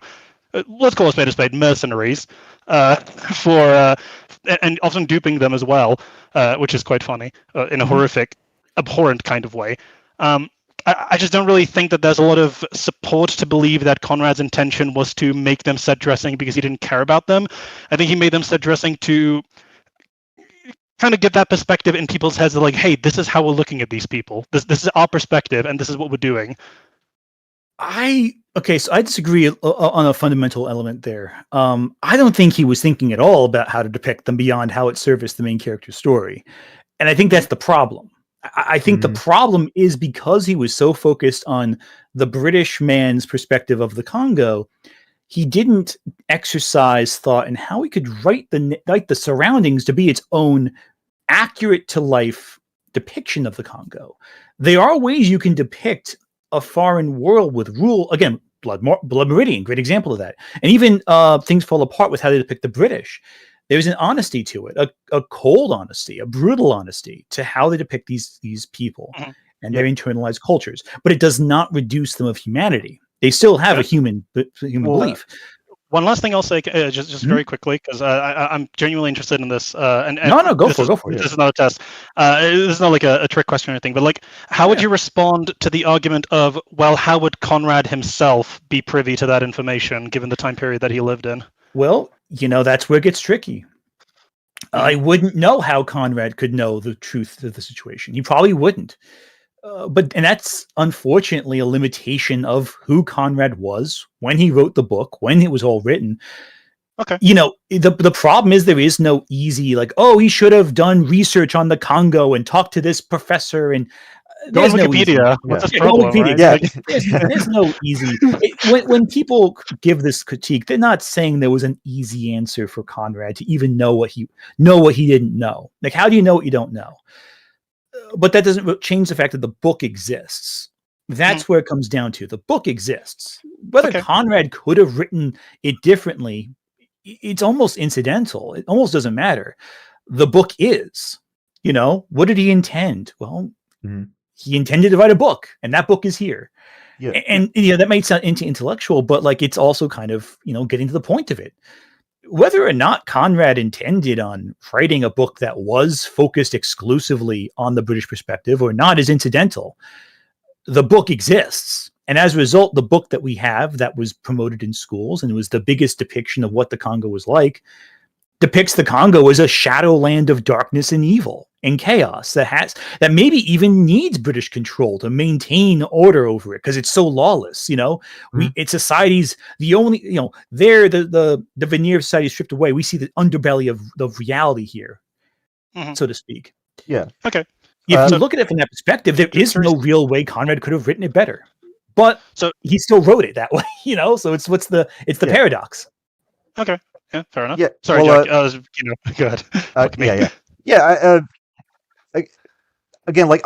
let's call a spade, mercenaries for, and often duping them as well, which is quite funny in a horrific, abhorrent kind of way. I just don't really think that there's a lot of support to believe that Conrad's intention was to make them set dressing because he didn't care about them. I think he made them set dressing to kind of get that perspective in people's heads of like, hey, this is how we're looking at these people. This is our perspective, and this is what we're doing. So I disagree on a fundamental element there. I don't think he was thinking at all about how to depict them beyond how it serviced the main character's story. And I think that's the problem. I think the problem is because he was so focused on the British man's perspective of the Congo, he didn't exercise thought in how he could write the surroundings to be its own accurate to life depiction of the Congo. There are ways you can depict a foreign world with rule. Again, Blood Meridian, great example of that. And even Things Fall Apart with how they depict the British. There's an honesty to it, a cold honesty, a brutal honesty to how they depict these people and their internalized cultures. But it does not reduce them of humanity. They still have a human belief. One last thing I'll say, just very quickly, because I'm genuinely interested in this. And no, go for it. This is not a test. This is not like a trick question or anything. But like, how would you respond to the argument of, well, how would Conrad himself be privy to that information, given the time period that he lived in? Well, that's where it gets tricky. I wouldn't know how Conrad could know the truth of the situation. He probably wouldn't. And that's unfortunately a limitation of who Conrad was when he wrote the book, when it was all written. Okay. The problem is there is no easy, like, oh, he should have done research on the Congo and talked to this professor. And go on Wikipedia. What's this problem, right? Yeah. There's no easy. When people give this critique, they're not saying there was an easy answer for Conrad to even know what he didn't know. Like, how do you know what you don't know? But that doesn't change the fact that the book exists. That's where it comes down to. The book exists. Whether Conrad could have written it differently, it's almost incidental. It almost doesn't matter. The book is. What did he intend? Well, he intended to write a book, and that book is here. Yeah. And that might sound intellectual, but like it's also kind of getting to the point of it. Whether or not Conrad intended on writing a book that was focused exclusively on the British perspective or not is incidental. The book exists. And as a result, the book that we have that was promoted in schools and was the biggest depiction of what the Congo was like depicts the Congo as a shadowland of darkness and evil and chaos that maybe even needs British control to maintain order over it because it's so lawless. It's society's the only, the veneer of society is stripped away. We see the underbelly of reality here, so to speak. Yeah. Okay. If you look at it from that perspective, there is no real way Conrad could have written it better, but he still wrote it that way. So it's the paradox. Okay. Yeah, fair enough. Yeah. Sorry, Jack. Go ahead. Yeah. Again, like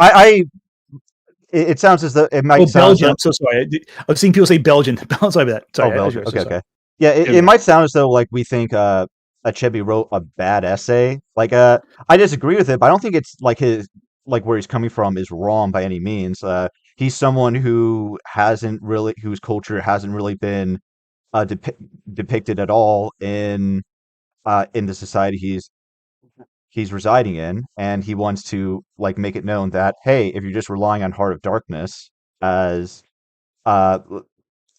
it sounds as though it might sound. Belgian. I'm so sorry. I've seen people say Belgian. Sorry about that. Sorry. Belgian. Okay. Yeah, it might sound as though like we think Achebe wrote a bad essay. Like I disagree with it, but I don't think it's like where he's coming from is wrong by any means. He's someone whose culture hasn't really been depicted at all in the society he's residing in, and he wants to like make it known that, hey, if you're just relying on Heart of Darkness as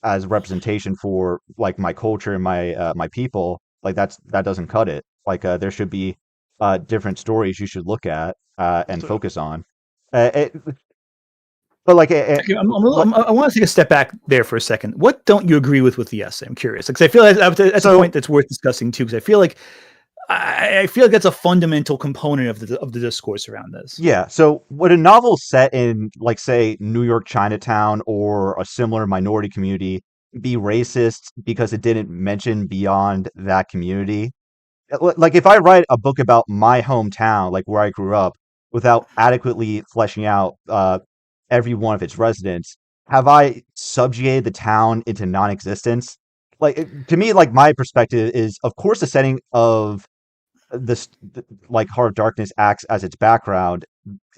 representation for like my culture and my people, like that doesn't cut it. Like there should be different stories you should look at and focus on. But like, I want to take a step back there for a second. What don't you agree with the essay? I'm curious because I feel that's a point that's worth discussing too. Because I feel like that's a fundamental component of the discourse around this. Yeah. So would a novel set in like say New York Chinatown or a similar minority community be racist because it didn't mention beyond that community? Like if I write a book about my hometown, like where I grew up, without adequately fleshing out every one of its residents, have I subjugated the town into non-existence? Like to me, like my perspective is, of course, the setting of this, like Heart of Darkness, acts as its background,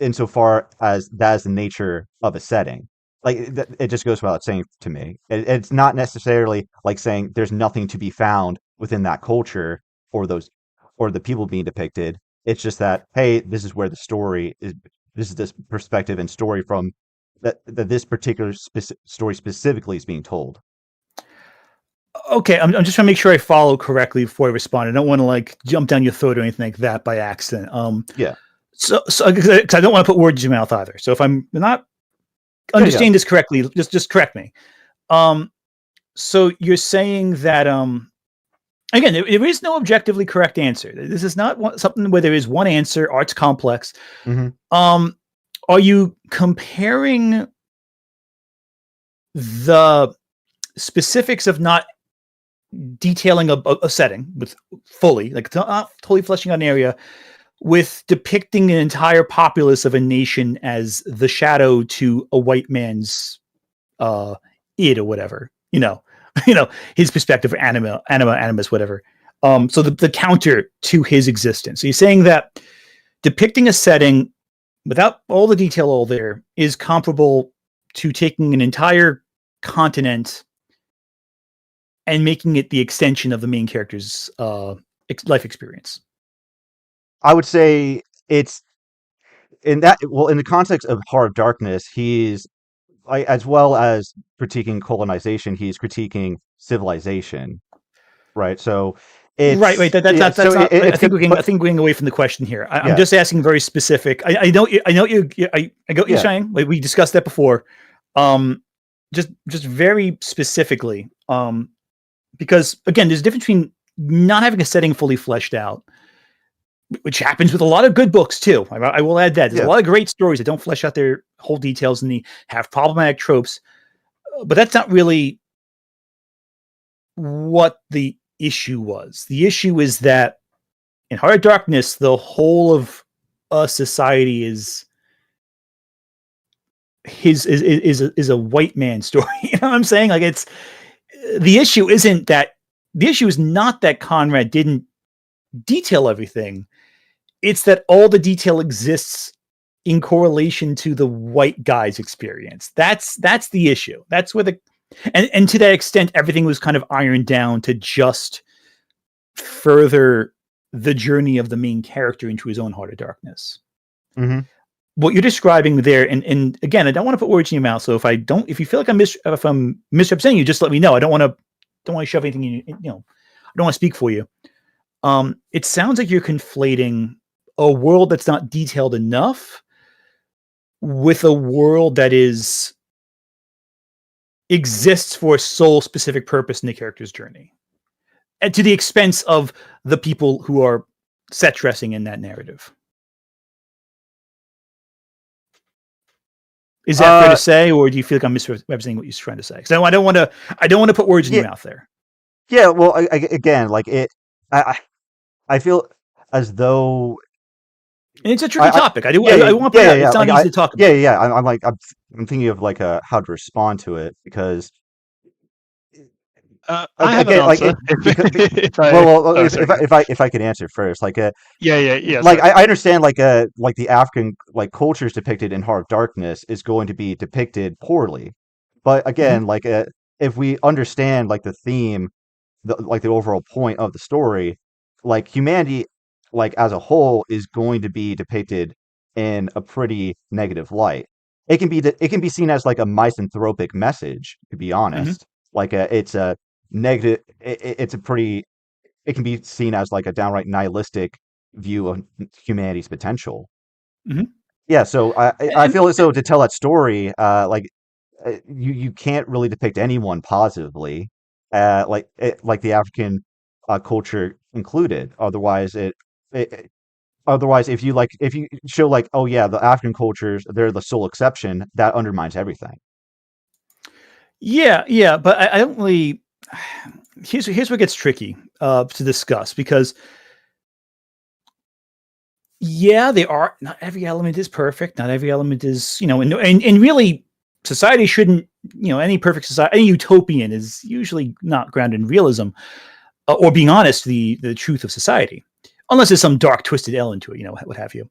insofar as that is the nature of a setting. Like it just goes without saying to me. It's not necessarily like saying there's nothing to be found within that culture or the people being depicted. It's just that, hey, this is where the story is. This is this perspective and story from that this particular story specifically is being told. Okay, I'm just trying to make sure I follow correctly before I respond. I don't want to like jump down your throat or anything like that by accident. Yeah. So because I don't want to put words in your mouth either. So if I'm not understanding this correctly, just correct me. So you're saying that again, there is no objectively correct answer. This is not something where there is one answer. Art's complex. Mm-hmm. Are you comparing the specifics of not detailing a setting with fully, like not totally fleshing out an area, with depicting an entire populace of a nation as the shadow to a white man's id or whatever, his perspective, animus, whatever. So the counter to his existence. So you're saying that depicting a setting without all the detail all there is comparable to taking an entire continent and making it the extension of the main character's life experience. I would say it's in the context of Heart of Darkness, he's as well as critiquing colonization, he's critiquing civilization, right? So Right. That's yeah, that's so not. I it's think good, we're getting. I but think we're getting away from the question here. I'm yeah, just asking very specific. I know. I know you. I got you yeah. saying. Like, we discussed that before. Just very specifically. Because again, there's a difference between not having a setting fully fleshed out, which happens with a lot of good books too. I will add that there's a Yeah. lot of great stories that don't flesh out their whole details and they have problematic tropes, but that's not really what the issue was. The issue is that in Heart of Darkness, the whole of a society is a white man story. You know what I'm saying? Like, it's the issue isn't that the issue is not that Conrad didn't detail everything. It's that all the detail exists in correlation to the white guy's experience. That's the issue. That's where and to that extent, everything was kind of ironed down to just further the journey of the main character into his own Heart of Darkness. Mm-hmm. What you're describing there, and again, I don't want to put words in your mouth. So if you feel like if I'm misrepresenting you, just let me know. I don't want to shove anything in you. I don't want to speak for you. It sounds like you're conflating a world that's not detailed enough with a world that exists for a sole specific purpose in the character's journey, and to the expense of the people who are set dressing in that narrative. Is that fair to say, or do you feel like I'm misrepresenting what you're trying to say? Because I don't want to put words in your mouth there. Yeah, well, again, like I feel as though And it's a tricky topic. I want to point out it's not easy to talk about. Yeah. I'm thinking of like how to respond to it because I have an answer. If I could answer first, like yeah. Like I understand like the African like cultures depicted in Heart of Darkness is going to be depicted poorly, but again, like if we understand like the theme, the overall point of the story, like humanity like as a whole is going to be depicted in a pretty negative light. It can be seen as like a misanthropic message, to be honest. Like it's a negative. It's a pretty. It can be seen as like a downright nihilistic view of humanity's potential. Yeah, so I feel as though to tell that story, you can't really depict anyone positively, like the African culture included. Otherwise, if you show like, oh yeah, the African cultures, they're the sole exception, that undermines everything. Yeah, but I don't really. Here's what gets tricky to discuss, because they are, not every element is perfect, not every element is, and really society shouldn't, any perfect society, any utopian is usually not grounded in realism or being honest to the truth of society, unless there's some dark twisted element to it, what have you.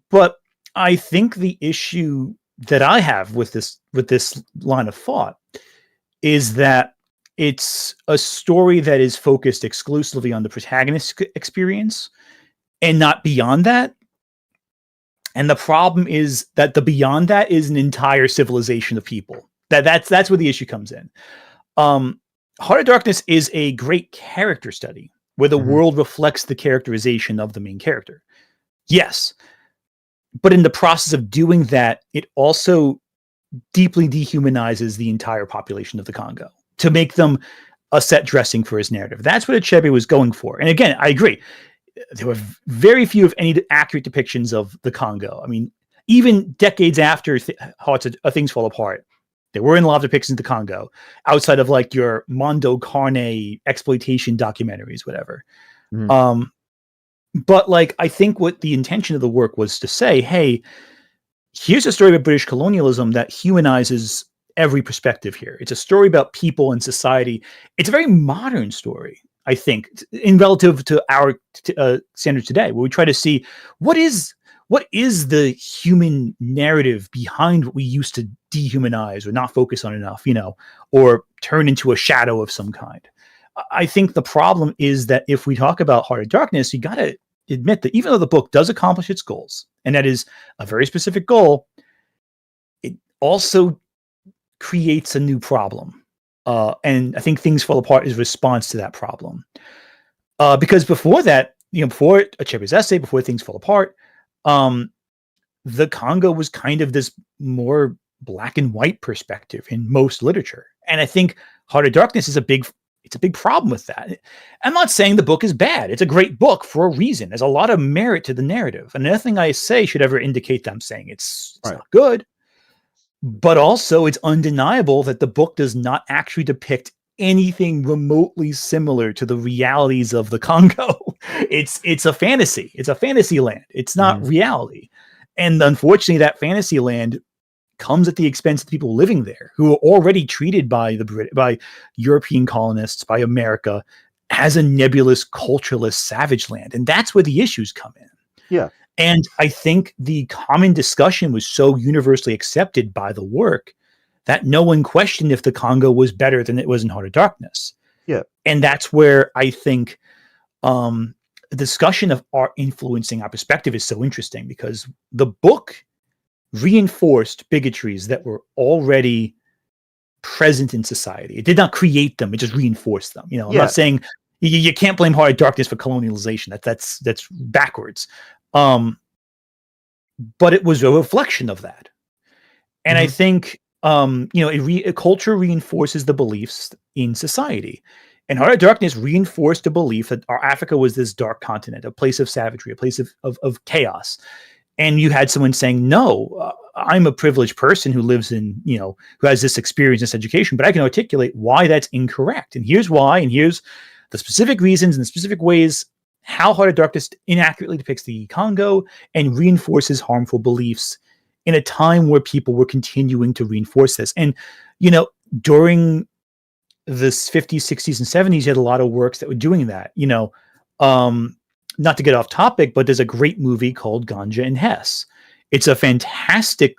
But I think the issue that I have with this line of thought is that it's a story that is focused exclusively on the protagonist's experience and not beyond that. And the problem is that the beyond that is an entire civilization of people. That's where the issue comes in. Heart of Darkness is a great character study where the world reflects the characterization of the main character. Yes. But in the process of doing that, it also deeply dehumanizes the entire population of the Congo to make them a set dressing for his narrative. That's what Achebe was going for. And again, I agree. There were very few, if any, accurate depictions of the Congo. I mean, even decades after Things Fall Apart, there weren't a lot of depictions of the Congo outside of like your Mondo Carne exploitation documentaries, whatever. But like, I think what the intention of the work was to say, hey, here's a story about British colonialism that humanizes every perspective here. It's a story about people and society. It's a very modern story, I think, in relative to our standards today, where we try to see what is the human narrative behind what we used to dehumanize or not focus on enough, or turn into a shadow of some kind. I think the problem is that if we talk about Heart of Darkness, you got to admit that even though the book does accomplish its goals, and that is a very specific goal, it also creates a new problem. And I think Things Fall Apart is a response to that problem. Because before that, before Achebe's essay, before Things Fall Apart, the Congo was kind of this more black and white perspective in most literature. And I think Heart of Darkness is a big problem with that. I'm not saying the book is bad. It's a great book for a reason. There's a lot of merit to the narrative. And nothing I say should ever indicate that I'm saying it's Right. not good. But also, it's undeniable that the book does not actually depict anything remotely similar to the realities of the Congo. It's a fantasy. It's a fantasy land. It's not reality. And unfortunately, that fantasy land comes at the expense of the people living there, who are already treated by by European colonists, by America, as a nebulous, cultureless savage land. And that's where the issues come in. Yeah. And I think the common discussion was so universally accepted by the work that no one questioned if the Congo was better than it was in Heart of Darkness. Yeah. And that's where I think the discussion of art influencing our perspective is so interesting, because the book reinforced bigotries that were already present in society. It did not create them. It just reinforced them. I'm not saying you can't blame Heart of Darkness for colonialization. That's backwards. But it was a reflection of that. And I think, a culture reinforces the beliefs in society. And Heart of Darkness reinforced the belief that Africa was this dark continent, a place of savagery, a place of chaos. And you had someone saying, no, I'm a privileged person who lives in, who has this experience, this education, but I can articulate why that's incorrect. And here's why, and here's the specific reasons and the specific ways how Heart of Darkness inaccurately depicts the Congo and reinforces harmful beliefs in a time where people were continuing to reinforce this. And, during the 50s, 60s, and 70s, you had a lot of works that were doing that, not to get off topic, but there's a great movie called Ganja and Hess. It's a fantastic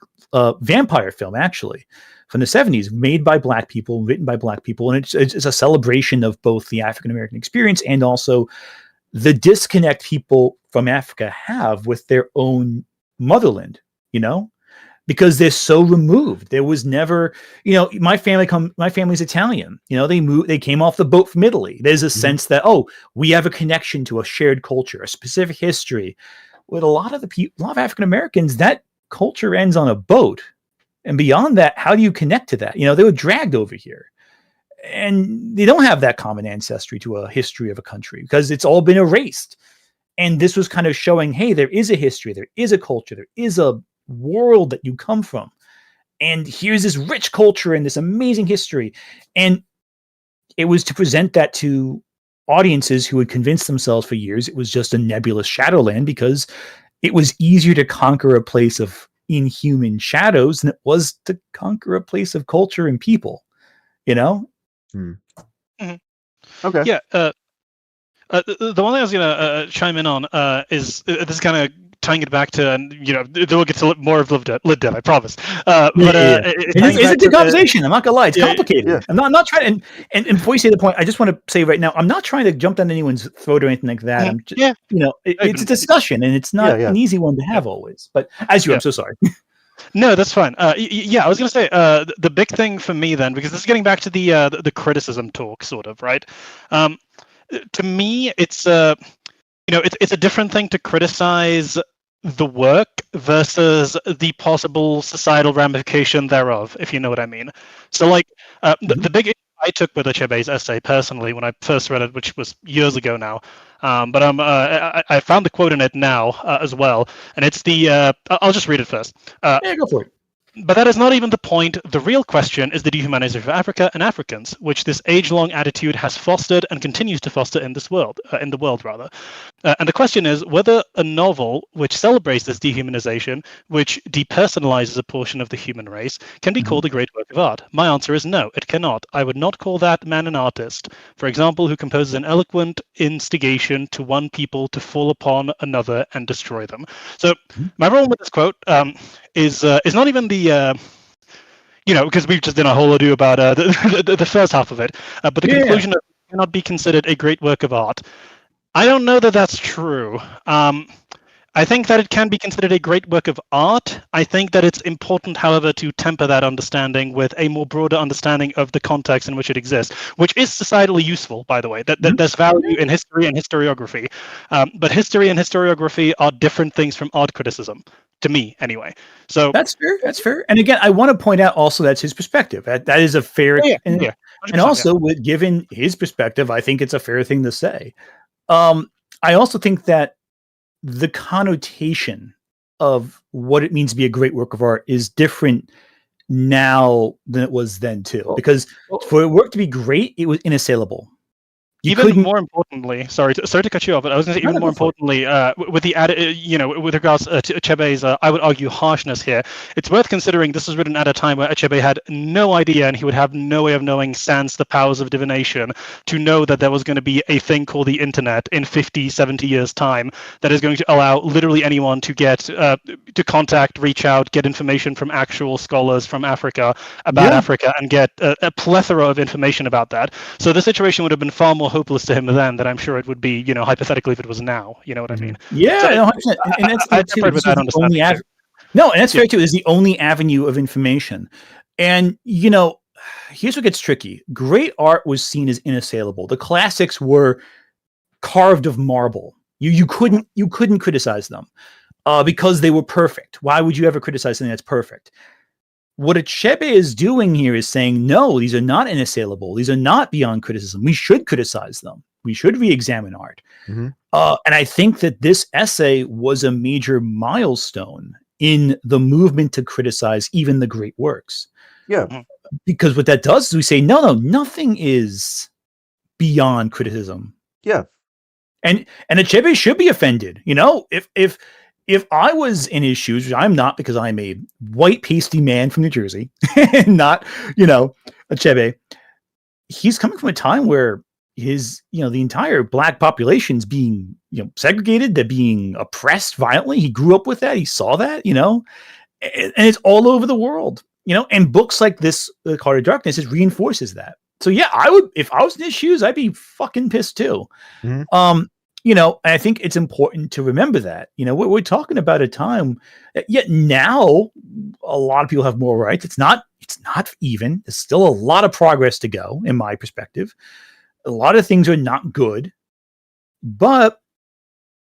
vampire film, actually, from the 70s, made by Black people, written by Black people. And it's a celebration of both the African-American experience and also the disconnect people from Africa have with their own motherland, because they're so removed. There was never, my family's Italian. They came off the boat from Italy. There's a sense that, we have a connection to a shared culture, a specific history. With a lot of African Americans, that culture ends on a boat. And beyond that, how do you connect to that? They were dragged over here. And they don't have that common ancestry to a history of a country because it's all been erased. And this was kind of showing, hey, there is a history, there is a culture, there is a world that you come from. And here's this rich culture and this amazing history. And it was to present that to audiences who had convinced themselves for years it was just a nebulous shadowland, because it was easier to conquer a place of inhuman shadows than it was to conquer a place of culture and people, Okay. Yeah. The one thing I was gonna chime in on is this is kind of tying it back to, and we'll get to more of Live Dead, I promise. It's a good conversation. I'm not gonna lie, it's complicated. Yeah. I'm not trying. And before you say the point, I just want to say right now, I'm not trying to jump down anyone's throat or anything like that. I'm just, it's a discussion, and it's not an easy one to have always. But I'm so sorry. No, that's fine. I was going to say the big thing for me then, because this is getting back to the criticism talk, sort of, right? To me, it's it's a different thing to criticize the work versus the possible societal ramification thereof, if you know what I mean. So, like, the big issue I took with Achebe's essay personally when I first read it, which was years ago now. But I found the quote in it now as well, and it's the. I'll just read it first. Go for it. But that is not even the point. The real question is the dehumanization of Africa and Africans, which this age-long attitude has fostered and continues to foster in this world, and the question is whether a novel which celebrates this dehumanization, which depersonalizes a portion of the human race, can be called a great work of art. My answer is no, it cannot. I would not call that man an artist, for example, who composes an eloquent instigation to one people to fall upon another and destroy them. So my problem with this quote is not even the because we've just done a whole ado about the first half of it, but the conclusion of it cannot be considered a great work of art. I don't know that that's true. I think that it can be considered a great work of art. I think that it's important, however, to temper that understanding with a more broader understanding of the context in which it exists, which is societally useful, by the way. That there's value in history and historiography, but history and historiography are different things from art criticism, to me, anyway. So that's fair. That's fair. And again, I want to point out also that's his perspective. That is a fair, and also given his perspective, I think it's a fair thing to say. I also think that the connotation of what it means to be a great work of art is different now than it was then too. Because for a work to be great, it was inassailable. More importantly, sorry to cut you off, but I was going to say even more importantly, with the with regards to Achebe's, I would argue harshness here. It's worth considering this was written at a time where Achebe had no idea, and he would have no way of knowing, sans the powers of divination, to know that there was going to be a thing called the internet in 50, 70 years' time that is going to allow literally anyone to get to contact, reach out, get information from actual scholars from Africa about Africa, and get a plethora of information about that. So the situation would have been far more hopeless to him then than I'm sure it would be, hypothetically, if it was now. You know what I mean? Yeah, so, and that's fair too. No, and that's fair too. Is the only avenue of information, and here's what gets tricky. Great art was seen as inassailable. The classics were carved of marble. You couldn't criticize them because they were perfect. Why would you ever criticize something that's perfect? What Achebe is doing here is saying, no, these are not inassailable. These are not beyond criticism. We should criticize them. We should re-examine art. And I think that this essay was a major milestone in the movement to criticize even the great works. Yeah. Because what that does is we say, no, nothing is beyond criticism. Yeah. And Achebe should be offended. If I was in his shoes, which I'm not because I'm a white pasty man from New Jersey, and not, Achebe, he's coming from a time where his, the entire black population's being, segregated, they're being oppressed violently. He grew up with that. He saw that, and it's all over the world, and books like this, The Heart of Darkness, it reinforces that. So yeah, if I was in his shoes, I'd be fucking pissed too. I think it's important to remember that, we're talking about a time, yet now a lot of people have more rights. It's not even. There's still a lot of progress to go, in my perspective. A lot of things are not good, but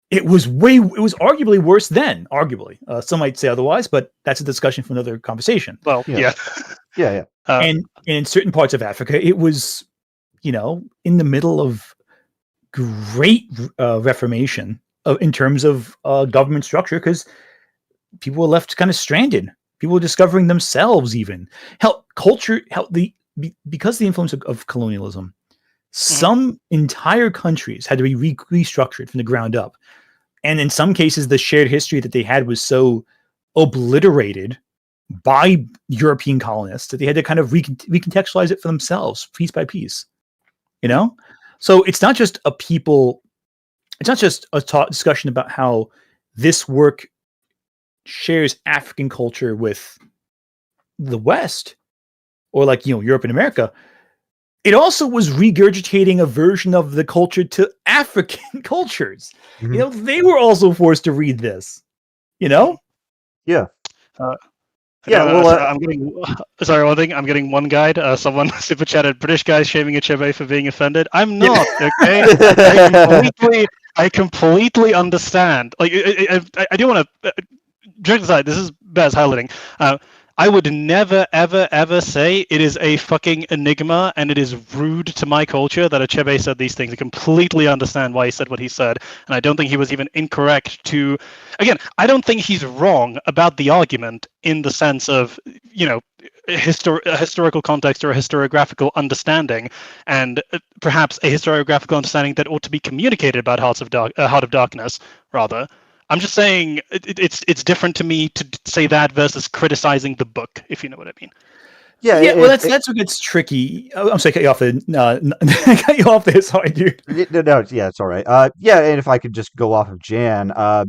it was arguably worse then. Arguably, some might say otherwise, but that's a discussion for another conversation. Well, yeah. And in certain parts of Africa, it was, in the middle of great reformation in terms of government structure, because people were left kind of stranded. People were discovering themselves, even because of the influence of colonialism. Some entire countries had to be restructured from the ground up, and in some cases, the shared history that they had was so obliterated by European colonists that they had to kind of recontextualize it for themselves, piece by piece. So it's not just a discussion about how this work shares African culture with the West, or Europe and America. It also was regurgitating a version of the culture to African cultures. They were also forced to read this. Yeah. I'm getting one guide. Someone super chatted, British guys shaming Achebe for being offended. I'm not, okay? I completely understand. I do want to, joke aside, this is Bez highlighting. I would never, ever, ever say it is a fucking enigma and it is rude to my culture that Achebe said these things. I completely understand why he said what he said, and I don't think he was even incorrect to... Again, I don't think he's wrong about the argument in the sense of, a historical context or a historiographical understanding, and perhaps a historiographical understanding that ought to be communicated about Heart of Darkness, rather. I'm just saying it's different to me to say that versus criticizing the book, if you know what I mean. Yeah. That's what gets tricky. I'm sorry, cut you off there. Sorry, dude. No, yeah, it's all right. And if I could just go off of Jan, I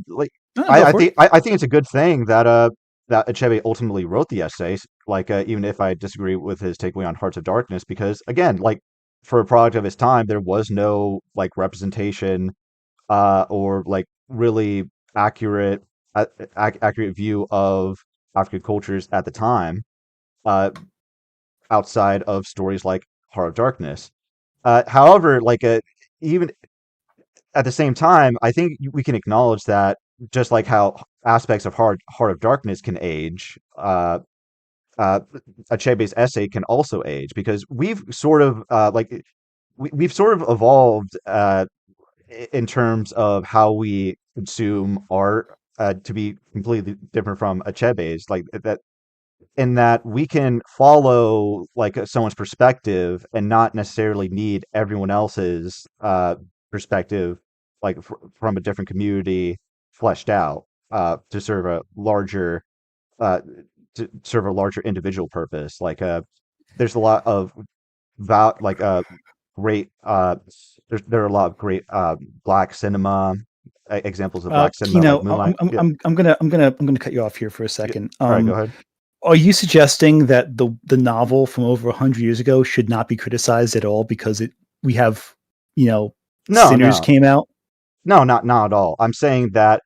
think it's a good thing that that Achebe ultimately wrote the essays, like even if I disagree with his takeaway on Hearts of Darkness, because again, like for a product of his time, there was no like representation or like really accurate accurate view of African cultures at the time, uh, outside of stories like Heart of Darkness. However, like even at the same time, I think we can acknowledge that just like how aspects of Heart of Darkness can age, uh, Achebe's essay can also age because we've sort of we've sort of evolved in terms of how we consume art to be completely different from Achebe's, like that in that we can follow like someone's perspective and not necessarily need everyone else's perspective, like from a different community, fleshed out to serve a larger uh, individual purpose. Like there's a lot of like great there are a lot of great black cinema examples of black cinema like Kino, Moonlight. Yeah. I'm gonna cut you off here for a Yeah. second. All right, go ahead. Are you suggesting that the novel from over 100 years ago should not be criticized at all because we have, No, Sinners no, came out? no, not at all. I'm saying that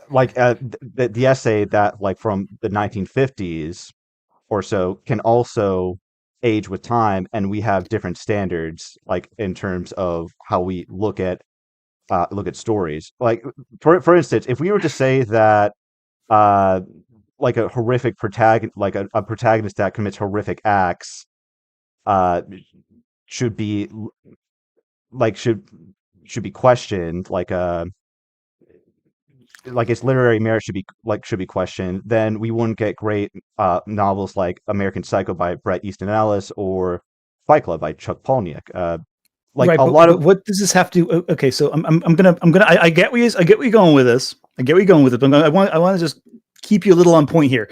like the essay that like from the 1950s or so can also age with time, and we have different standards like in terms of how we look at stories. Like for instance, if we were to say that uh like a horrific protagonist, like a protagonist that commits horrific acts, uh, should be like should be questioned, like its literary merit should be questioned, then we wouldn't get great novels like American Psycho by Bret Easton Ellis or Fight Club by Chuck Palahniuk. Like Right, a lot but of what does this have to? Okay, so I get I get where you're going with this. I get where you're going with it. But I want to just keep you a little on point here.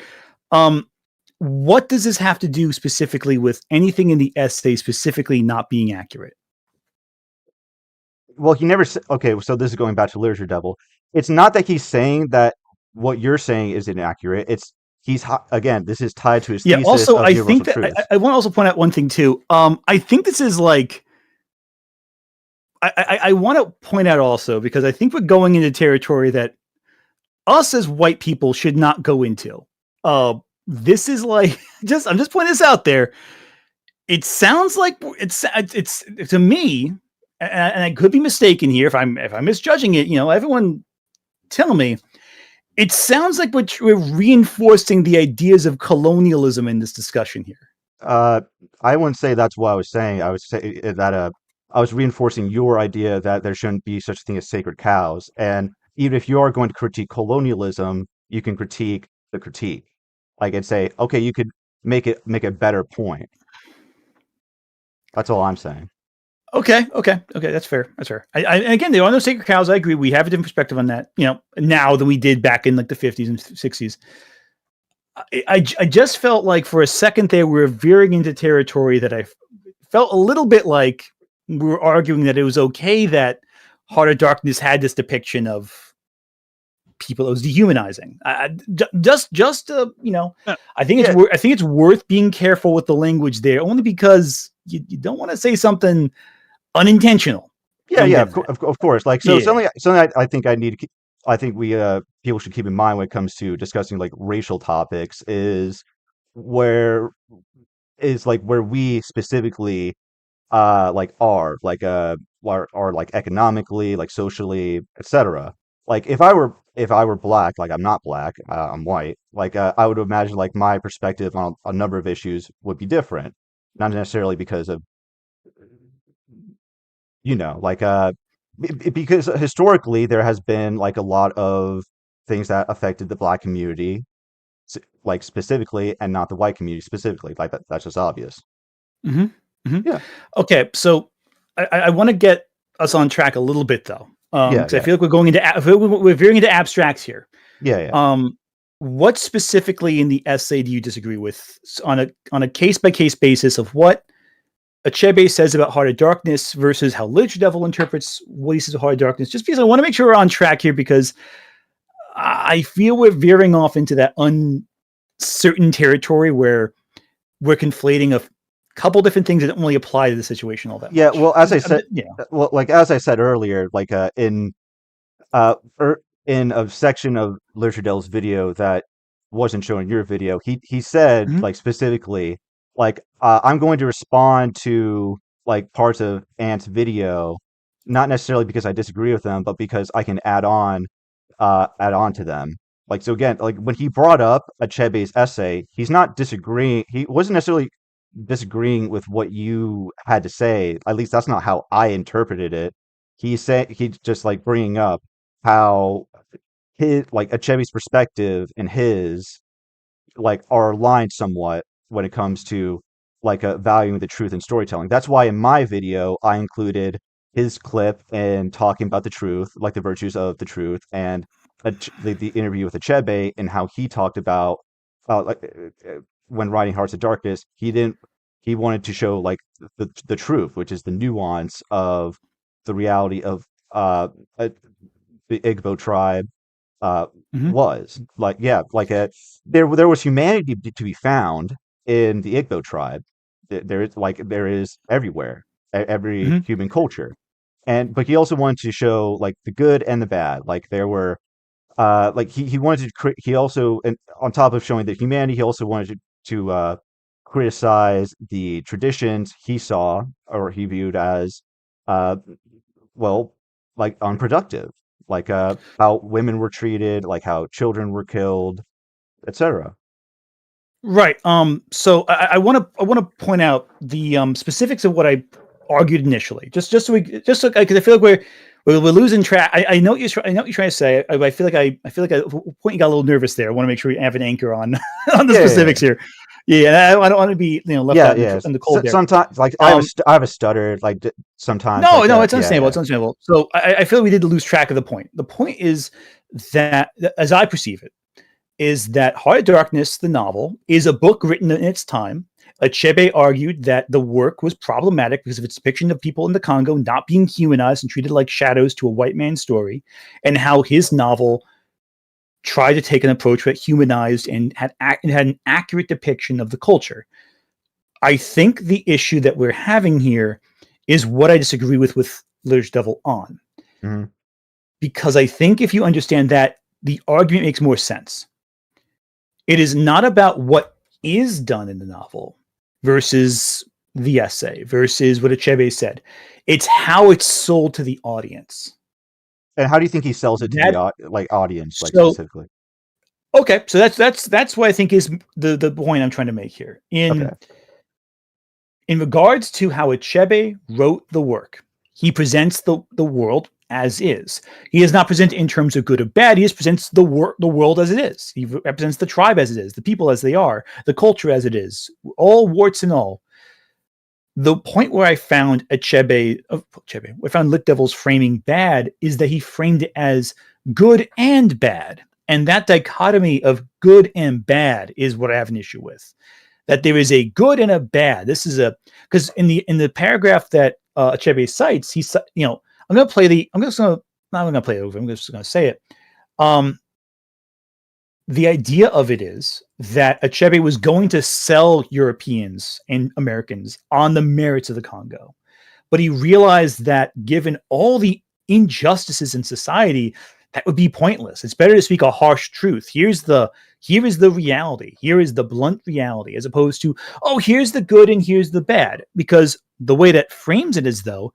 What does this have to do specifically with anything in the essay specifically not being accurate? well, he never said. Okay, so this is going back to Literature Devil. It's not that he's saying that what you're saying is inaccurate. It's again, this is tied to his Yeah. thesis Also, of I think universal that truths. I want to also point out one thing too. I think this is like I want to point out also because I think we're going into territory that us as white people should not go into. This is like I'm just pointing this out there. It sounds like it's to me, and I could be mistaken here if I'm misjudging it. Everyone tell me. It sounds like we're reinforcing the ideas of colonialism in this discussion here. I wouldn't say that's what I was saying. I would say that I was reinforcing your idea that there shouldn't be such a thing as sacred cows. And even if you are going to critique colonialism, you can critique the critique, like and say, okay, you could make a better point. That's all I'm saying. Okay. That's fair. And again, there are no sacred cows. I agree. We have a different perspective on that, now than we did back in like the 50s and 60s. I just felt like for a second there we were veering into territory that I felt a little bit like we were arguing that it was okay that Heart of Darkness had this depiction of people that was dehumanizing. Yeah. I think it's worth being careful with the language there, only because you don't want to say something unintentional. Yeah, of course. Like so, Yeah. something I think I think we people should keep in mind when it comes to discussing like racial topics where where we specifically like are like economically, like socially, etc. Like if I were black, like I'm not black, I'm white, like I would imagine like my perspective on a number of issues would be different, not necessarily because of like because historically there has been like a lot of things that affected the black community like specifically, and not the white community specifically, like that's just obvious. Mm-hmm. Mm-hmm. Yeah. Okay, so I want to get us on track a little bit though, because I feel like we're veering into abstracts here. Yeah. What specifically in the essay do you disagree with on a case by case basis of what Achebe says about Heart of Darkness versus how Literature Devil interprets what he says of Heart of Darkness? Just because I want to make sure we're on track here, because I feel we're veering off into that uncertain territory where we're conflating a couple different things that don't really apply to the situation all that Yeah, much. well, as I said, Yeah. as I said earlier, uh er, in a section of Literature Dell's video that wasn't shown in your video, he said Mhm. like specifically I'm going to respond to like parts of Ant's video, not necessarily because I disagree with them, but because I can add on to them. Like so again, like when he brought up Achebe's essay, he's not disagreeing. He wasn't necessarily disagreeing with what you had to say. At least that's not how I interpreted it. He's just like bringing up how his like Achebe's perspective and his like are aligned somewhat when it comes to valuing the truth in storytelling. That's why in my video I included his clip and talking about the truth, like the virtues of the truth, and the interview with Achebe and how he talked about when writing Hearts of Darkness, he wanted to show like the truth, which is the nuance of the reality of the Igbo tribe Mhm. was like yeah like there was humanity to be found in the Igbo tribe. There is everywhere, every Mhm. human culture, and but he also wanted to show like the good and the bad. Like there were he wanted to he also, and on top of showing the humanity, he also wanted to criticize the traditions he saw or he viewed as uh well, like unproductive, how women were treated, like how children were killed, etc. Right. So I want to point out the specifics of what I argued initially, just so because I feel like we're losing track. I know what I know what you're trying to say. I feel like I feel like at one point you got a little nervous there. I want to make sure we have an anchor on on the Yeah, yeah, specifics here. Yeah, and I don't want to be left yeah, out yeah. in the cold there. Sometimes, like I have a stutter, sometimes, No, it's yeah, understandable. yeah, It's understandable. So I feel like we did lose track of the point. The point is that, as I perceive it, is that Heart of Darkness, the novel, is a book written in its time. Achebe argued that the work was problematic because of its depiction of people in the Congo not being humanized and treated like shadows to a white man's story, and how his novel tried to take an approach that humanized and had an accurate depiction of the culture. I think the issue that we're having here is what I disagree with Literature Devil on. hmm Because I think if you understand that, the argument makes more sense. It is not about what is done in the novel versus the essay versus what Achebe said. It's how it's sold to the audience. And how do you think he sells it to the That audience, like so specifically? okay. So that's what I think is the point I'm trying to make here. Okay. In regards to how Achebe wrote the work, he presents the world as is. He does not present it in terms of good or bad. He just presents the world as it is. He represents the tribe as it is, the people as they are, the culture as it is, all warts and all. The point where I found I found Lit Devil's framing bad is that he framed it as good and bad. And that dichotomy of good and bad is what I have an issue with. That there is a good and a bad. This is because in the paragraph that Achebe cites, I'm going to play the. I'm just going to. I'm going to play it over. I'm just going to say it. Um, the idea of it is that Achebe was going to sell Europeans and Americans on the merits of the Congo, but he realized that given all the injustices in society, that would be pointless. It's better to speak a harsh truth. Here is the reality. Here is the blunt reality, as opposed to, oh, here's the good and here's the bad. Because the way that frames it is though,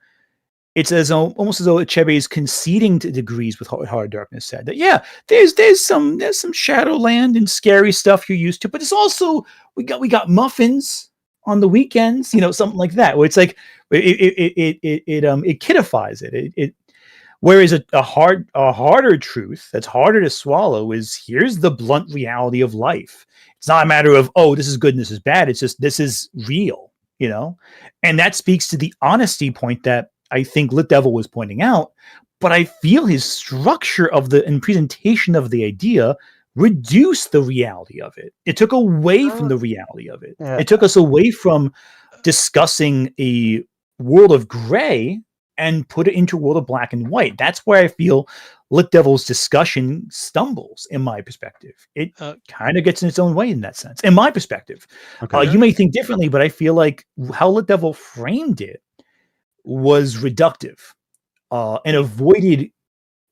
it's almost as though Achebe is conceding to degrees with Hard Darkness said that there's some Shadowland and scary stuff you're used to, but it's also we got muffins on the weekends, something like that. Where it's like it kiddifies it. Whereas a harder truth that's harder to swallow is here's the blunt reality of life. It's not a matter of, oh, this is good and this is bad. It's just this is real. And that speaks to the honesty point that I think Lit Devil was pointing out. But I feel his structure of and presentation of the idea reduced the reality of it. It took away from the reality of it. Yeah. It took us away from discussing a world of gray and put it into a world of black and white. That's where I feel Lit Devil's discussion stumbles, in my perspective. It kind of gets in its own way in that sense, in my perspective. Okay. You may think differently, but I feel like how Lit Devil framed it was reductive and avoided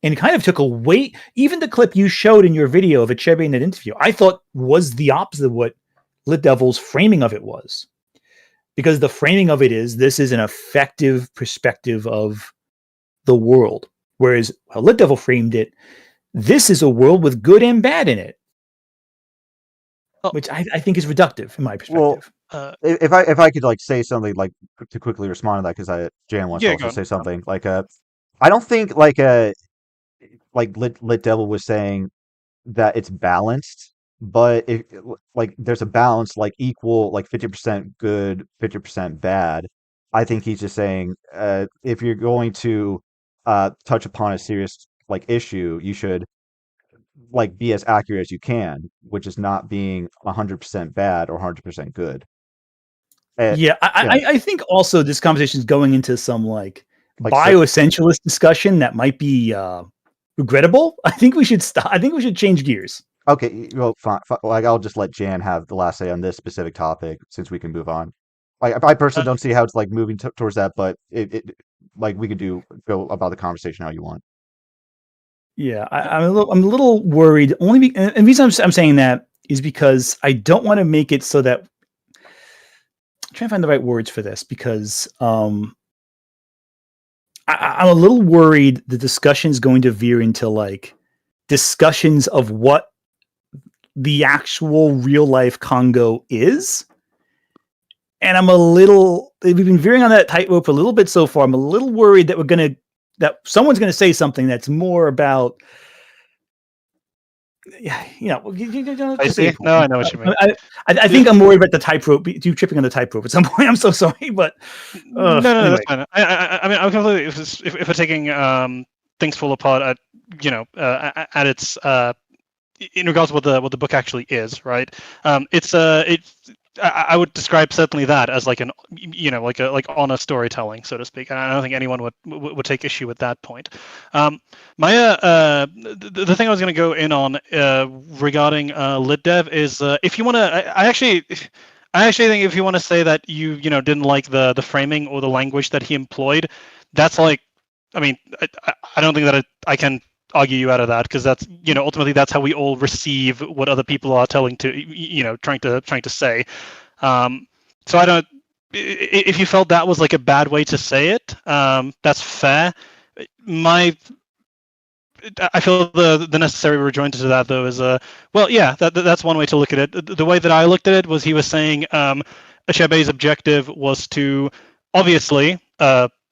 and kind of took away. Even the clip you showed in your video of Achebe in that interview, I thought was the opposite of what Lit Devil's framing of it was. Because the framing of it is, this is an effective perspective of the world. Whereas how Lit Devil framed it, this is a world with good and bad in it. Which I think is reductive in my perspective. Well, if I could like say something like to quickly respond to that, because Jan wants to also say something. Like I don't think like Lit Devil was saying that it's balanced, but if like there's a balance like equal, like 50% good, 50% bad. I think he's just saying if you're going to touch upon a serious like issue, you should like be as accurate as you can, which is not being 100% bad or 100% good. I think also this conversation is going into some like bioessentialist discussion that might be regrettable. I think we should stop. I think we should change gears. Okay, well, fine. Like, I'll just let Jan have the last say on this specific topic, since we can move on. Like, I personally don't see how it's like moving towards that, but it like we could go about the conversation how you want. Yeah, I'm a little worried. And the reason I'm saying that is because I don't want to make it so that I'm trying to find the right words for this, because I'm a little worried the discussion is going to veer into like discussions of what the actual real life Congo is. And we've been veering on that tightrope a little bit so far. I'm a little worried that someone's going to say something that's more about, I see. No, I know what you mean. I think I'm worried about the tightrope. You tripping on the tightrope at some point. I'm so sorry, but no, anyway. That's fine. I mean, I'm completely. If we're taking things fall apart at at its in regards to what the book actually is, right? I would describe certainly that as like like honest storytelling, so to speak. And I don't think anyone would take issue with that point. The thing I was going to go in on regarding Lit Dev is if you want to, I actually think if you want to say that you didn't like the framing or the language that he employed, that's like, I mean, I don't think that I can argue you out of that, because that's ultimately that's how we all receive what other people are trying to say. So I don't, if you felt that was like a bad way to say it, that's fair. I feel the necessary rejoinder to that though is that's one way to look at it. The way that I looked at it was he was saying Achebe's objective was to obviously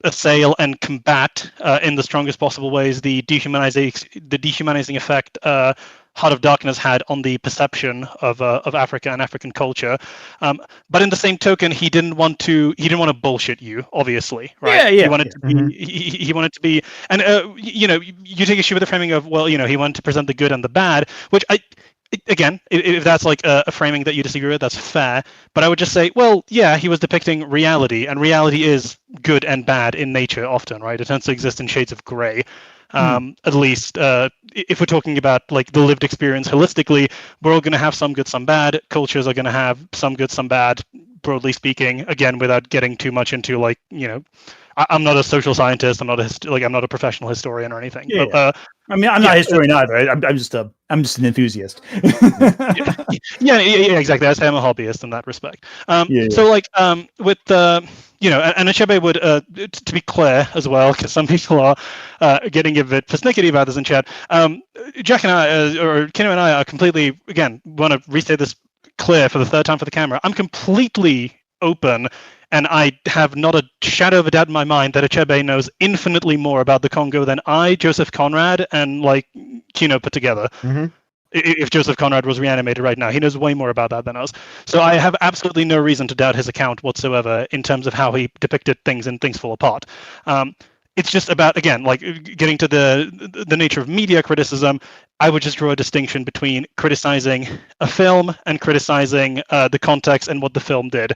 assail and combat in the strongest possible ways the dehumanizing effect Heart of Darkness had on the perception of Africa and African culture, but in the same token, he didn't want to bullshit you, obviously, right? Yeah. He wanted to be, he wanted to be, and you take issue with the framing of, well, he wanted to present the good and the bad, which again, if that's like a framing that you disagree with, that's fair. But I would just say, well, yeah, he was depicting reality, and reality is good and bad in nature often, right? It tends to exist in shades of gray. At least if we're talking about like the lived experience holistically, we're all going to have some good, some bad. Cultures are going to have some good, some bad, broadly speaking, again, without getting too much into like, I'm not a social scientist. I'm not a professional historian or anything. Yeah, but, I mean, I'm not a historian either. I'm just an enthusiast. yeah, exactly. I say I'm a hobbyist in that respect. So like with and Achebe would, to be clear as well, because some people are getting a bit persnickety about this in chat. Jack and I, or Kino and I, are completely, again, want to restate this clear for the third time for the camera. I'm completely open, and I have not a shadow of a doubt in my mind that Achebe knows infinitely more about the Congo than I, Joseph Conrad, and like Kino put together. Mm-hmm. If Joseph Conrad was reanimated right now, he knows way more about that than us. So I have absolutely no reason to doubt his account whatsoever in terms of how he depicted things in Things Fall Apart. It's just about, again, like getting to the nature of media criticism. I would just draw a distinction between criticizing a film and criticizing the context and what the film did.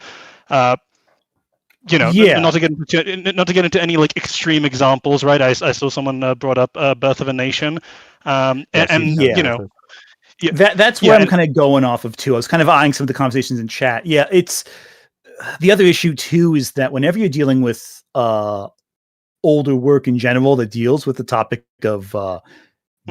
not to get into any like extreme examples, right? I saw someone brought up Birth of a Nation, that's where I'm kind of going off of too. I was kind of eyeing some of the conversations in chat. Yeah, it's the other issue too is that whenever you're dealing with older work in general that deals with the topic of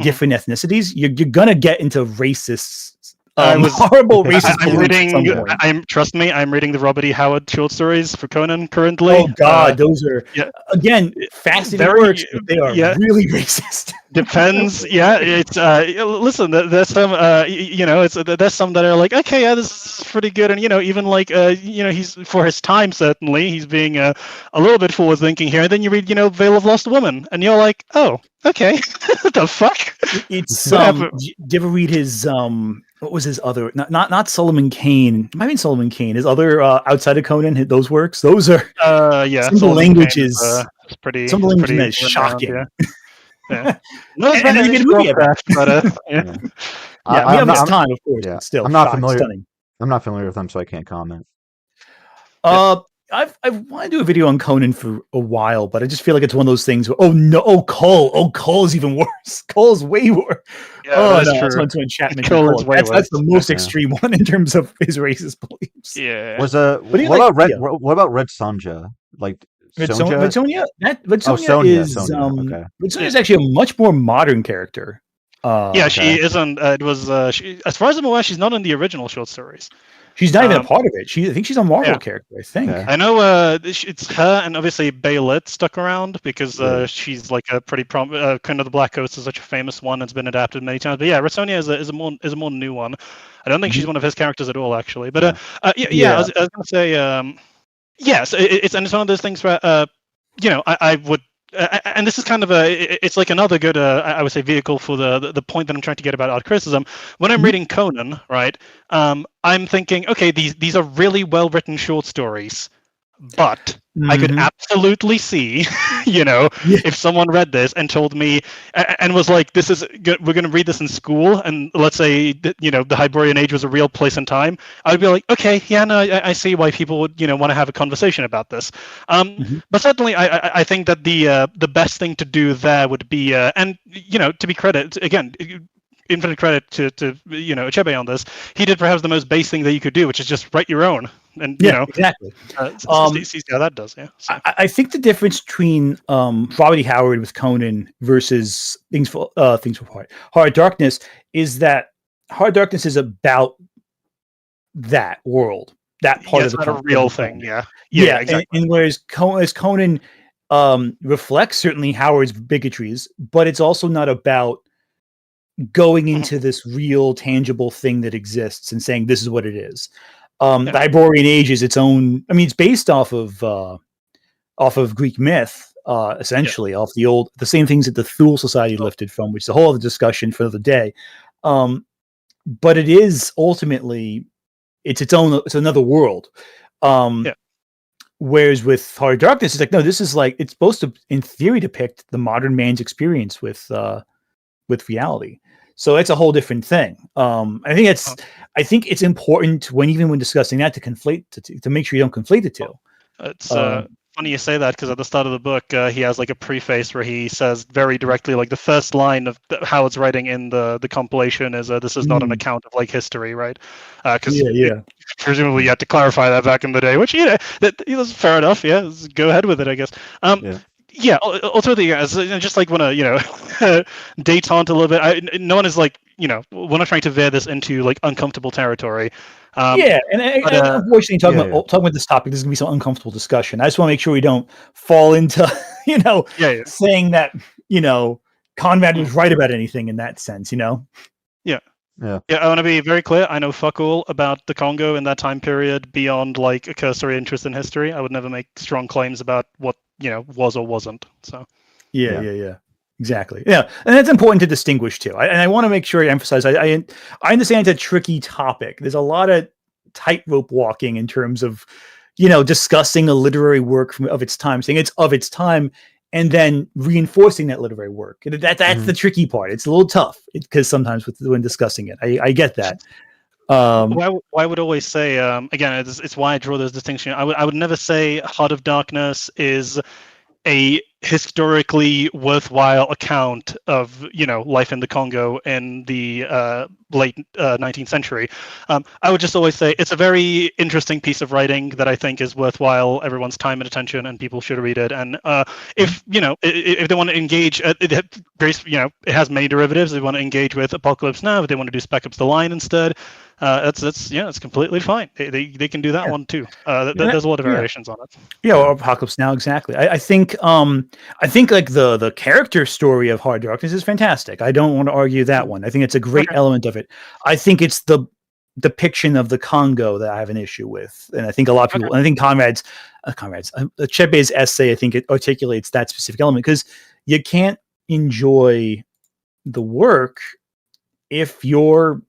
different ethnicities, you're gonna get into racist. Horrible racist. Trust me, I'm reading the Robert E. Howard short stories for Conan currently. Oh God, those are again fascinating works, but they are really racist. Depends. Yeah, it's listen. There's some there's some that are like, okay, yeah, this is pretty good, and even like he's for his time certainly he's being a little bit forward thinking here. And then you read Veil of Lost Woman, and you're like, oh, okay, what the fuck? It's did you ever read his what was his other? Not Solomon Kane. It might have been Solomon Kane. His other outside of Conan, those works. Those are some of the languages. Some of the language is shocking. Yeah. And then you made a movie about it. We have this time, of course. But still, I'm not familiar. Stunning. I'm not familiar with them, so I can't comment. I've wanted to do a video on Conan for a while, but I just feel like it's one of those things where, Cole is even worse. Cole's way worse. Yeah, that's true. That's when Chapman Cole is way worse. That's the most extreme one in terms of his racist beliefs. Yeah. What about Red Sonja? Like Sonja is actually a much more modern character. She isn't. It was as far as I'm aware, she's not in the original short stories. She's not even a part of it. I think she's a Marvel character. I think. Yeah. I know. It's her and obviously Baylit stuck around because she's like a pretty kind of the Black Ghost is such a famous one. It's been adapted many times. But yeah, Red Sonja is a more new one. I don't think she's one of his characters at all, actually. But I was going to say, yes, it's one of those things where I would. And this is kind of it's like another good, I would say, vehicle for the point that I'm trying to get about art criticism. When I'm reading Conan, right, I'm thinking, okay, these are really well written short stories, but I could absolutely see, if someone read this and told me and was like, we're going to read this in school, and let's say that, the Hyborian Age was a real place and time, I would be like, okay, yeah, no, I see why people would, want to have a conversation about this. But certainly I think that the best thing to do there would be, and, to be credit, again, infinite credit to Achebe on this. He did perhaps the most base thing that you could do, which is just write your own. And exactly. See how that does. Yeah. So. I think the difference between Robert E. Howard with Conan versus Things for Heart of Darkness is that Heart of Darkness is about that world, that part of the not a real thing. Yeah, exactly. And whereas Conan reflects certainly Howard's bigotries, but it's also not about going into this real tangible thing that exists and saying this is what it is. The Hyborian Age is its own. I mean, it's based off of Greek myth, essentially, off the same things that the Thule Society lifted from, which is a whole other discussion for the day. But it is ultimately it's another world. Whereas with Heart of Darkness, it's like, no, this is like, it's supposed to, in theory, depict the modern man's experience with reality. So it's a whole different thing. I think it's important when discussing that to make sure you don't conflate the two. It's funny you say that, because at the start of the book, he has like a preface where he says very directly, like the first line of Howard's writing in the compilation is, "This is not an account of like history," right? Because presumably you had to clarify that back in the day, which that's fair enough. Yeah, go ahead with it, I guess. Ultimately, I just like want to detente a little bit. No one is like, we're not trying to veer this into like uncomfortable territory. And unfortunately, talking about this topic, there's gonna be some uncomfortable discussion. I just want to make sure we don't fall into saying that Conrad was right about anything in that sense. Yeah, I want to be very clear. I know fuck all about the Congo in that time period beyond like a cursory interest in history. I would never make strong claims about what was or wasn't. So exactly. Yeah, and that's important to distinguish too. And I want to make sure I emphasize. I understand it's a tricky topic. There's a lot of tightrope walking in terms of discussing a literary work of its time, saying it's of its time, and then reinforcing that literary work. That's the tricky part. It's a little tough because sometimes when discussing it, I get that. Why I would always say again, it's why I draw this distinction. I would never say Heart of Darkness is a historically worthwhile account of life in the Congo in the late 19th century. I would just always say it's a very interesting piece of writing that I think is worthwhile everyone's time and attention, and people should read it. And if if they want to engage, it has many derivatives. They want to engage with Apocalypse Now, if they want to do Spec Ops: The Line instead. It's completely fine. They can do that one too. There's a lot of variations on it. Yeah, or Apocalypse Now, exactly. I think like the character story of Hard Darkness is fantastic. I don't want to argue that one. I think it's a great element of it. I think it's the depiction of the Congo that I have an issue with, and I think a lot of people. And I think Chebe's essay, I think it articulates that specific element, because you can't enjoy the work if you're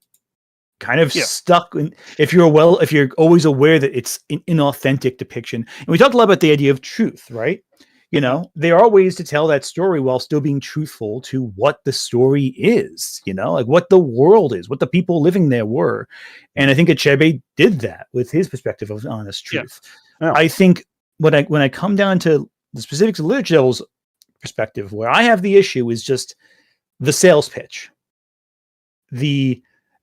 kind of stuck in, if you're always aware that it's an inauthentic depiction. And we talked a lot about the idea of truth, right? There are ways to tell that story while still being truthful to what the story is, like what the world is, what the people living there were. And I think Achebe did that with his perspective of honest truth. Yeah. I think when I come down to the specifics of Literature Devil's perspective, where I have the issue is just the sales pitch.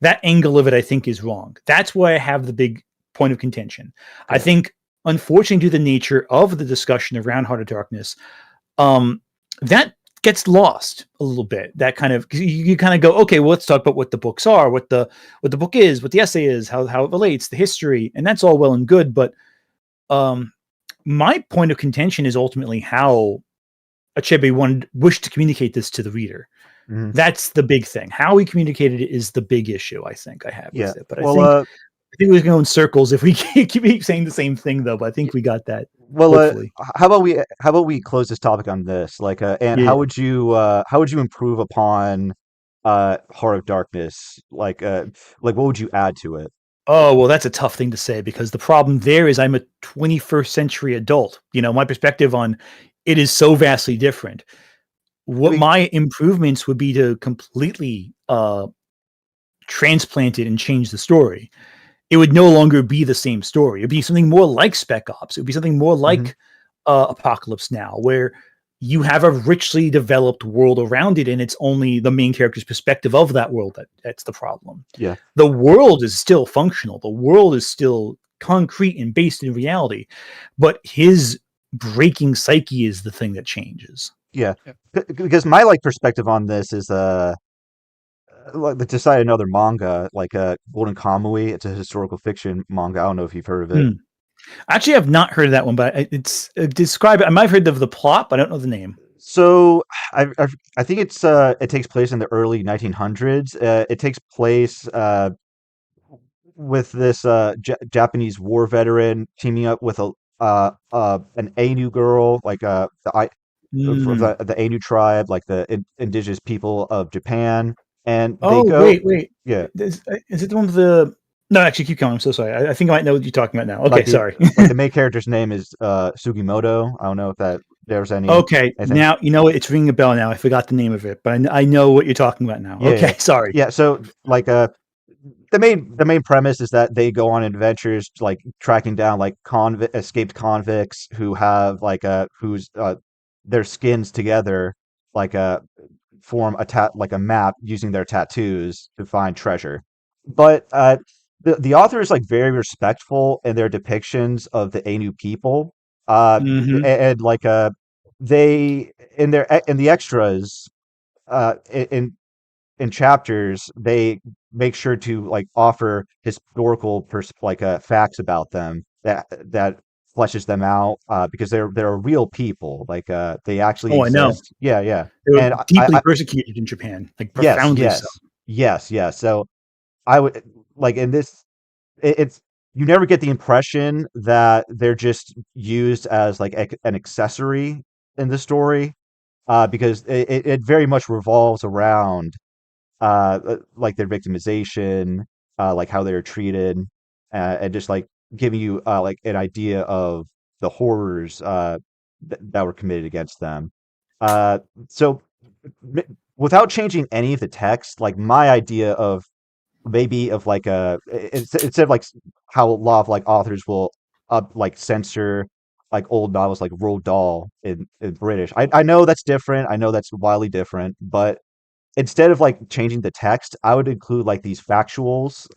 That angle of it, I think, is wrong. That's why I have the big point of contention. I think, unfortunately, due to the nature of the discussion around Heart of Darkness, that gets lost a little bit. That kind of, you kind of go, okay, well, let's talk about what the books are, what the book is, what the essay is, how it relates, the history, and that's all well and good. But my point of contention is ultimately how Achebe wished to communicate this to the reader. Mm-hmm. That's the big thing. How he communicated it is the big issue I think I have with it. But I think we're going in circles if we keep saying the same thing, though. But I think we got that. Well, how about we close this topic on this? Like, and how would you improve upon Heart of Darkness? Like what would you add to it? Oh, well, that's a tough thing to say, because the problem there is I'm a 21st century adult. My perspective on it is so vastly different. What my improvements would be to completely transplant it and change the story. It would no longer be the same story. It'd be something more like Spec Ops. It would be something more like Apocalypse Now, where you have a richly developed world around it, and it's only the main character's perspective of that world that's the problem. Yeah. The world is still functional. The world is still concrete and based in reality, but his breaking psyche is the thing that changes. Yeah. Because my perspective on this is to cite another manga, Golden Kamuy. It's a historical fiction manga. I don't know if you've heard of it. Actually, I've not heard of that one, but it's describe it. I might have heard of the plot, but I don't know the name. So I think it takes place in the early 1900s. It takes place with this Japanese war veteran teaming up with an Ainu girl, from the Ainu tribe, the indigenous people of Japan, and they go. Wait, yeah. Is it the one with the? No, actually, keep going. I'm so sorry. I think I might know what you're talking about now. Okay, sorry. The main character's name is Sugimoto. I don't know if there's any. Okay, now you know what, it's ringing a bell now. I forgot the name of it, but I know what you're talking about now. Okay, sorry. Yeah, so the main premise is that they go on adventures tracking down escaped convicts who have their skins together form a map using their tattoos to find treasure. But the author is very respectful in their depictions of the Ainu people, and they in the extras in chapters they make sure to offer historical facts about them that fleshes them out, because they're real people. They actually exist. I know. Yeah. They were deeply persecuted in Japan, profoundly so. Yes. So I would in this, it's you never get the impression that they're just used as an accessory in the story, because it very much revolves around their victimization, how they're treated, and just giving you an idea of the horrors that were committed against them. So without changing any of the text, my idea of maybe of like instead of like how a lot of like authors will like censor like old novels like Roald Dahl in British. I know that's different. I know that's wildly different, but instead of like changing the text, I would include like these factuals,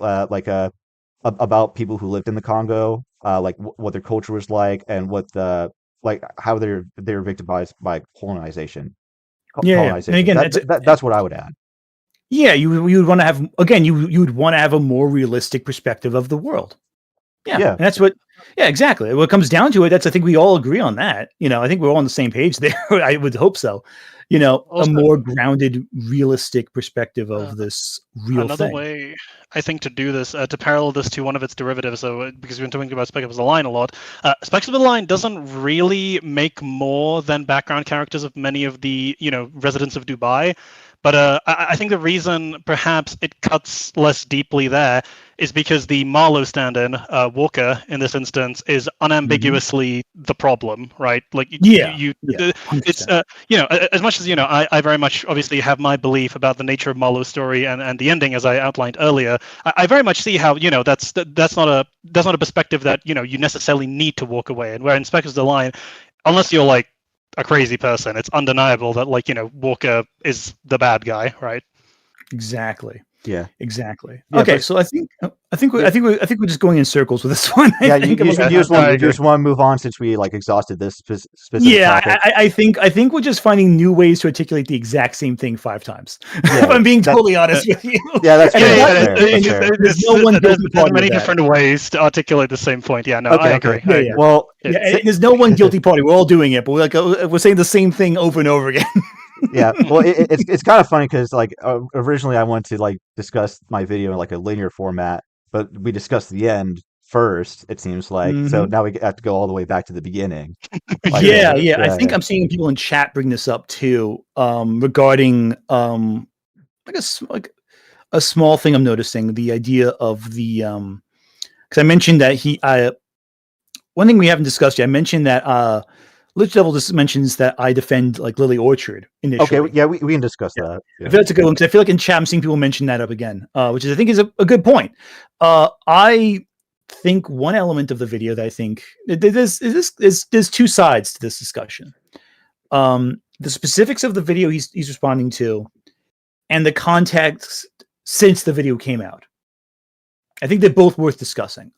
about people who lived in the Congo, like what their culture was like, and what the like how they're victimized by colonization. Yeah. And Colonization. again, That's what I would add. yeah, you would want to have, again, you would want to have a more realistic perspective of the world. Yeah, Yeah. and that's what. Yeah, exactly. What comes down to it, I think we all agree on that. I think we're all on the same page there. I would hope so. A Also, more grounded, realistic perspective of this real another thing. way I think to do this, to parallel this to one of its derivatives, so because we've been talking about Spectre of the Line a lot, Spectre of the Line doesn't really make more than background characters of many of the residents of Dubai. But I think the reason perhaps it cuts less deeply there is because the Marlowe stand-in, Walker, in this instance, is unambiguously the problem, right? Like, it's 100%. as much as I very much obviously have my belief about the nature of Marlowe's story and the ending, as I outlined earlier. I very much see how that's not a perspective that you necessarily need to walk away. And where in Spectres of the Line, unless you're like a crazy person, it's undeniable that Walker is the bad guy, right? Exactly. Yeah. Exactly. Yeah, Okay, but so I think we're just going in circles with this one. yeah, think you just want to move on since we like exhausted this specific topic. I think we're just finding new ways to articulate the exact same thing 5 times. Yeah, if I'm being totally honest with you. Yeah, that's fair. That's fair. There's no one guilty There's party. many different ways to articulate the same point. Yeah, no, Okay, I agree. okay. Yeah. Well, there's no one guilty party. We're all doing it, but we're saying the same thing over and over again. yeah. Well, it's kind of funny because like originally I wanted to like discuss my video in like a linear format, but we discussed the end first. It seems like so now we have to go all the way back to the beginning. Like, yeah. I think I'm seeing people in chat bring this up too, regarding I guess like a small thing I'm noticing, the idea of the because I mentioned that one thing we haven't discussed yet. I mentioned that Lich Devil just mentions that I defend like Lily Orchard initially. Okay, yeah, we can discuss that. Yeah. I feel that's a good one because I feel like in chat I'm seeing people mention that up again, which I think is a good point. I think one element of the video that I think there's 2 sides to this discussion. The specifics of the video he's responding to, and the context since the video came out. I think they're both worth discussing.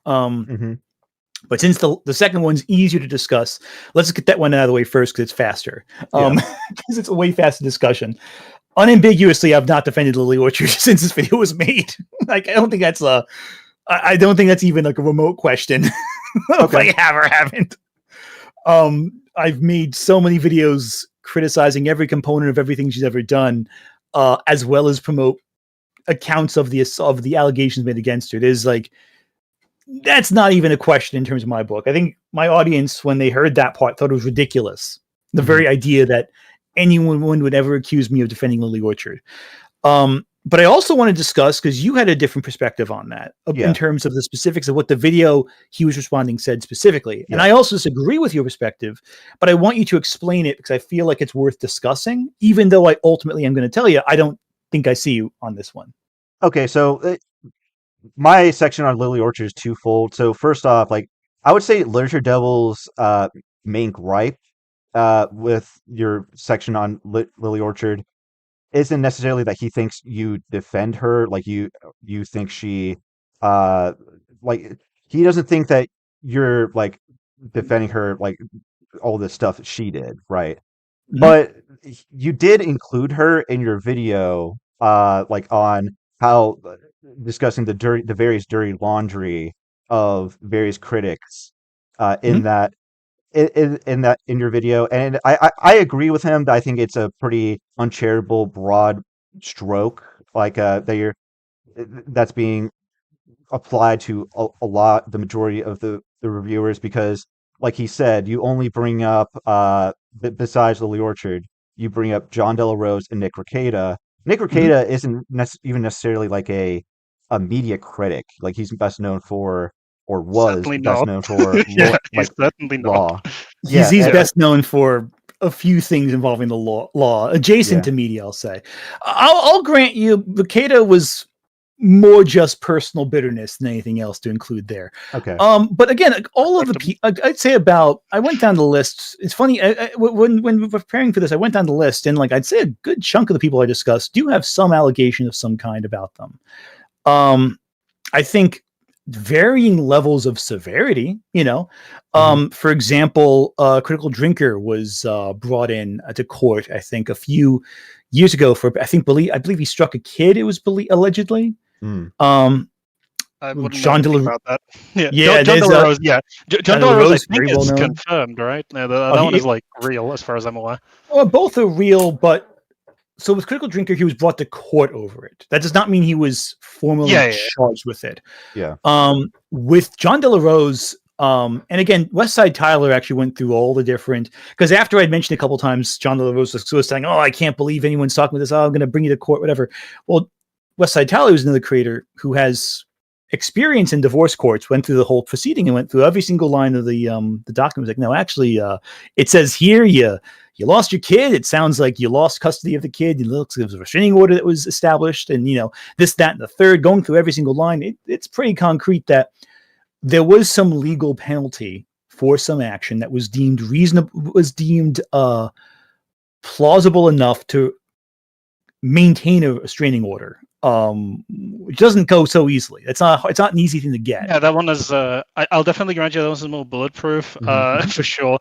But since the second one's easier to discuss, let's get that one out of the way first because it's faster. Because it's a way faster discussion. Unambiguously, I've not defended Lily Orchard since this video was made. Like, I don't think that's I don't think that's even like a remote question. If I have or haven't. I've made so many videos criticizing every component of everything she's ever done, as well as promote accounts of the allegations made against her. There's like, that's not even a question in terms of my book. I think my audience, when they heard that part, thought it was ridiculous. The very idea that anyone would ever accuse me of defending Lily Orchard. But I also want to discuss, because you had a different perspective on that, in terms of the specifics of what the video he was responding said specifically. And I also disagree with your perspective, but I want you to explain it because I feel like it's worth discussing, even though I ultimately am going to tell you, I don't think I see you on this one. Okay, so my section on Lily Orchard is twofold. So first off, like I would say Literature Devil's main gripe with your section on Lily Orchard isn't necessarily that he thinks you defend her, like you think she like he doesn't think that you're like defending her like all the stuff she did, right? But you did include her in your video like on how discussing the various dirty laundry of various critics in that in your video, and I agree with him that I think it's a pretty uncharitable broad stroke like that's being applied to the majority of the reviewers, because like he said, you only bring up besides Lily Orchard, you bring up John Della Rose and Nick Rekieta. Nick Rekieta isn't even necessarily like a media critic. Like he's best known for, or was Certainly best not. known for Yeah, like he's certainly law. He's best known for a few things involving the law adjacent to media, I'll say. I'll grant you, Rekieta was more just personal bitterness than anything else to include there. Okay. But again, all of the I'd say I went down the list. It's funny when we were preparing for this, I went down the list, and like I'd say a good chunk of the people I discussed do have some allegation of some kind about them. I think varying levels of severity. For example, Critical Drinker was brought in to court. I think a few years ago for I believe he struck a kid. It was allegedly. I wouldn't know anything about that. Yeah, John De La Rose. Yeah, John De La Rose. I think well is known. confirmed, right? No, that one is like real, as far as I'm aware. Well, both are real, but so with Critical Drinker, he was brought to court over it. That does not mean he was formally charged with it. Yeah. With John De La Rose, and again, Westside Tyler actually went through all the different, because after I'd mentioned a couple times, John De La Rose was saying, "Oh, I can't believe anyone's talking about this. Oh, I'm going to bring you to court, whatever." Well, Westside Tyler was another creator who has experience in divorce courts, went through the whole proceeding and went through every single line of the document. Was like, no, actually, it says here you lost your kid. It sounds like you lost custody of the kid. It looks like there was a restraining order that was established, and this, that, and the third. Going through every single line, it's pretty concrete that there was some legal penalty for some action that was deemed plausible enough to maintain a restraining order. Which doesn't go so easily. It's not an easy thing to get. Yeah, that one is. I'll definitely grant you that one's more bulletproof, for sure.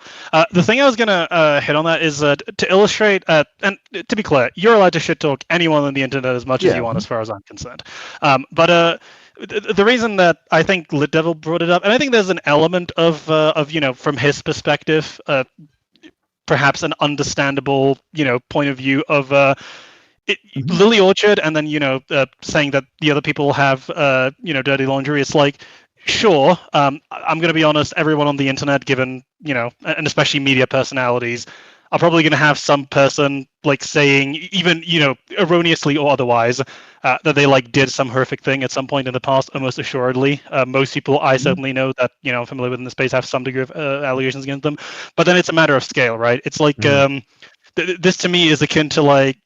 The thing I was gonna hit on that is to illustrate, and to be clear, you're allowed to shit talk anyone on the internet as much as you want, as far as I'm concerned. But the reason that I think Lit Devil brought it up, and I think there's an element of from his perspective, perhaps an understandable point of view of. Lily Orchard, and then saying that the other people have dirty laundry. It's like, sure, I'm going to be honest. Everyone on the internet, given and especially media personalities, are probably going to have some person like saying, even erroneously or otherwise, that they like did some horrific thing at some point in the past. Almost assuredly, most people I certainly know that I'm familiar with in the space have some degree of allegations against them. But then it's a matter of scale, right? It's like. This to me is akin to like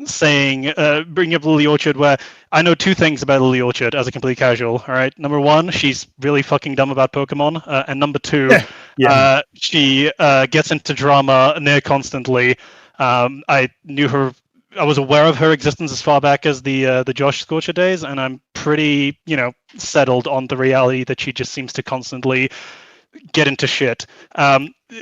saying bringing up Lily Orchard, where I know two things about Lily Orchard as a complete casual. All right, number one, she's really fucking dumb about Pokemon, and number two, she gets into drama near constantly. I knew her. I was aware of her existence as far back as the Josh Scorcher days, and I'm pretty settled on the reality that she just seems to constantly get into shit.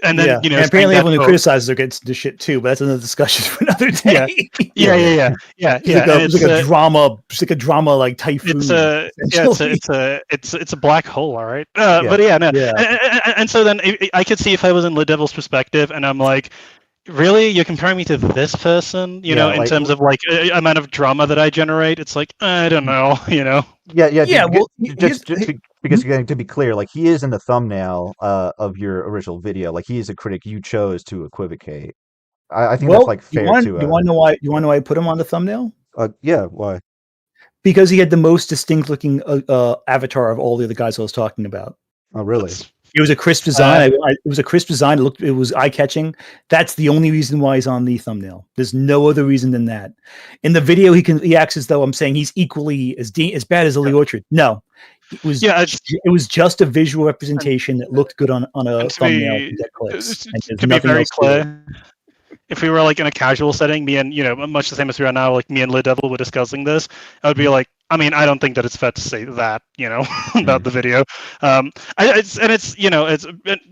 And then and apparently everyone who criticizes her gets into shit too, but that's another discussion for another day. Yeah. It's like a drama. It's like a drama like typhoon. It's a black hole, all right. But and so then I could see if I was in Lit Devil's perspective, and I'm like, really, you're comparing me to this person, in terms of like amount of drama that I generate. It's like, I don't know, Because to be clear, like he is in the thumbnail of your original video. Like he is a critic you chose to equivocate. I think that's like fair too. You want to know why? You want to know why I put him on the thumbnail? Yeah, why? Because he had the most distinct looking avatar of all the other guys I was talking about. Oh, really? It was a crisp design. It was a crisp design. It was eye catching. That's the only reason why he's on the thumbnail. There's no other reason than that. In the video, he acts as though I'm saying he's equally as bad as Lily Orchard. No, it was just a visual representation that looked good on a thumbnail. To be very clear, if we were like in a casual setting, me and much the same as we are now, like me and Lit Devil were discussing this, I would be like, I mean, I don't think that it's fair to say that, about the video. It's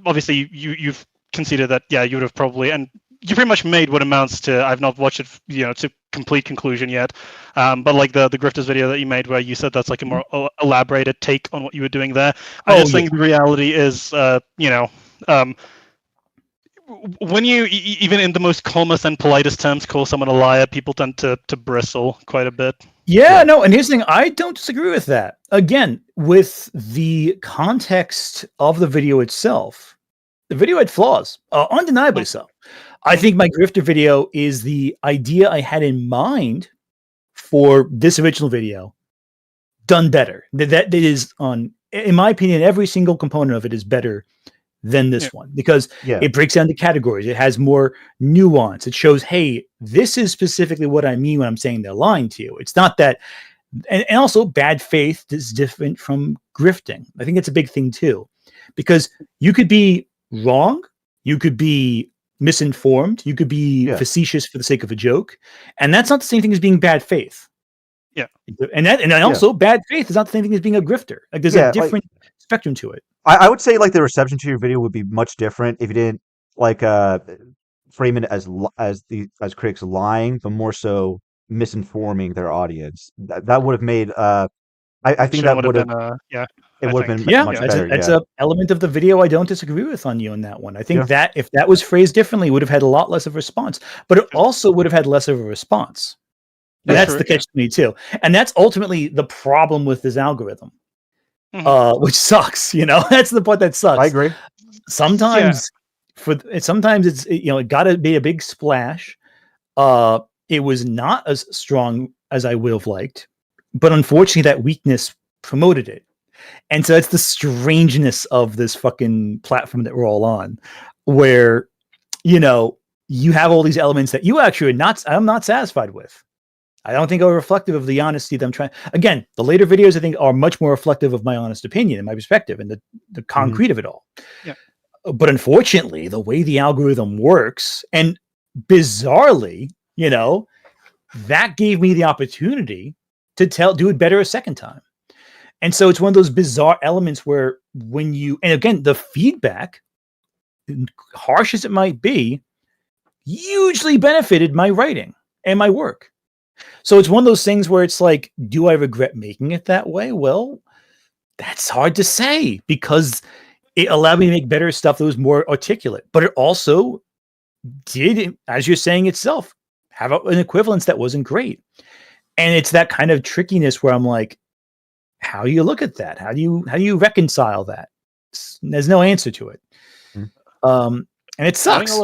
obviously you've conceded that, you would have probably, and you pretty much made what amounts to, I've not watched it, to complete conclusion yet. But like the Grifters video that you made where you said that's like a more elaborated take on what you were doing there. I think the reality is, when you, even in the most calmest and politest terms, call someone a liar, people tend to bristle quite a bit. No, and here's the thing, I don't disagree with that. Again, with the context of the video itself, the video had flaws, undeniably so. I think my Grifter video is the idea I had in mind for this original video done better. That is in my opinion, every single component of it is better than this one, because it breaks down the categories. It has more nuance. It shows, hey, this is specifically what I mean when I'm saying they're lying to you. It's not that and also bad faith is different from grifting. I think it's a big thing too, because you could be wrong, you could be misinformed, you could be facetious for the sake of a joke, and that's not the same thing as being bad faith. Yeah, and also bad faith is not the same thing as being a grifter. Like there's a different spectrum to it. I would say like the reception to your video would be much different if you didn't like frame it as critics lying, but more so misinforming their audience. That would have made I think that would have it would have been much better. That's a element of the video I don't disagree with on you on that one. I think that if that was phrased differently, it would have had a lot less of a response, but it also would have had less of a response. That's the catch to me too, and that's ultimately the problem with this algorithm, which sucks. That's the part that sucks. I agree. Sometimes sometimes it's it got to be a big splash. It was not as strong as I would have liked, but unfortunately, that weakness promoted it. And so it's the strangeness of this fucking platform that we're all on, where, you have all these elements that you actually I'm not satisfied with. I don't think are reflective of the honesty that I'm trying. Again, the later videos I think are much more reflective of my honest opinion and my perspective and the concrete of it all. Yeah. But unfortunately, the way the algorithm works, and bizarrely, that gave me the opportunity to do it better a second time. And so it's one of those bizarre elements where and again, the feedback, harsh as it might be, hugely benefited my writing and my work. So it's one of those things where it's like, do I regret making it that way? Well, that's hard to say, because it allowed me to make better stuff that was more articulate, but it also did, as you're saying itself, have an equivalence that wasn't great. And it's that kind of trickiness where I'm like, how do you look at that? How do you reconcile that? There's no answer to it. And it sucks.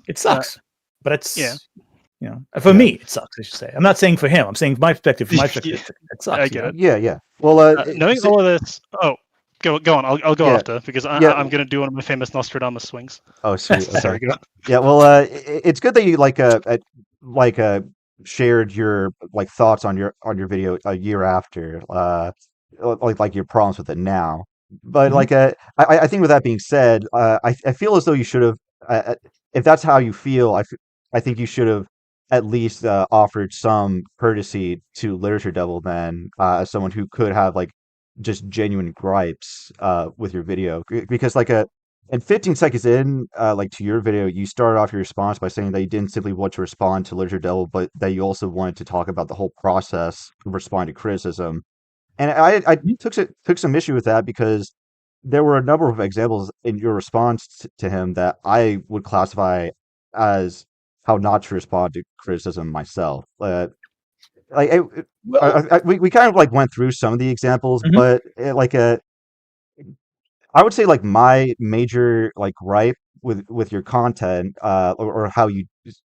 It sucks. But it's for me, it sucks. I should say. I'm not saying for him. I'm saying from my perspective. From my perspective, it sucks. I get it. Yeah. Well, knowing all of this. Oh, go on. I'll go after, because I'm going to do one of my famous Nostradamus swings. Oh, sweet. Okay. Sorry. Go on. Yeah. Well, it's good that you shared your thoughts on your video a year after, like your problems with it now. But I think with that being said, I feel as though you should have, if that's how you feel, I think you should have at least offered some courtesy to Literature Devil then, as someone who could have just genuine gripes with your video, because and 15 seconds in, to your video, you started off your response by saying that you didn't simply want to respond to Literature Devil, but that you also wanted to talk about the whole process of responding to criticism. And I took some issue with that, because there were a number of examples in your response to him that I would classify as how not to respond to criticism myself. We kind of went through some of the examples, but I would say my major gripe with your content, or how you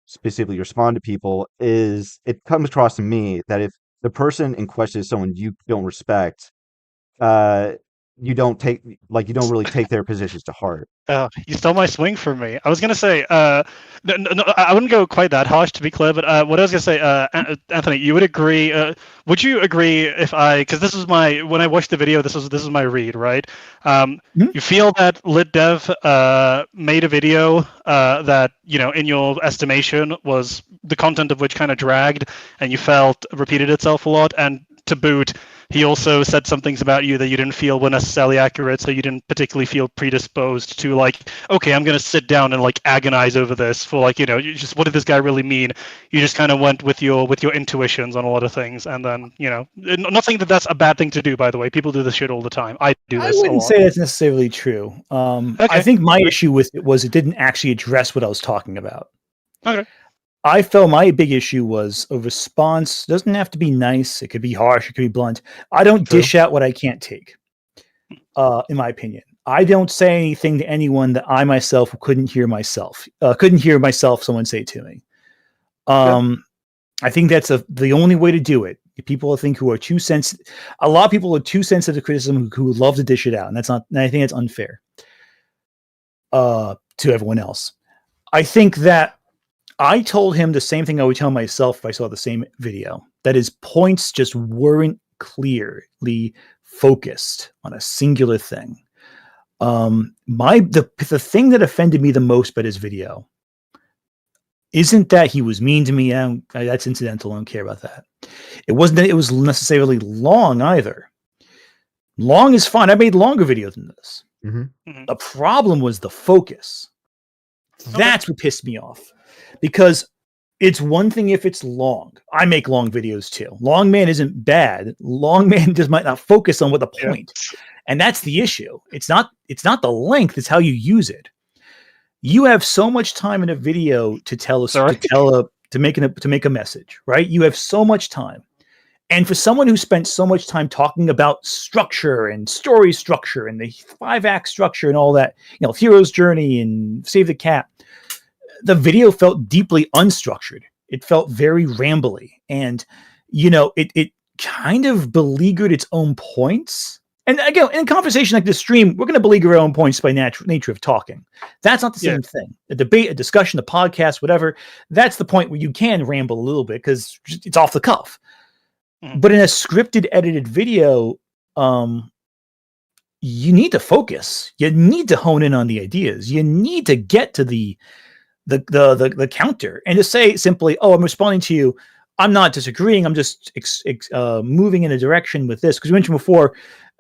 specifically respond to people, is it comes across to me that if the person in question is someone you don't respect, you don't really take their positions to heart. You stole my swing from me. I was gonna say, no, I wouldn't go quite that harsh, to be clear. But what I was gonna say, Anthony, you would agree? Would you agree if because this was when I watched the video, this was my read, right? You feel that LitDev made a video that, in your estimation, was the content of which kind of dragged, and you felt repeated itself a lot, and to boot, he also said some things about you that you didn't feel were necessarily accurate, so you didn't particularly feel predisposed to okay, I'm going to sit down and agonize over this for you just, what did this guy really mean? You just kind of went with your intuitions on a lot of things, and then not saying that that's a bad thing to do, by the way. People do this shit all the time. I do this. I wouldn't say that's necessarily true. Okay. I think my issue with it was it didn't actually address what I was talking about. Okay. I felt my big issue was a response doesn't have to be nice. It could be harsh. It could be blunt. I don't dish out what I can't take, in my opinion. I don't say anything to anyone that I myself couldn't hear myself someone say to me. I think that's the only way to do it. People, I think, who are too sensitive. A lot of people are too sensitive to criticism who love to dish it out, and that's not. And I think it's unfair to everyone else. I think that I told him the same thing I would tell myself if I saw the same video. That his points just weren't clearly focused on a singular thing. The thing that offended me the most about his video isn't that he was mean to me. That's incidental. I don't care about that. It wasn't that it was necessarily long either. Long is fine. I made longer videos than this. Mm-hmm. The problem was the focus. That's what pissed me off. Because it's one thing if it's long. I make long videos too. Long man isn't bad. Long man just might not focus on what the point. And that's the issue. It's not the length, it's how you use it. You have so much time in a video to make a message, right? You have so much time. And for someone who spent so much time talking about structure and story structure and the 5-act structure and all that, hero's journey and save the cat, the video felt deeply unstructured. It felt very rambly. And, it kind of beleaguered its own points. And again, in a conversation like this stream, we're going to beleaguer our own points by nature of talking. That's not the same thing. A debate, a discussion, a podcast, whatever, that's the point where you can ramble a little bit because it's off the cuff. Mm-hmm. But in a scripted, edited video, you need to focus. You need to hone in on the ideas. You need to get to the counter and to say simply, "Oh, I'm responding to you. I'm not disagreeing. I'm just moving in a direction with this." Because you mentioned before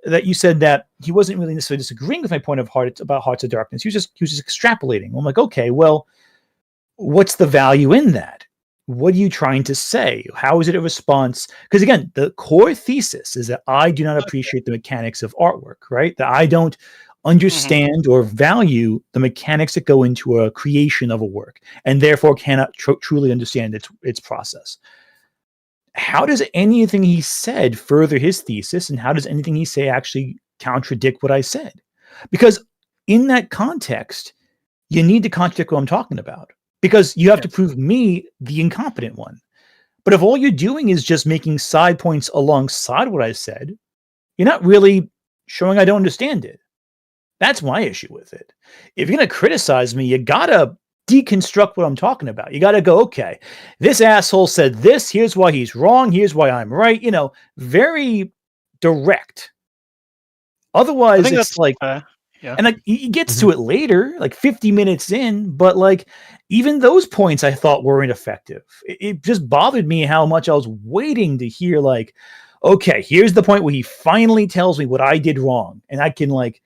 that you said that he wasn't really necessarily disagreeing with my point of about Hearts of Darkness. He was just extrapolating. I'm like, okay, well, what's the value in that? What are you trying to say? How is it a response? Because again, the core thesis is that I do not appreciate the mechanics of artwork, right? That I don't understand or value the mechanics that go into a creation of a work, and therefore cannot truly understand its process. How does anything he said further his thesis, and how does anything he say actually contradict what I said? Because in that context, you need to contradict what I'm talking about, because you have to prove me the incompetent one. But if all you're doing is just making side points alongside what I said, you're not really showing I don't understand it. That's my issue with it. If you're going to criticize me, you got to deconstruct what I'm talking about. You got to go, okay, this asshole said this, here's why he's wrong, here's why I'm right, very direct. Otherwise, it's like, and like he gets to it later, like 50 minutes in, but like even those points I thought weren't effective. It just bothered me how much I was waiting to hear like, okay, here's the point where he finally tells me what I did wrong, and I can like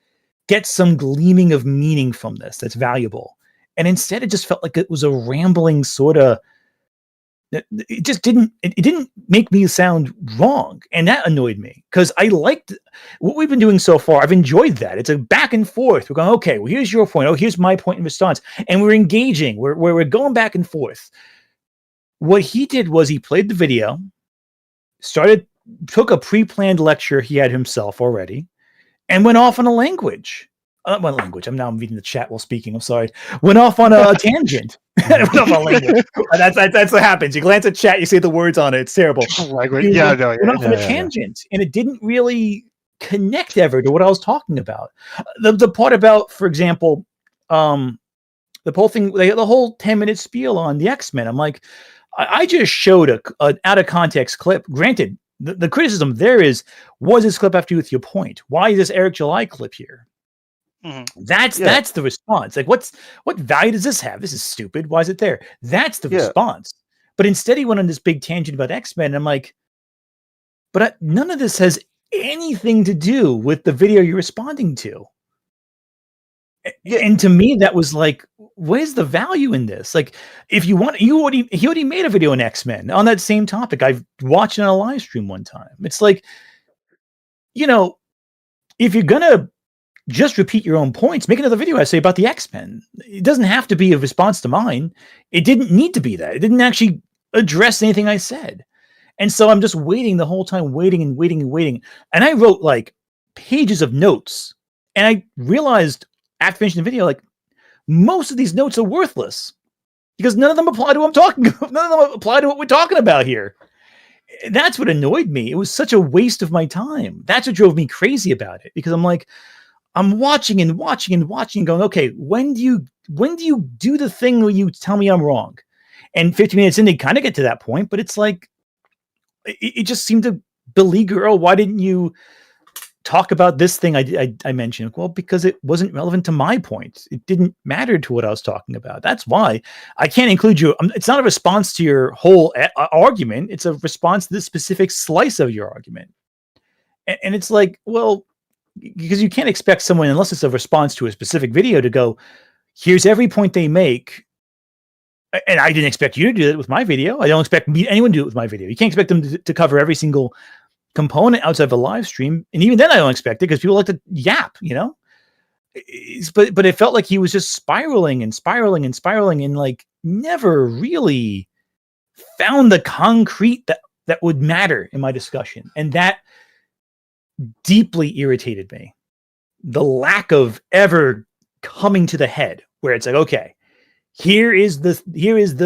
get some gleaming of meaning from this that's valuable. And instead, it just felt like it was a rambling sort of. It just didn't. It didn't make me sound wrong, and that annoyed me because I liked what we've been doing so far. I've enjoyed that. It's a back and forth. We're going, okay, well, here's your point. Oh, here's my point in response, and we're engaging. We're going back and forth. What he did was he played the video, took a pre-planned lecture he had himself already, and went off on a language. I'm reading the chat while speaking. I'm sorry. Went off on a tangent. Went off on language. That's what happens. You glance at chat, you see the words on it. It's terrible. Language. Went off on a tangent, and it didn't really connect ever to what I was talking about. The part about, for example, the whole thing, the whole 10-minute spiel on the X-Men. I'm like, I just showed an out of context clip. Granted, the criticism there is, was this clip have to do with your point? Why is this Eric July clip here? That's the response. Like, what value does this have? This is stupid. Why is it there? That's the response. But instead, he went on this big tangent about X-Men. And I'm like, but none of this has anything to do with the video you're responding to. And to me, that was like, where's the value in this? Like, if you want, he already made a video on X-Men on that same topic. I've watched it on a live stream one time. It's like, if you're gonna just repeat your own points, make another video essay about the X-Men. It doesn't have to be a response to mine. It didn't need to be that. It didn't actually address anything I said. And so I'm just waiting the whole time, waiting. And I wrote like pages of notes. And I realized after finishing the video, like most of these notes are worthless because none of them apply to what I'm talking about. None of them apply to what we're talking about here. That's what annoyed me. It was such a waste of my time. That's what drove me crazy about it, because I'm like, I'm watching and going, okay, when do you do the thing where you tell me I'm wrong? And 15 minutes in, they kind of get to that point, but it's like, it just seemed to beleaguer, oh, why didn't you talk about this thing I mentioned? Well, because it wasn't relevant to my point. It didn't matter to what I was talking about. That's why I can't include you. It's not a response to your whole argument. It's a response to this specific slice of your argument. And it's like, well, because you can't expect someone, unless it's a response to a specific video, to go, here's every point they make. And I didn't expect you to do it with my video. I don't expect anyone to do it with my video. You can't expect them to cover every single component outside of a live stream. And even then I don't expect it, because people like to yap, but it felt like he was just spiraling and like never really found the concrete that would matter in my discussion. And that deeply irritated me. The lack of ever coming to the head where it's like, okay, here is the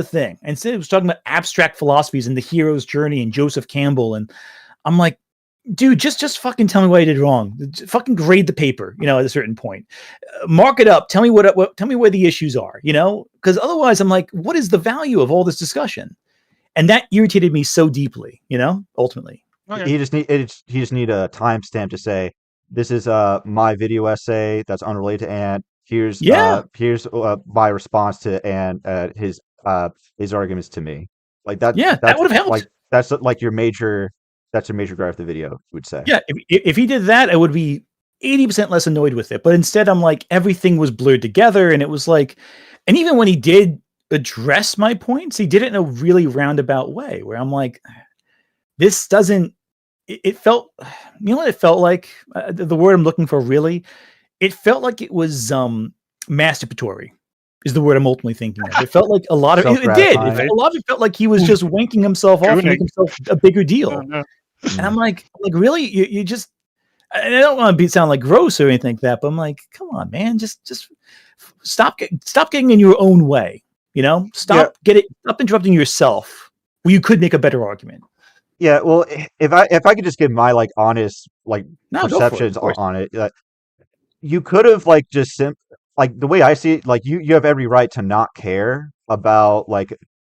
thing. Instead, it was talking about abstract philosophies and the hero's journey and Joseph Campbell. And I'm like, dude, just fucking tell me what I did wrong. Fucking grade the paper, at a certain point. Mark it up. Tell me tell me where the issues are, because otherwise I'm like, what is the value of all this discussion? And that irritated me so deeply, ultimately. Okay. He just need a timestamp to say, this is my video essay that's unrelated to Ant. Here's my response to Ant, his arguments to me. Like that. Yeah, that would have helped. Like that's like your major drive of the video, you would say. Yeah, if he did that, I would be 80% less annoyed with it. But instead, I'm like, everything was blurred together, and it was like, and even when he did address my points, he did it in a really roundabout way, where I'm like, this doesn't. It felt, what it felt like. The word I'm looking for, really, it felt like it was masturbatory. Is the word I'm ultimately thinking of. It felt like a lot of it did. A lot of it felt like he was just wanking himself off and making himself a bigger deal. Oh, no. And I'm like really, you just. And I don't want to sound like gross or anything like that, but I'm like, come on, man, just stop getting in your own way. Stop interrupting yourself. Well, you could make a better argument. Yeah, well, if I could just give my honest perceptions on it, you could have just the way I see it, you have every right to not care about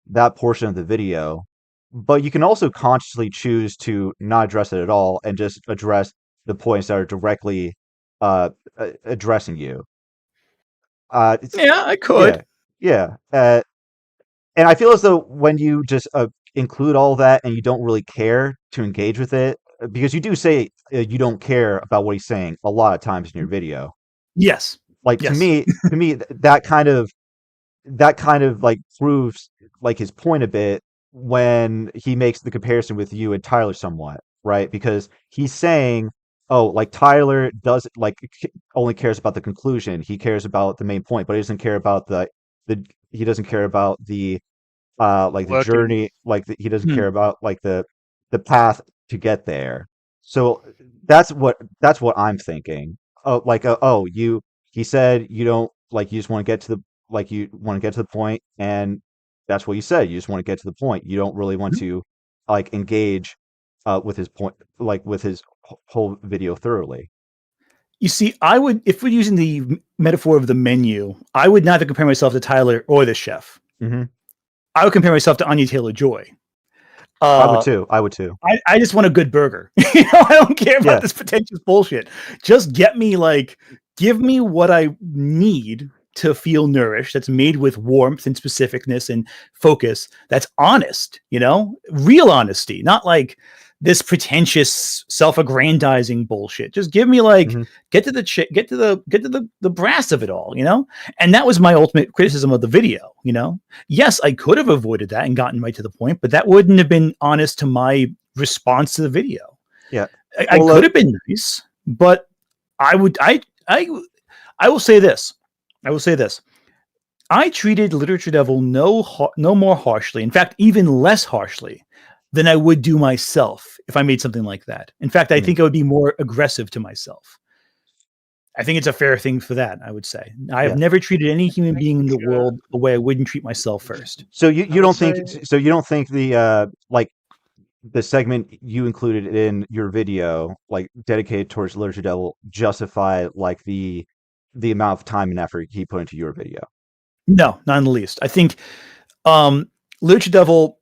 that portion of the video, but you can also consciously choose to not address it at all and just address the points that are directly addressing you. Yeah, I could. Yeah. And I feel as though when you just include all that and you don't really care to engage with it, because you do say you don't care about what he's saying a lot of times in your video. Yes. To me, that kind of proves his point a bit when he makes the comparison with you and Tyler somewhat, right? Because he's saying, oh, Tyler does only cares about the conclusion. He cares about the main point, but he doesn't care about the the journey, he doesn't care about the path to get there. So that's what I'm thinking. He said you don't you just want to get to the point, and that's what you said. You just want to get to the point. You don't really want to engage with his point, with his whole video thoroughly. You see, I would, if we're using the metaphor of the menu, I would neither compare myself to Tyler or the chef. Mm-hmm. I would compare myself to Anya Taylor-Joy. I would too. I just want a good burger. I don't care about this pretentious bullshit. Just give me what I need to feel nourished. That's made with warmth and specificness and focus. That's honest. Real honesty, not this pretentious self-aggrandizing bullshit. Just give me get to the brass of it all, And that was my ultimate criticism of the video, Yes, I could have avoided that and gotten right to the point, but that wouldn't have been honest to my response to the video. Yeah. I could have been nice, but I will say this. I treated Literature Devil no more harshly. In fact, even less harshly than I would do myself if I made something like that. In fact, I think I would be more aggressive to myself. I think it's a fair thing for that, I would say. I have never treated any human being in the world the way I wouldn't treat myself first. So you don't think the the segment you included in your video, dedicated towards Literature Devil, justify the amount of time and effort he put into your video? No, not in the least. I think Lucha Devil,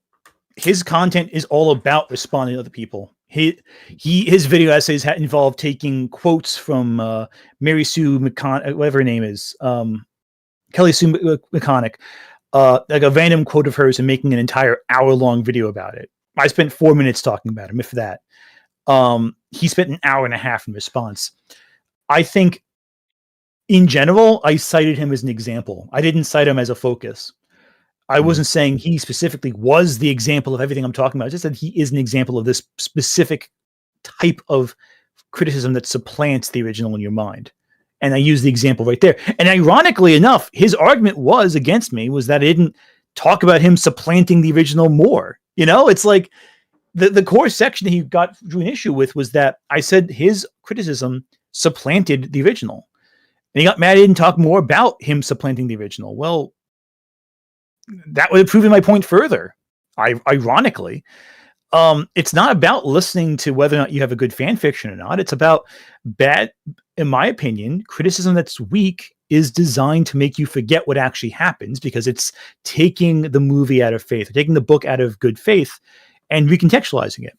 his content is all about responding to other people. His video essays involved taking quotes from Mary Sue McCon, whatever her name is, Kelly Sue McConaughey, like a random quote of hers, and making an entire hour-long video about it. I spent 4 minutes talking about him, if that. He spent an hour and a half in response. I think, in general, I cited him as an example. I didn't cite him as a focus. I wasn't saying he specifically was the example of everything I'm talking about. I just said he is an example of this specific type of criticism that supplants the original in your mind. And I used the example right there. And ironically enough, his argument against me was that I didn't talk about him supplanting the original more. You know, it's like the core section he drew an issue with was that I said his criticism supplanted the original. And he got mad I didn't talk more about him supplanting the original. Well, that would have proven my point further. Ironically, it's not about listening to whether or not you have a good fan fiction or not. It's about bad, in my opinion, criticism that's weak is designed to make you forget what actually happens because it's taking the movie out of faith, or taking the book out of good faith and recontextualizing it.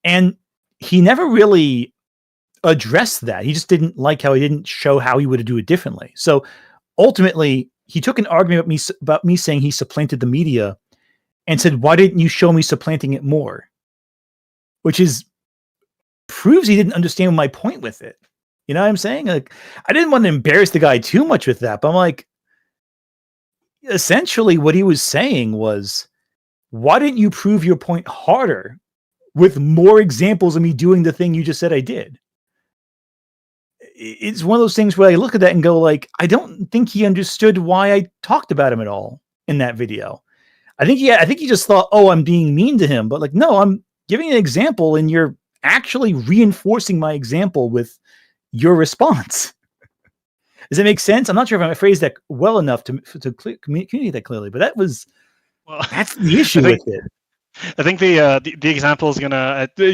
And he never really addressed that. He just didn't like how he didn't show how he would do it differently. So ultimately, he took an argument about me saying he supplanted the media and said, why didn't you show me supplanting it more? Which proves he didn't understand my point with it. You know what I'm saying? Like, I didn't want to embarrass the guy too much with that, but I'm like, essentially what he was saying was, why didn't you prove your point harder with more examples of me doing the thing you just said I did? It's one of those things where I look at that and go like, I don't think he understood why I talked about him at all in that video. I think he just thought, oh, I'm being mean to him. But like, no, I'm giving an example and you're actually reinforcing my example with your response. Does that make sense? I'm not sure if I phrased that well enough to communicate that clearly, but that's the issue with it. I think the example is gonna not that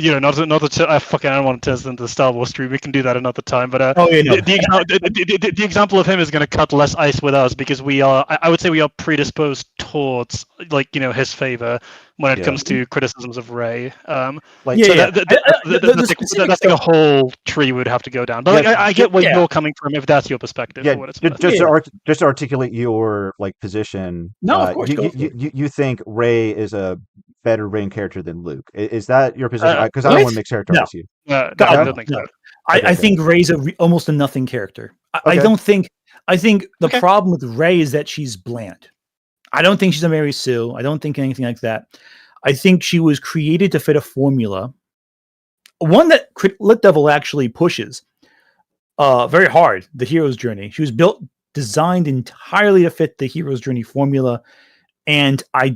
I don't want to turn this into the Star Wars stream. We can do that another time. But the example of him is gonna cut less ice with us because I would say we are predisposed towards his favor when it comes to criticisms of Rey. That's like a whole tree would have to go down. But I get where you're coming from if that's your perspective. Yeah, just to articulate your position. No, of course. You think Rey is a better Reign character than Luke? Is that your position? Because I don't want to mischaracterize you. I don't think so. I think Rey's almost a nothing character. I think the problem with Rey is that she's bland. I don't think she's a Mary Sue. I don't think anything like that. I think she was created to fit a formula, one that Lit Devil actually pushes very hard, the hero's journey. She was designed entirely to fit the hero's journey formula, and I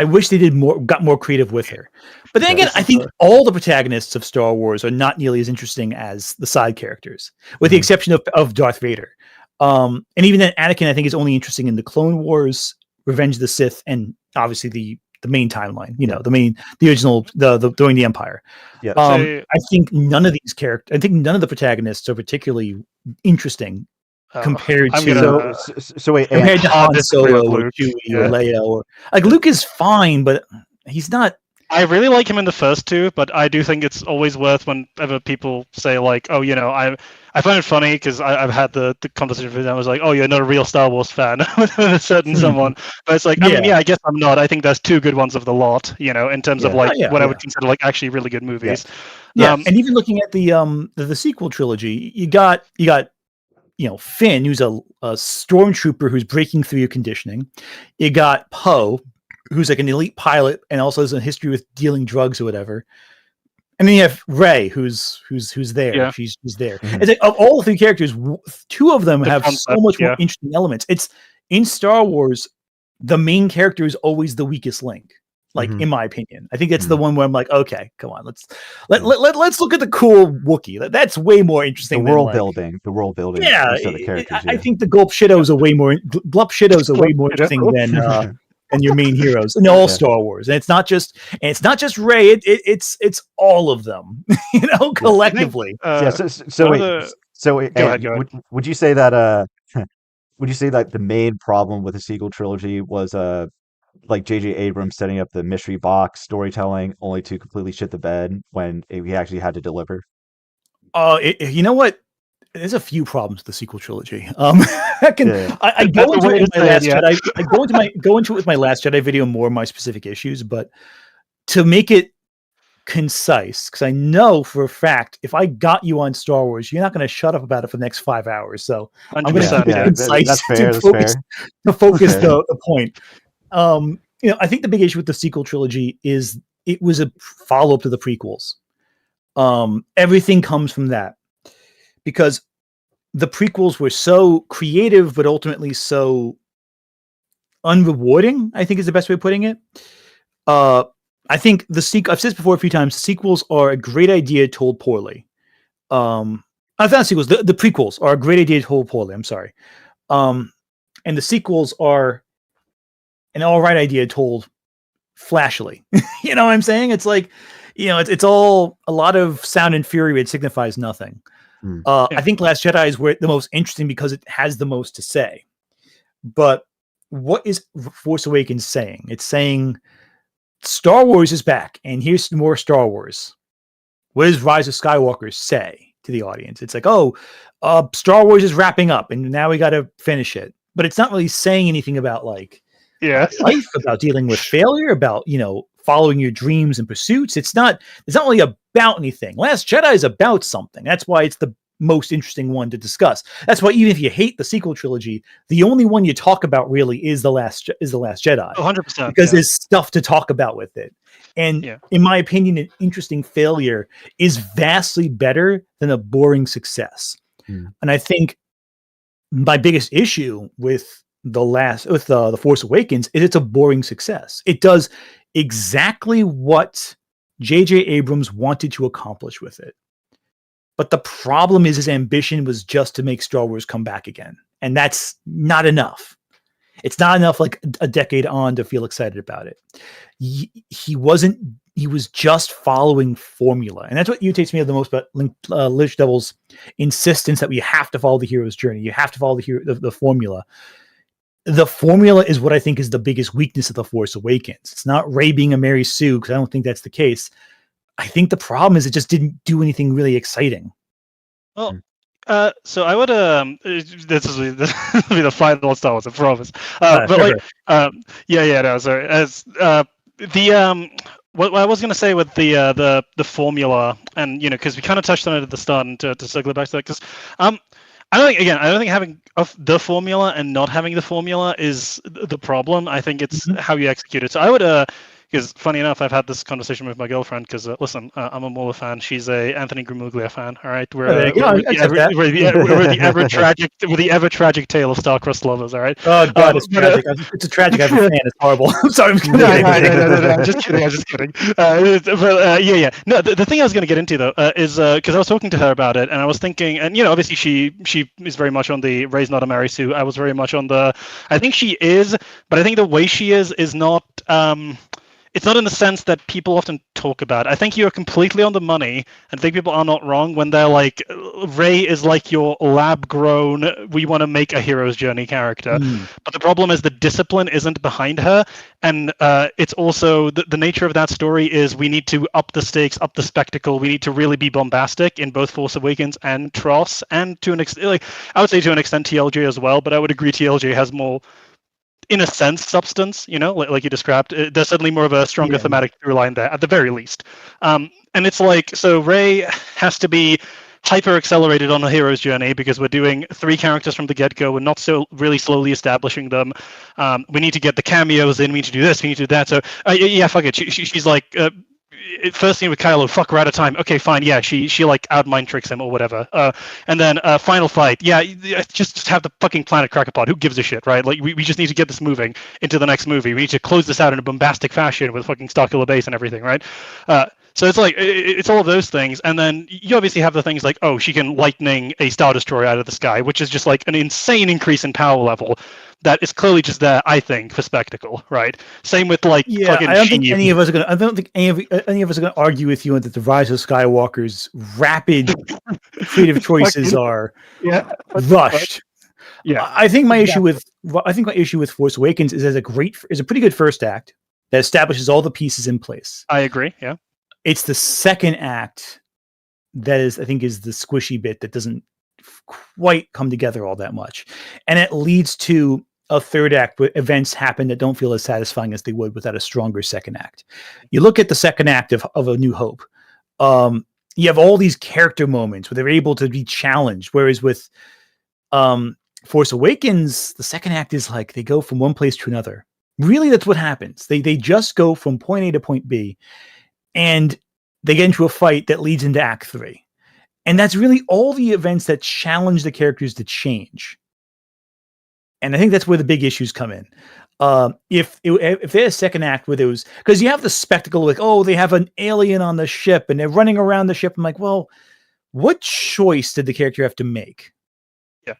wish they got more creative with her. But then again, I think all the protagonists of Star Wars are not nearly as interesting as the side characters, with the exception of Darth Vader. And even then, Anakin, I think, is only interesting in the Clone Wars, Revenge of the Sith, and obviously the main timeline. The original, during the Empire. Yeah. I think none of these characters. I think none of the protagonists are particularly interesting compared to Han Solo or Chewie or Leia or Luke is fine, but he's not. I really like him in the first two, but I do think it's always worth whenever people say like, oh, I find it funny because I've had the conversation with them. I was like, oh, you're not a real Star Wars fan with a certain someone, but it's like, I guess I'm not. I think there's two good ones of the lot, in terms of what I would consider actually really good movies. Yeah, and even looking at the sequel trilogy, you got Finn, who's a stormtrooper who's breaking through your conditioning. You got Poe, who's like an elite pilot and also has a history with dealing drugs or whatever. And then you have Rey, who's there. Yeah. She's there. Mm-hmm. It's like of all the three characters, two of them have so much more interesting elements. It's in Star Wars, the main character is always the weakest link. In my opinion, I think that's the one where I'm like, okay, come on, let's look at the cool Wookiee. That's way more interesting. The world building. Yeah, I think the Gulp Shittos are way more interesting than your main heroes in all Star Wars. And it's not just Rey. It's all of them, collectively. So wait. Go ahead. Would you say that would you say that the main problem with the sequel trilogy was like J.J. Abrams setting up the mystery box storytelling only to completely shit the bed when he actually had to deliver? You know what? There's a few problems with the sequel trilogy. Yeah. I go into it in my last Jedi. I go into it with my Last Jedi video more of my specific issues, but to make it concise, because I know for a fact if I got you on Star Wars, you're not going to shut up about it for the next 5 hours. So I'm going to keep it concise that's fair, to focus the point. I think the big issue with the sequel trilogy is it was a follow-up to the prequels. Everything comes from that because the prequels were so creative, but ultimately so unrewarding, I think is the best way of putting it. I think I've said this before a few times, sequels are a great idea told poorly. I found sequels, the prequels are a great idea told poorly. I'm sorry. And the sequels are an all right idea told flashily. You know what I'm saying? It's like, it's all a lot of sound and fury. It signifies nothing. I think Last Jedi is the most interesting because it has the most to say. But what is Force Awakens saying? It's saying Star Wars is back, and here's more Star Wars. What does Rise of Skywalker say to the audience? It's like, Star Wars is wrapping up, and now we got to finish it. But it's not really saying anything about life, about dealing with failure, about following your dreams and pursuits. It's not really about anything. Last Jedi is about something. That's why it's the most interesting one to discuss. That's why even if you hate the sequel trilogy, the only one you talk about really is the Last Jedi. 100%. Because there's stuff to talk about with it. And in my opinion, an interesting failure is vastly better than a boring success. And I think my biggest issue with the Force Awakens is it's a boring success. It does exactly what J.J. Abrams wanted to accomplish with it. But the problem is his ambition was just to make Star Wars come back again. And that's not enough. It's not enough like a decade on to feel excited about it. He was just following formula. And that's what irritates me the most about Lich Devil's insistence that we have to follow the hero's journey. You have to follow the formula. The formula is what I think is the biggest weakness of The Force Awakens. It's not Rey being a Mary Sue, because I don't think that's the case. I think the problem is it just didn't do anything really exciting. Well, so I would this will be the final Star Wars, I promise. But sure. No, sorry. As what I was going to say with the formula, and because we kind of touched on it at the start, and to circle back to that, because I don't think having the formula and not having the formula is the problem. I think it's how you execute it. So I would because funny enough, I've had this conversation with my girlfriend. Because listen, I'm a Muller fan. She's a Anthony Grimuglia fan. All right, we're the ever tragic tale of star-crossed lovers. All right. Oh God, it's tragic. It's a tragic. I'm a fan. It's horrible. I'm sorry. No, I'm just kidding. No, the thing I was going to get into though is because I was talking to her about it, and I was thinking, and obviously she is very much on the Rey's not a Mary Sue. I was very much on the. I think she is, but I think the way she is not. It's not in the sense that people often talk about. I think you're completely on the money, and I think people are not wrong when they're like, Rey is like your lab-grown, we want to make a hero's journey character. But the problem is the discipline isn't behind her, and it's also, the nature of that story is we need to up the stakes, up the spectacle, we need to really be bombastic in both Force Awakens and TROS, and to an extent, I would say to an extent TLJ as well, but I would agree TLJ has more, in a sense, substance, like you described. There's certainly more of a stronger thematic through line there, at the very least. And it's like, so Rey has to be hyper accelerated on a hero's journey because we're doing 3 characters from the get-go. We're not so really slowly establishing them. We need to get the cameos in. We need to do this. We need to do that. So fuck it. She's like. First scene with Kylo, fuck, we're out of time. Okay, fine, yeah, she like out-mind tricks him or whatever. And then final fight, just have the fucking planet crack apart. Who gives a shit, right? Like, we just need to get this moving into the next movie. We need to close this out in a bombastic fashion with fucking Starkiller Base and everything, right? So it's like, it's all of those things. And then you obviously have the things like, she can lightning a Star Destroyer out of the sky, which is just like an insane increase in power level that is clearly just there, I think, for spectacle, right? Same with like fucking I don't think any of us are gonna argue with you that the Rise of Skywalker's rapid creative choices are rushed. Yeah. I think my issue with Force Awakens is a pretty good first act that establishes all the pieces in place. I agree. Yeah. It's the second act that is the squishy bit that doesn't quite come together all that much, and it leads to a third act where events happen that don't feel as satisfying as they would without a stronger second act. You look at the second act of A New Hope. You have all these character moments where they're able to be challenged, whereas with Force Awakens, the second act is like they go from one place to another. Really, that's what happens. They just go from point A to point B, and they get into a fight that leads into Act 3. And that's really all the events that challenge the characters to change. And I think that's where the big issues come in. If they had a second act where there was, because you have the spectacle like, oh, they have an alien on the ship and they're running around the ship. I'm like, well, what choice did the character have to make? Yeah.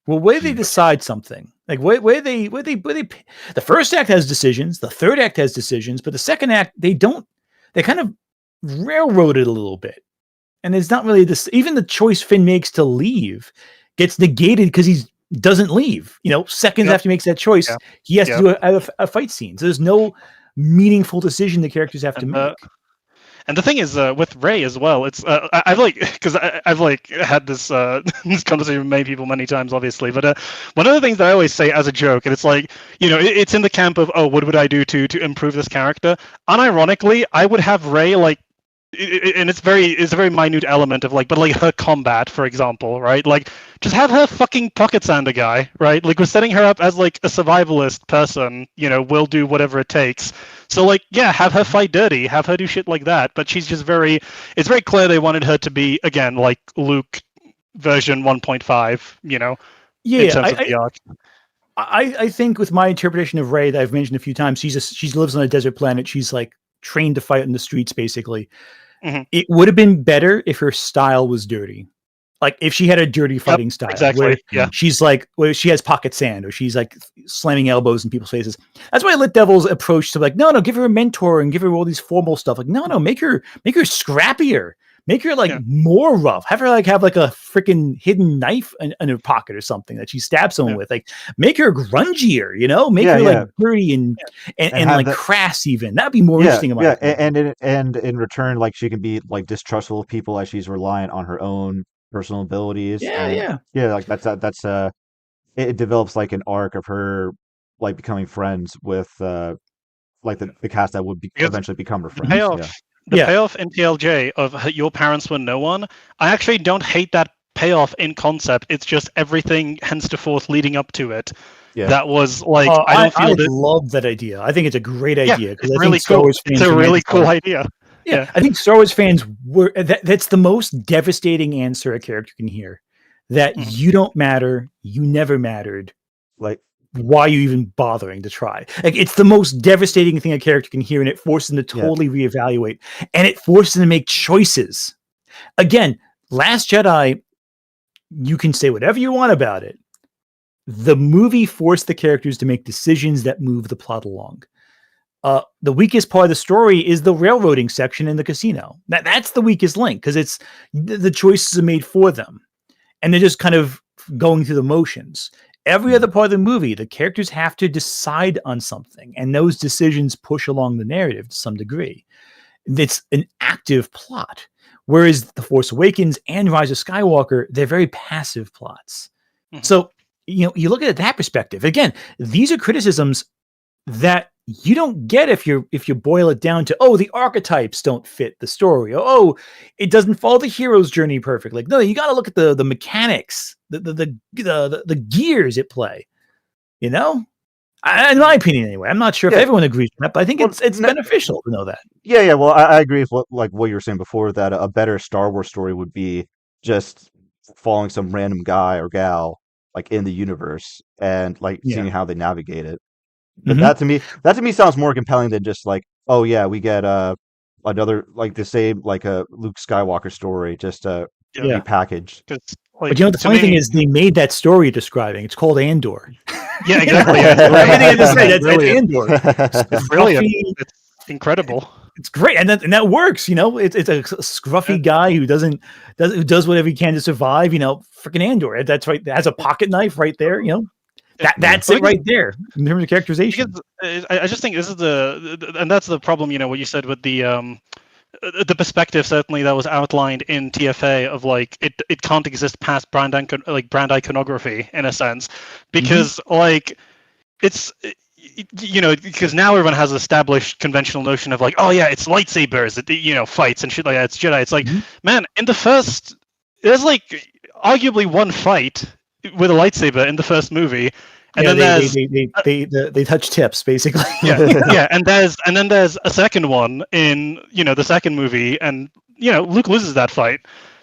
Well, where they decide something, like where they, the first act has decisions, the third act has decisions, but the second act, they kind of railroaded a little bit. And there's not really this, even the choice Finn makes to leave gets negated because he doesn't leave. Seconds after he makes that choice, he has to do a fight scene. So there's no meaningful decision the characters have to make. And the thing is, with Rey as well, it's I've had this this conversation with many people many times, obviously. But one of the things that I always say as a joke, and it's like, it's in the camp of, oh, what would I do to improve this character? Unironically, I would have Rey and it's a very minute element of but her combat, for example, right? Just have her fucking pocket sand a guy, right? We're setting her up as a survivalist person, will do whatever it takes. So have her fight dirty, have her do shit like that. But she's just it's very clear they wanted her to be, again, like Luke version 1.5, in terms of the arc. I think with my interpretation of Rey that I've mentioned a few times, she lives on a desert planet. She's trained to fight in the streets, basically. Mm-hmm. It would have been better if her style was dirty. If she had a dirty fighting style. Exactly. Where she's where she has pocket sand, or she's slamming elbows in people's faces. That's why Lit Devil's approach to no, give her a mentor and give her all these formal stuff. No, make her scrappier. Make her more rough. Have her have a freaking hidden knife in her pocket or something that she stabs someone with. Make her grungier, Make her dirty and crass even. That'd be more interesting. And in return, she can be distrustful of people as she's reliant on her own personal abilities. That's it develops an arc of her becoming friends with the cast that would eventually become her friends. The payoff in TLJ of your parents were no one, I actually don't hate that payoff in concept. It's just everything henceforth leading up to it. Yeah. That was I love that idea. I think it's a great idea. It's really cool. It's a really cool idea. Yeah, I think Star Wars fans were. That's the most devastating answer a character can hear. That you don't matter. You never mattered. Why are you even bothering to try? It's the most devastating thing a character can hear, and it forces them to totally reevaluate, and it forces them to make choices. Again, Last Jedi, you can say whatever you want about it. The movie forced the characters to make decisions that move the plot along. The weakest part of the story is the railroading section in the casino. That's the weakest link, because it's the choices are made for them, and they're just kind of going through the motions. Every other part of the movie, the characters have to decide on something, and those decisions push along the narrative to some degree. It's an active plot, whereas The Force Awakens and Rise of Skywalker, they're very passive plots. Mm-hmm. So, you look at it that perspective. Again, these are criticisms that you don't get if you boil it down to, the archetypes don't fit the story. It doesn't follow the hero's journey perfectly. No, you got to look at the mechanics, the gears at play. In my opinion, anyway. I'm not sure if everyone agrees with that, but I think it's beneficial to know that. Yeah. Well, I agree with what you were saying before, that a better Star Wars story would be just following some random guy or gal in the universe and seeing how they navigate it. But that to me sounds more compelling than just we get another the same a Luke Skywalker story just repackaged. But the funny thing is, they made that story you're describing. It's called Andor. Yeah, exactly. Everything I just said, that's Andor. It's brilliant. It's incredible. It's great, and that works. It's a scruffy guy who does whatever he can to survive. Freaking Andor. That's right. That has a pocket knife right there. That's it right there in terms of characterization. I just think this is and that's the problem. What you said with the perspective certainly that was outlined in TFA of like it can't exist past brand iconography in a sense, because like it's because now everyone has established conventional notion of like, oh yeah, it's lightsabers, fights and shit like that. It's Jedi. It's like, man, in the first, there's like arguably one fight with a lightsaber in the first movie. And then they touch tips basically. Yeah, and then there's a second one in the second movie, and Luke loses that fight.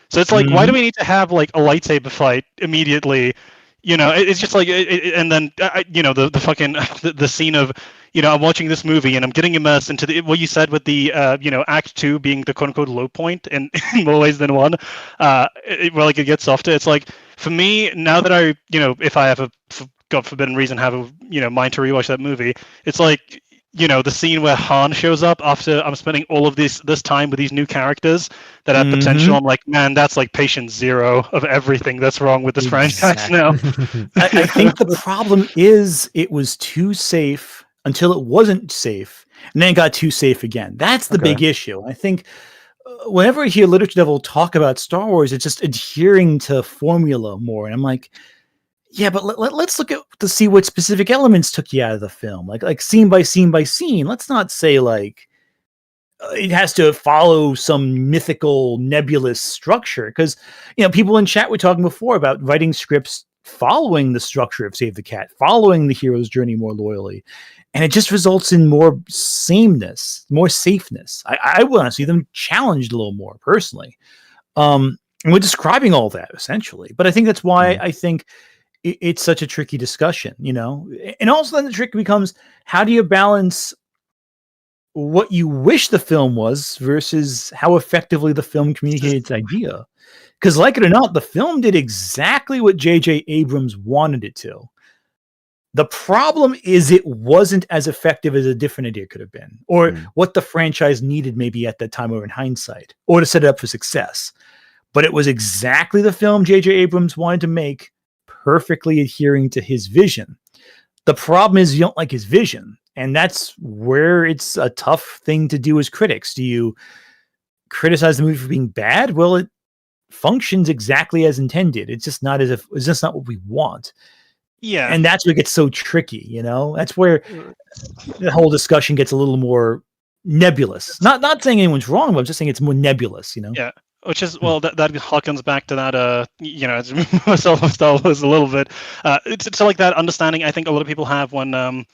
So it's like, why do we need to have like a lightsaber fight immediately? It's just like, and then the fucking the scene of I'm watching this movie and I'm getting immersed into what you said with the Act 2 being the quote unquote low point in more ways than one, where like it gets softer. It's like, for me now that I if I have a God forbidden reason have a mind to rewatch that movie, it's like the scene where Han shows up after I'm spending all of this time with these new characters that have potential. I'm like, man, that's like patient zero of everything that's wrong with this franchise now. I think the problem is it was too safe until it wasn't safe, and then it got too safe again. That's the big issue. I think whenever I hear Literature Devil talk about Star Wars, it's just adhering to formula more, and I'm like, yeah, but let's look to see what specific elements took you out of the film, like scene by scene by scene. Let's not say like it has to follow some mythical, nebulous structure, because people in chat were talking before about writing scripts following the structure of Save the Cat, following the hero's journey more loyally, and it just results in more sameness, more safeness. I want to see them challenged a little more personally. And we're describing all that essentially, but I think that's why I think it's such a tricky discussion, and also then the trick becomes, how do you balance what you wish the film was versus how effectively the film communicated its idea? Because like it or not, the film did exactly what J.J. Abrams wanted it to. The problem is it wasn't as effective as a different idea could have been, or what the franchise needed maybe at that time or in hindsight, or to set it up for success. But it was exactly the film J.J. Abrams wanted to make, perfectly adhering to his vision. The problem is you don't like his vision, and that's where it's a tough thing to do as critics. Do you criticize the movie for being bad? Well, it functions exactly as intended. It's just not what we want. Yeah, and that's where it gets so tricky. That's where the whole discussion gets a little more nebulous. Not saying anyone's wrong, but I'm just saying it's more nebulous. Yeah. Which is, well, that harkens back to that, it's myself of Star Wars a little bit. It's like that understanding I think a lot of people have when, the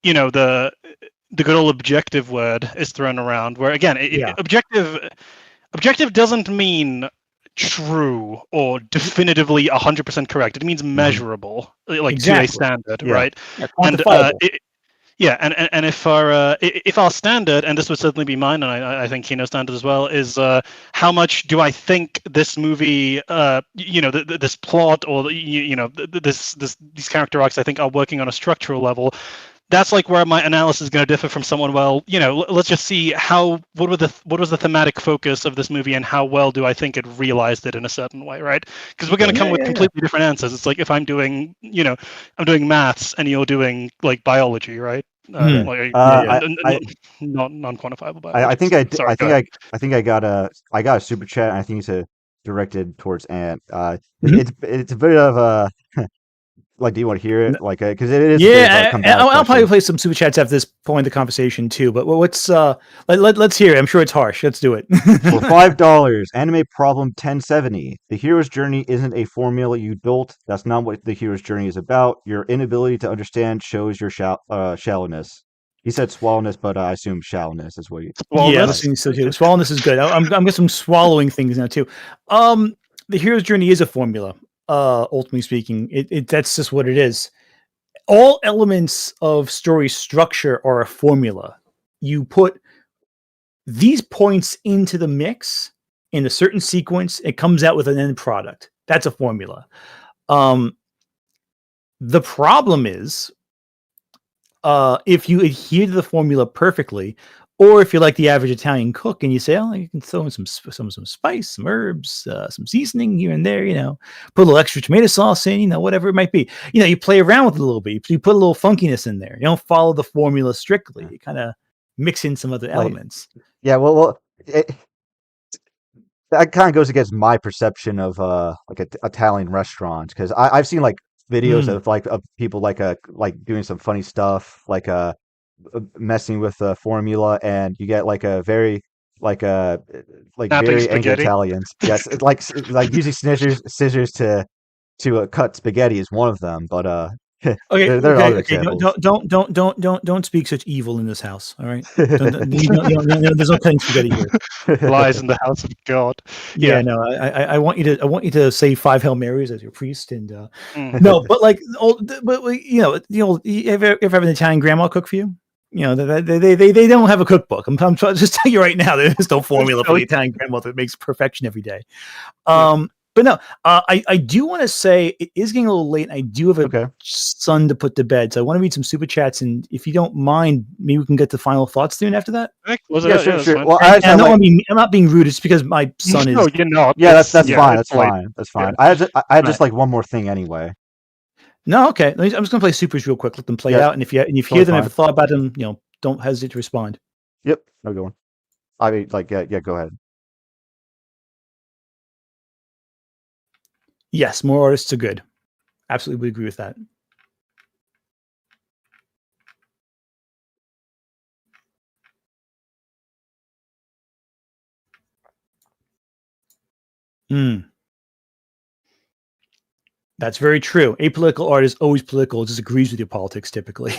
good old objective word is thrown around, where again, objective doesn't mean true or definitively 100% correct. It means measurable, like to a standard, right? Yeah, and if our standard, and this would certainly be mine, and I think Kino standard as well, is how much do I think this movie, this plot, or these character arcs, I think are working on a structural level. That's like where my analysis is going to differ from someone. Well, let's just see what was the thematic focus of this movie, and how well do I think it realized it in a certain way, right? Because we're going to come with completely different answers. It's like if I'm doing, I'm doing maths and you're doing like biology, right? Not non-quantifiable biology. I think I got a super chat, and I think it's directed towards Ant. It's a bit of a like, do you want to hear it? Like, because it is. Yeah, I'll probably play some super chats at this point in the conversation too. But what's let's hear it. I'm sure it's harsh. Let's do it. For $5, Anime Problem 1070. The hero's journey isn't a formula you built. That's not what the hero's journey is about. Your inability to understand shows your shallowness. He said swallowness, but I assume shallowness is what you. Yeah, so too. Swallowness is good. I'm getting some swallowing things now too. The hero's journey is a formula. Ultimately speaking, that's just what it is. All elements of story structure are a formula. You put these points into the mix in a certain sequence, it comes out with an end product. That's a formula. The problem is, if you adhere to the formula perfectly, Or if you're like the average Italian cook and you say, oh, you can throw in some spice, some herbs, some seasoning here and there, put a little extra tomato sauce in, whatever it might be. You play around with it a little bit. You put a little funkiness in there. You don't follow the formula strictly. You kind of mix in some other elements. Yeah, well, that kind of goes against my perception of like Italian restaurants, because I've seen like videos of people like doing some funny stuff, like messing with the formula, and you get like a very like a like Snapping very angry spaghetti. Italians. Yes, it's like using scissors to cut spaghetti is one of them, but Okay, there are other okay. examples. Don't speak such evil in this house. All right. There's no cutting spaghetti here. Lies in the house of God. Yeah, no. I want you to say 5 Hail Marys as your priest, and Mm. no, but like, you ever have an Italian grandma cook for you? They don't have a cookbook. I'm trying to just tell you right now, there's no formula for the Italian grandma that makes perfection every day. But no, I do want to say it is getting a little late. And I do have a son to put to bed, so I want to read some super chats, and if you don't mind, maybe we can get the final thoughts soon after that. Sure. Well, I'm not being rude. It's because my son is. No, you're not. Yeah, that's fine. That's fine. That's fine. Yeah. I had just like one more thing anyway. No, okay. I'm just gonna play supers real quick. Let them play out, and if you hear them, have a thought about them, don't hesitate to respond. Yep, no good one. I mean, like, yeah, go ahead. Yes, more artists are good. Absolutely would agree with that. That's very true. Apolitical art is always political. It disagrees with your politics typically.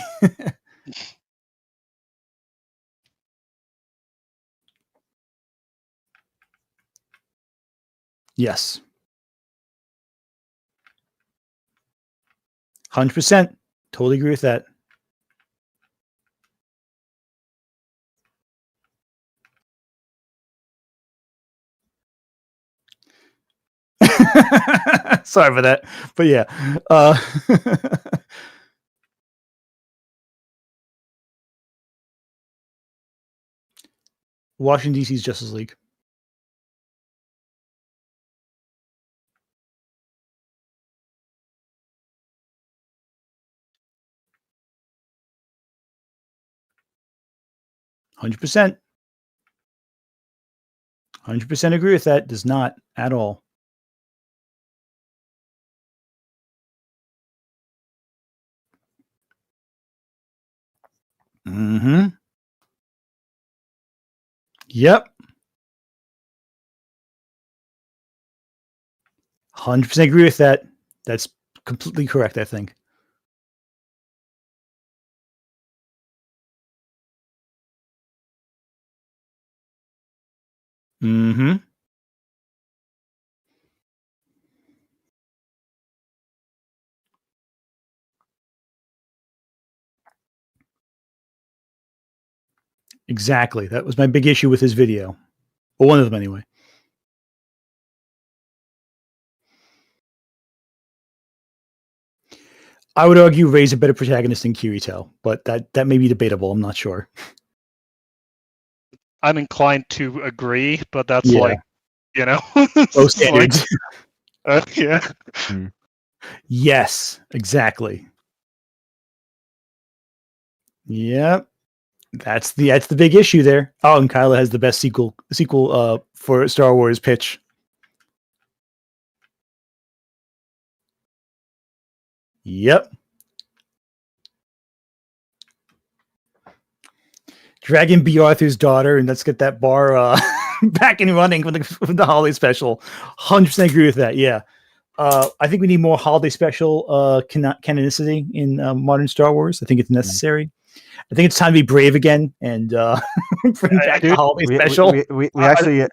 Yes. 100%. Totally agree with that. Sorry for that. But yeah. Washington, D.C.'s Justice League. $100%. 100% agree with that. Does not at all. Mm-hmm. Yep. 100% agree with that. That's completely correct, I think. Mm-hmm. Exactly. That was my big issue with his video. Well, one of them anyway. I would argue Ray's a better protagonist than Kirito, but that may be debatable. I'm not sure. I'm inclined to agree, but that's Yeah. like, low standards. Yeah. Yes, exactly. Yep. That's the big issue there. Oh, and Kyla has the best sequel for Star Wars pitch. Yep. Dragon B. Arthur's daughter, and let's get that bar back and running with the holiday special. 100% agree with that. Yeah. I think we need more holiday special canonicity in modern Star Wars. I think it's necessary. I think it's time to be brave again and bring back the holiday special. We actually,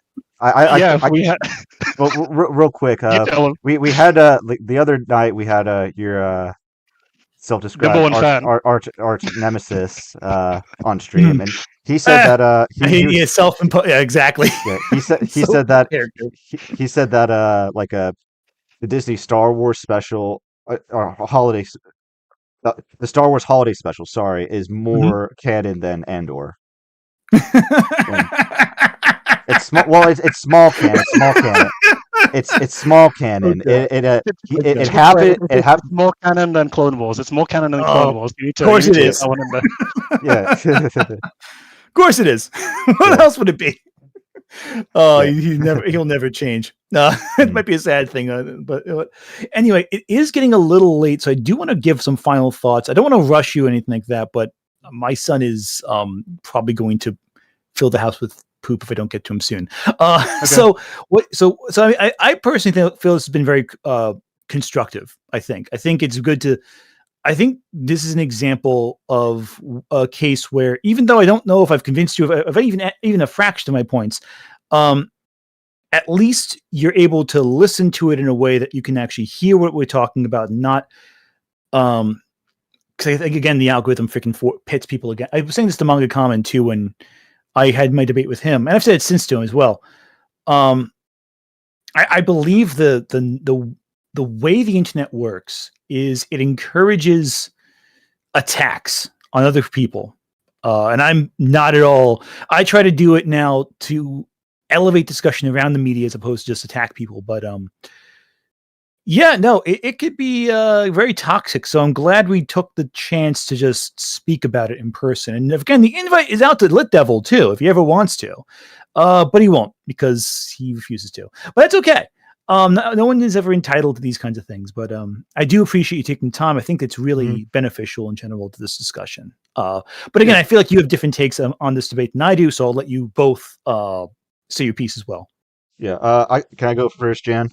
well, real quick, we had the other night we had your self-described arch nemesis on stream, and he said that he is self-imposed. Yeah, exactly. Yeah, he said that he said that like the Disney Star Wars special or holiday. The Star Wars holiday special, sorry, is more canon than Andor. It's small. Well, it's small canon. Small canon. It's small canon. Okay. It happened. It happened. It's more canon than Clone Wars. It's more canon than Clone Wars. You need to, of course you need it to is. get that one in there. Yeah. Of course it is. What Yeah. else would it be? Oh, Yeah. he'll never change. It might be a sad thing, but anyway, it is getting a little late, so I do want to give some final thoughts. I don't want to rush you or anything like that, but my son is probably going to fill the house with poop if I don't get to him soon. Okay. So I personally feel this has been very constructive. I think it's good to. I think this is an example of a case where, even though I don't know if I've convinced you of even a fraction of my points, at least you're able to listen to it in a way that you can actually hear what we're talking about, not because I think, again, the algorithm freaking pits people again. I was saying this to Manga Common too when I had my debate with him, and I've said it since to him as well. I believe the way the internet works is it encourages attacks on other people. And I'm not at all. I try to do it now to elevate discussion around the media as opposed to just attack people. But yeah, no, it could be very toxic. So I'm glad we took the chance to just speak about it in person. And again, the invite is out to Lit Devil too, if he ever wants to. But he won't because he refuses to. But that's okay. No one is ever entitled to these kinds of things, but I do appreciate you taking time. I think it's really beneficial in general to this discussion. But again, I feel like you have different takes on this debate than I do, so I'll let you both say your piece as well. Yeah. Can I go first, Jan?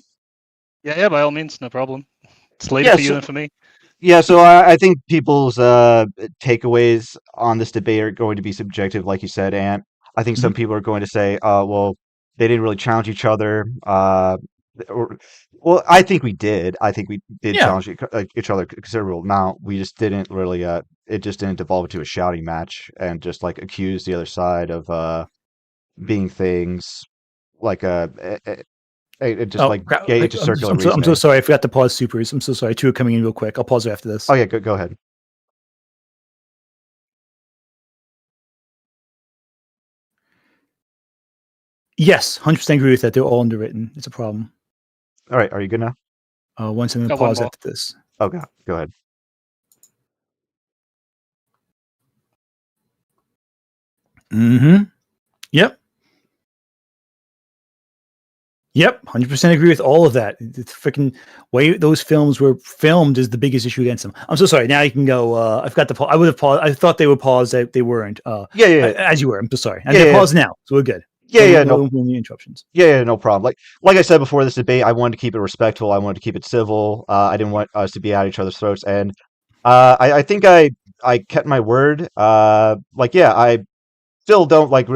Yeah, by all means, no problem. It's later for you than for me. Yeah, so I think people's takeaways on this debate are going to be subjective, like you said, and I think some people are going to say, well, they didn't really challenge each other. Well, I think we did. I think we did challenge each other a considerable amount. We just didn't really. It just didn't devolve into a shouting match and just like accuse the other side of being things like it just get into circular reasoning. I'm so sorry. I forgot to pause supers. I'm so sorry. Two are coming in real quick. I'll pause after this. Oh yeah, go ahead. Yes, 100% agree with that. They're all underwritten. It's a problem. All right, are you good now? Once I'm going to pause after this. Okay, go ahead. Yep. 100% agree with all of that. The freaking way those films were filmed is the biggest issue against them. I'm so sorry. Now you can go. I've got the pause. I would have paused. I thought they would pause. They weren't. As you were. I'm so sorry. I'm going to pause now, so we're good. No interruptions. Yeah, no problem. Like I said before this debate, I wanted to keep it respectful. I wanted to keep it civil. I didn't want us to be at each other's throats, and I think I kept my word. I still don't like.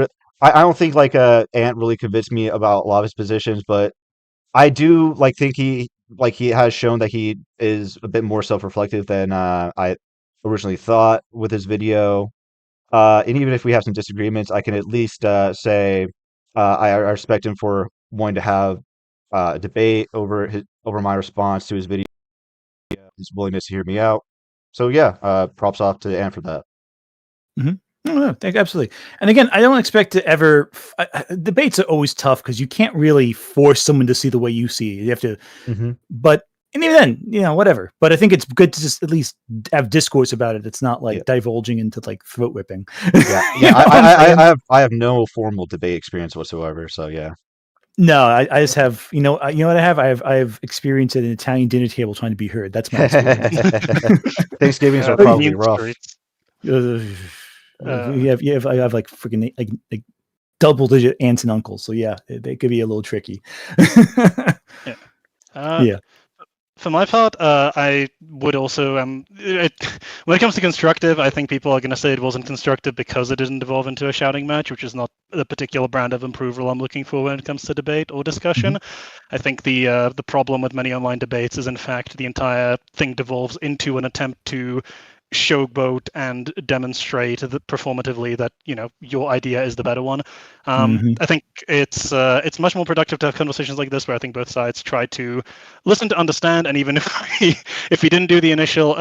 I don't think Ant really convinced me about a lot of his positions, but I do think he has shown that he is a bit more self-reflective than I originally thought with his video. And even if we have some disagreements, I can at least say I respect him for wanting to have a debate over my response to his video, his willingness to hear me out. So yeah, props off to Ann for that. No, absolutely. And again, I don't expect to ever. Debates are always tough because you can't really force someone to see the way you see it. You have to. But and even then, whatever. But I think it's good to just at least have discourse about it. It's not divulging into throat ripping. I have no formal debate experience whatsoever. So yeah. No, I just have. You know what I have? I have experience at an Italian dinner table trying to be heard. That's my experience. Thanhivings are probably rough. I have freaking like double-digit aunts and uncles, so yeah, they could be a little tricky. For my part, I would also when it comes to constructive, I think people are going to say it wasn't constructive because it didn't evolve into a shouting match, which is not the particular brand of approval I'm looking for when it comes to debate or discussion. I think the problem with many online debates is, in fact, the entire thing devolves into an attempt to showboat and demonstrate performatively that your idea is the better one. I think it's much more productive to have conversations like this, where I think both sides try to listen to understand, and even if we didn't do the initial,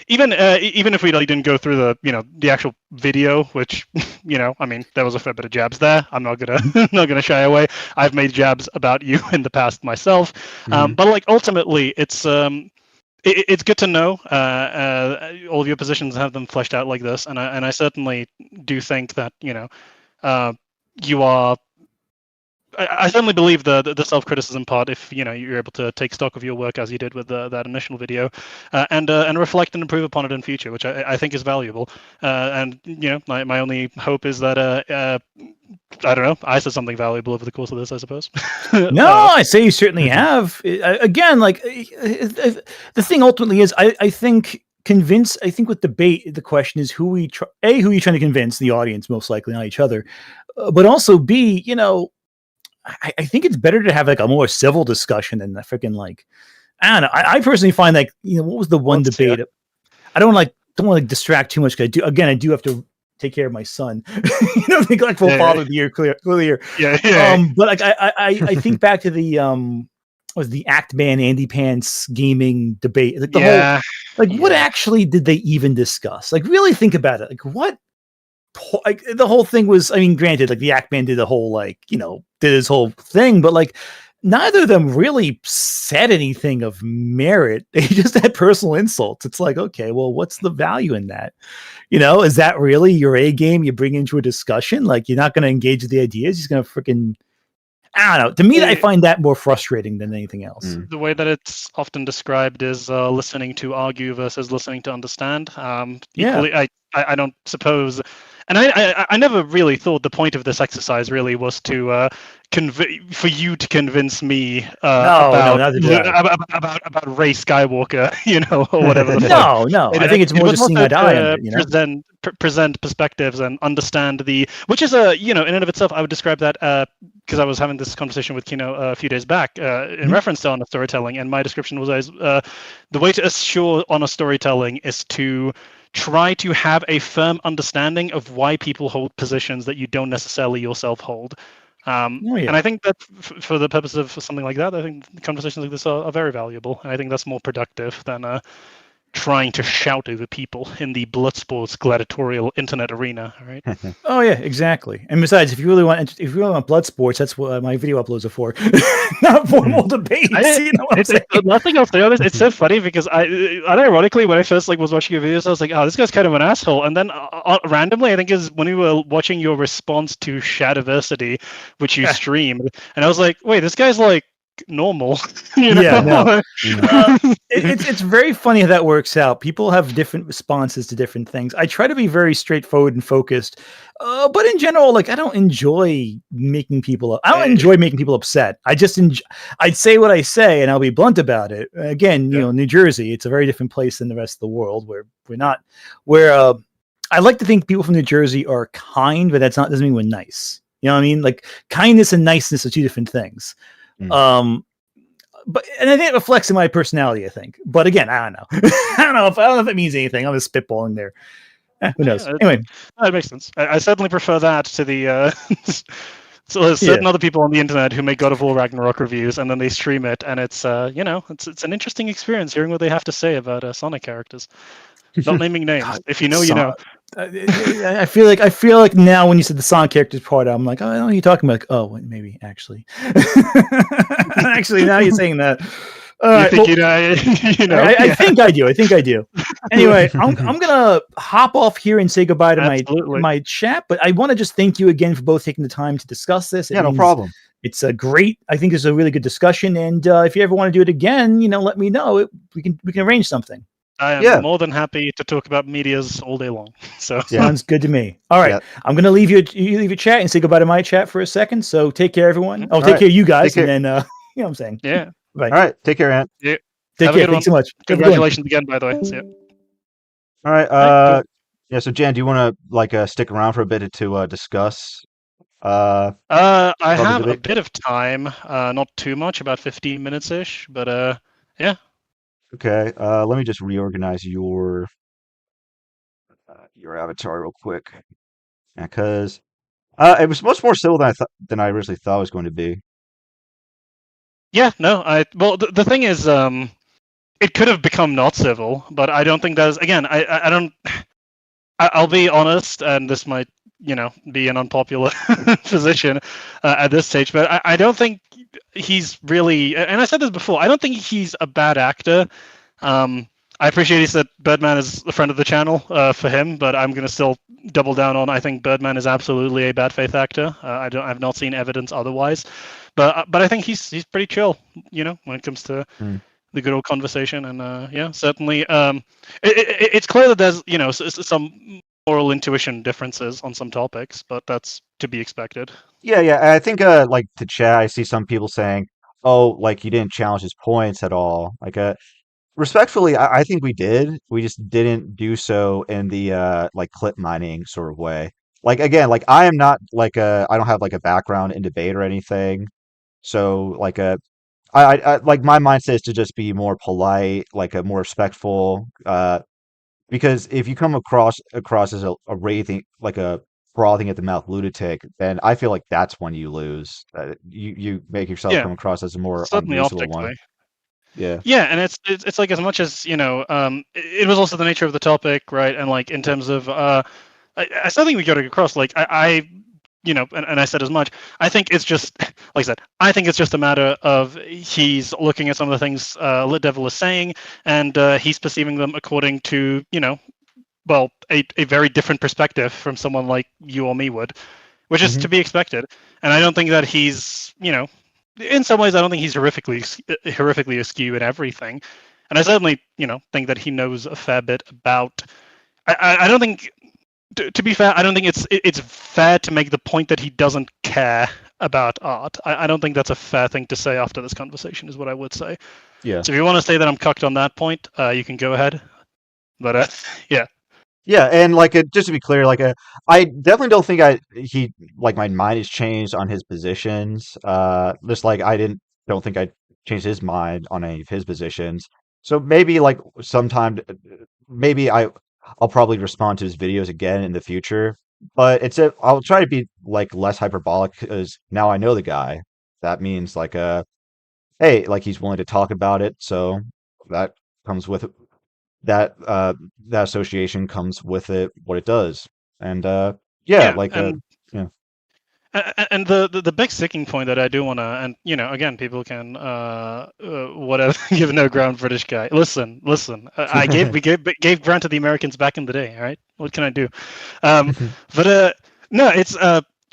even if we didn't go through the actual video, which I mean, there was a fair bit of jabs there. I'm not gonna shy away. I've made jabs about you in the past myself, but like ultimately, it's good to know all of your positions, have them fleshed out like this, and I certainly do think that you are. I certainly believe the self-criticism part, if you're able to take stock of your work as you did with that initial video, and reflect and improve upon it in future, which I think is valuable. And my only hope is that I don't know, I said something valuable over the course of this, I suppose. No, I say you certainly have. Again, like the thing ultimately is, I think with debate, the question is who are you trying to convince? The audience, most likely, not each other, but also B, I think it's better to have like a more civil discussion than the freaking like, I don't know. I personally find like, what was the one debate? Yeah. I don't want to distract too much. I do have to take care of my son. Neglectful father of the year, clearly. Yeah. But like, I think back to the was the Act Man Andy Pants gaming debate. Like the whole, what actually did they even discuss? Like, really think about it. Like, what? Like the whole thing was, I mean, granted, like the Act Man did the whole did his whole thing, but like neither of them really said anything of merit. They just had personal insults. It's like, okay, well, what's the value in that? Is that really your A game you bring into a discussion? Like, you're not going to engage with the ideas. He's going to freaking, I don't know. To me, I find that more frustrating than anything else. The way that it's often described is listening to argue versus listening to understand. Equally, I don't suppose, and I never really thought the point of this exercise really was to for you to convince me about Rey Skywalker, or whatever. No. I think it's more just seeing eye to eye. Present perspectives and understand which is in and of itself, I would describe that because I was having this conversation with Kino a few days back in reference to honest storytelling, and my description was the way to assure honest storytelling is to try to have a firm understanding of why people hold positions that you don't necessarily yourself hold. And I think that for the purpose of something like that, I think conversations like this are very valuable, and I think that's more productive than trying to shout over people in the Bloodsports gladiatorial internet arena, right? Oh yeah, exactly. And besides, if you really want Bloodsports, that's what my video uploads are for, not formal debates. Nothing else. It's so funny because unironically, when I first was watching your videos, I was like, oh, this guy's kind of an asshole. And then randomly, I think is when we were watching your response to Shadiversity, which you streamed, and I was like, wait, this guy's like normal. It's very funny how that works out. People have different responses to different things. I try to be very straightforward and focused, but in general, I don't enjoy making people upset. I'd say what I say, and I'll be blunt about it. Again, New Jersey, it's a very different place than the rest of the world, where I like to think people from New Jersey are kind, but doesn't mean we're nice. You know what I mean? Like, kindness and niceness are two different things. But I think it reflects in my personality, I think. But again, I don't know. I don't know if it means anything. I'm just spitballing there. Who knows? Anyway, that makes sense. I certainly prefer that to the so there's certain other people on the internet who make God of War Ragnarok reviews, and then they stream it, and it's it's an interesting experience hearing what they have to say about Sonic characters. Not naming names. God, if you know, you know. I feel like now when you said the Sonic characters part, I'm like, oh, I know what you're talking about. Like, oh, maybe actually. Actually, now you're saying that. I think I think I do. Anyway, I'm gonna hop off here and say goodbye to my chat, but I want to just thank you again for both taking the time to discuss this. No problem. It's a great. I think it's a really good discussion, and if you ever want to do it again, let me know. We can arrange something. I am more than happy to talk about medias all day long. So sounds good to me. All right, I'm gonna leave you leave your chat and say goodbye to my chat for a second. So take care, everyone. Oh, take care, you guys, and then you know what I'm saying. Yeah. Right. All right. Take care, Ant. Yeah. Take care. Thanks so much. Congratulations again, by the way. See ya. All right. Yeah. So Jan, do you want to stick around for a bit to discuss? I have a bit of time. Not too much, about 15 minutes ish, but yeah. Okay, let me just reorganize your your avatar real quick. Because it was much more civil than I originally thought it was going to be. Yeah, no, well, the thing is, it could have become not civil, but I don't think that's again. I don't. I'll be honest, and this might, be an unpopular position at this stage, but I don't think he's really. And I said this before. I don't think he's a bad actor. I appreciate he said Birdman is a friend of the channel for him, but I'm going to still double down on I think Birdman is absolutely a bad faith actor. I've not seen evidence otherwise, but I think he's pretty chill, when it comes to the good old conversation. And yeah, certainly, it's clear that there's some moral intuition differences on some topics, but that's to be expected. Yeah. I think like to chat, I see some people saying, "Oh, like you didn't challenge his points at all." Like respectfully, I think we did. We just didn't do so in the like clip mining sort of way. Like again, like I am not like I don't have like a background in debate or anything. So like I like my mindset is to just be more polite, like a more respectful. Because if you come across as a raving like a frothing at the mouth lunatic, then I feel like that's when you lose. You make yourself Yeah, come across as a more certainly unreasonable one. optically. Yeah. Yeah, and it's like as much as it was also the nature of the topic, right? And like in terms of I still think we got to get across. Like I and I said as much. I think it's just like I said. I think it's just a matter of he's looking at some of the things Lit Devil is saying, and he's perceiving them according to well a very different perspective from someone like you or me would, which is to Hmm. be expected. And I don't think that he's in some ways I don't think he's horrifically askew in everything. And I certainly think that he knows a fair bit about. I don't think to be fair, I don't think it's fair to make the point that he doesn't care about art. I don't think that's a fair thing to say after this conversation, is what I would say. Yeah. So if you want to say that I'm cucked on that point, you can go ahead. But yeah, Yeah, and like just to be clear, like I definitely don't think he like my mind has changed on his positions. Just like I didn't don't think I changed his mind on any of his positions. So maybe like sometime, maybe I'll probably respond to his videos again in the future. But I'll try to be like less hyperbolic because now I know the guy. That means like hey, like he's willing to talk about it. So that comes with that that association comes with it what it does. And yeah, yeah, like yeah. and the big sticking point that I do want to, and again, people can whatever give no ground British guy. Listen. We gave ground to the Americans back in the day. All right, what can I do? Um, but no, it's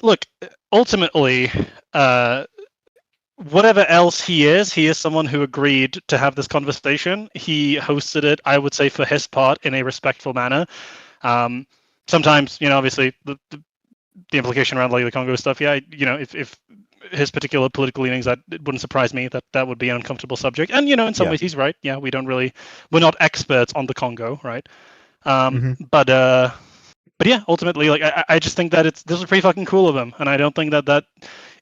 look. Ultimately, uh, whatever else he is someone who agreed to have this conversation. He hosted it, I would say, for his part in a respectful manner. Um, sometimes, obviously the implication around like the Congo stuff. Yeah, if his particular political leanings, that it wouldn't surprise me that would be an uncomfortable subject. And in some Yeah. ways he's right. Yeah, we're not experts on the Congo, right? Um, Hmm. but yeah, ultimately, like I just think that this is pretty fucking cool of him, and I don't think that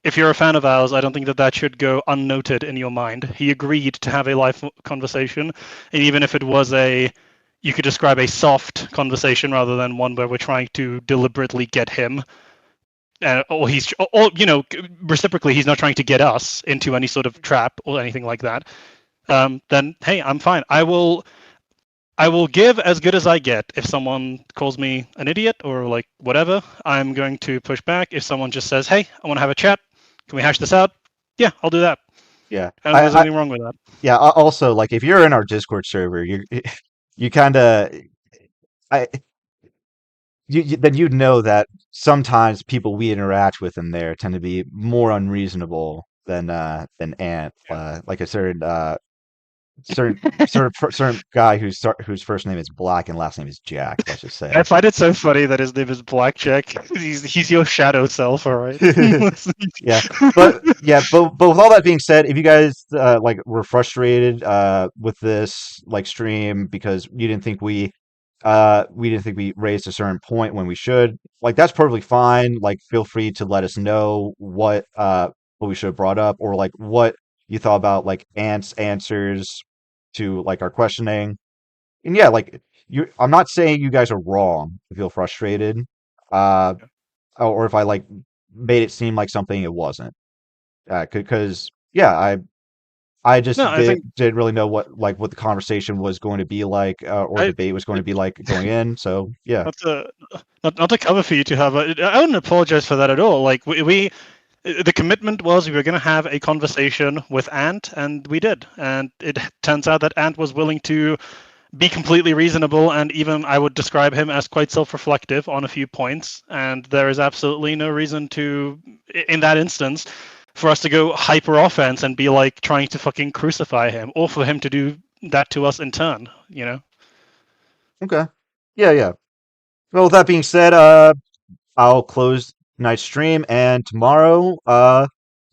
if you're a fan of ours, I don't think that should go unnoted in your mind. He agreed to have a live conversation, and even if it was you could describe a soft conversation rather than one where we're trying to deliberately get him or reciprocally, he's not trying to get us into any sort of trap or anything like that. Then hey, I'm fine. I will give as good as I get. If someone calls me an idiot or like whatever, I'm going to push back. If someone just says, "Hey, I want to have a chat. Can we hash this out?" Yeah, I'll do that. Yeah. I don't think there's anything wrong with that. Yeah, also like if you're in our Discord server, you kind of I then you'd know that sometimes people we interact with in there tend to be more unreasonable than Ant. Like a certain guy whose first name is Black and last name is Jack. Let's just I say. find it so funny that his name is Blackjack. He's your shadow self, all right. Yeah, but with all that being said, if you guys like were frustrated with this like stream because we didn't think we raised a certain point when we should, like that's perfectly fine. Like feel free to let us know what we should have brought up or like what you thought about like Ant's answers to like our questioning. And yeah, like I'm not saying you guys are wrong to feel frustrated, or if I like made it seem like something it wasn't. Because yeah, I just No, I think didn't really know what the conversation was going to be like, or I debate was going to be like going in. So yeah, not to not to cover for you to have. I wouldn't apologize for that at all. Like we the commitment was we were going to have a conversation with Ant, and we did. And it turns out that Ant was willing to be completely reasonable, and even I would describe him as quite self-reflective on a few points. And there is absolutely no reason to, in that instance, for us to go hyper offense and be like trying to fucking crucify him, or for him to do that to us in turn. You know. okay, yeah. Well, with that being said, I'll close tonight's stream, and tomorrow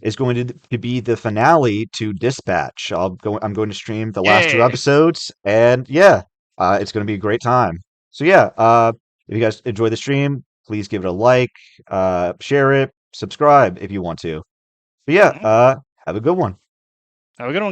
is going to be the finale to Dispatch. I'm going to stream the last two Yeah. episodes, and yeah, it's going to be a great time. So yeah, if you guys enjoy the stream, please give it a like, share it, subscribe if you want to. But yeah, Mm-hmm. have a good one. Have a good one, guys.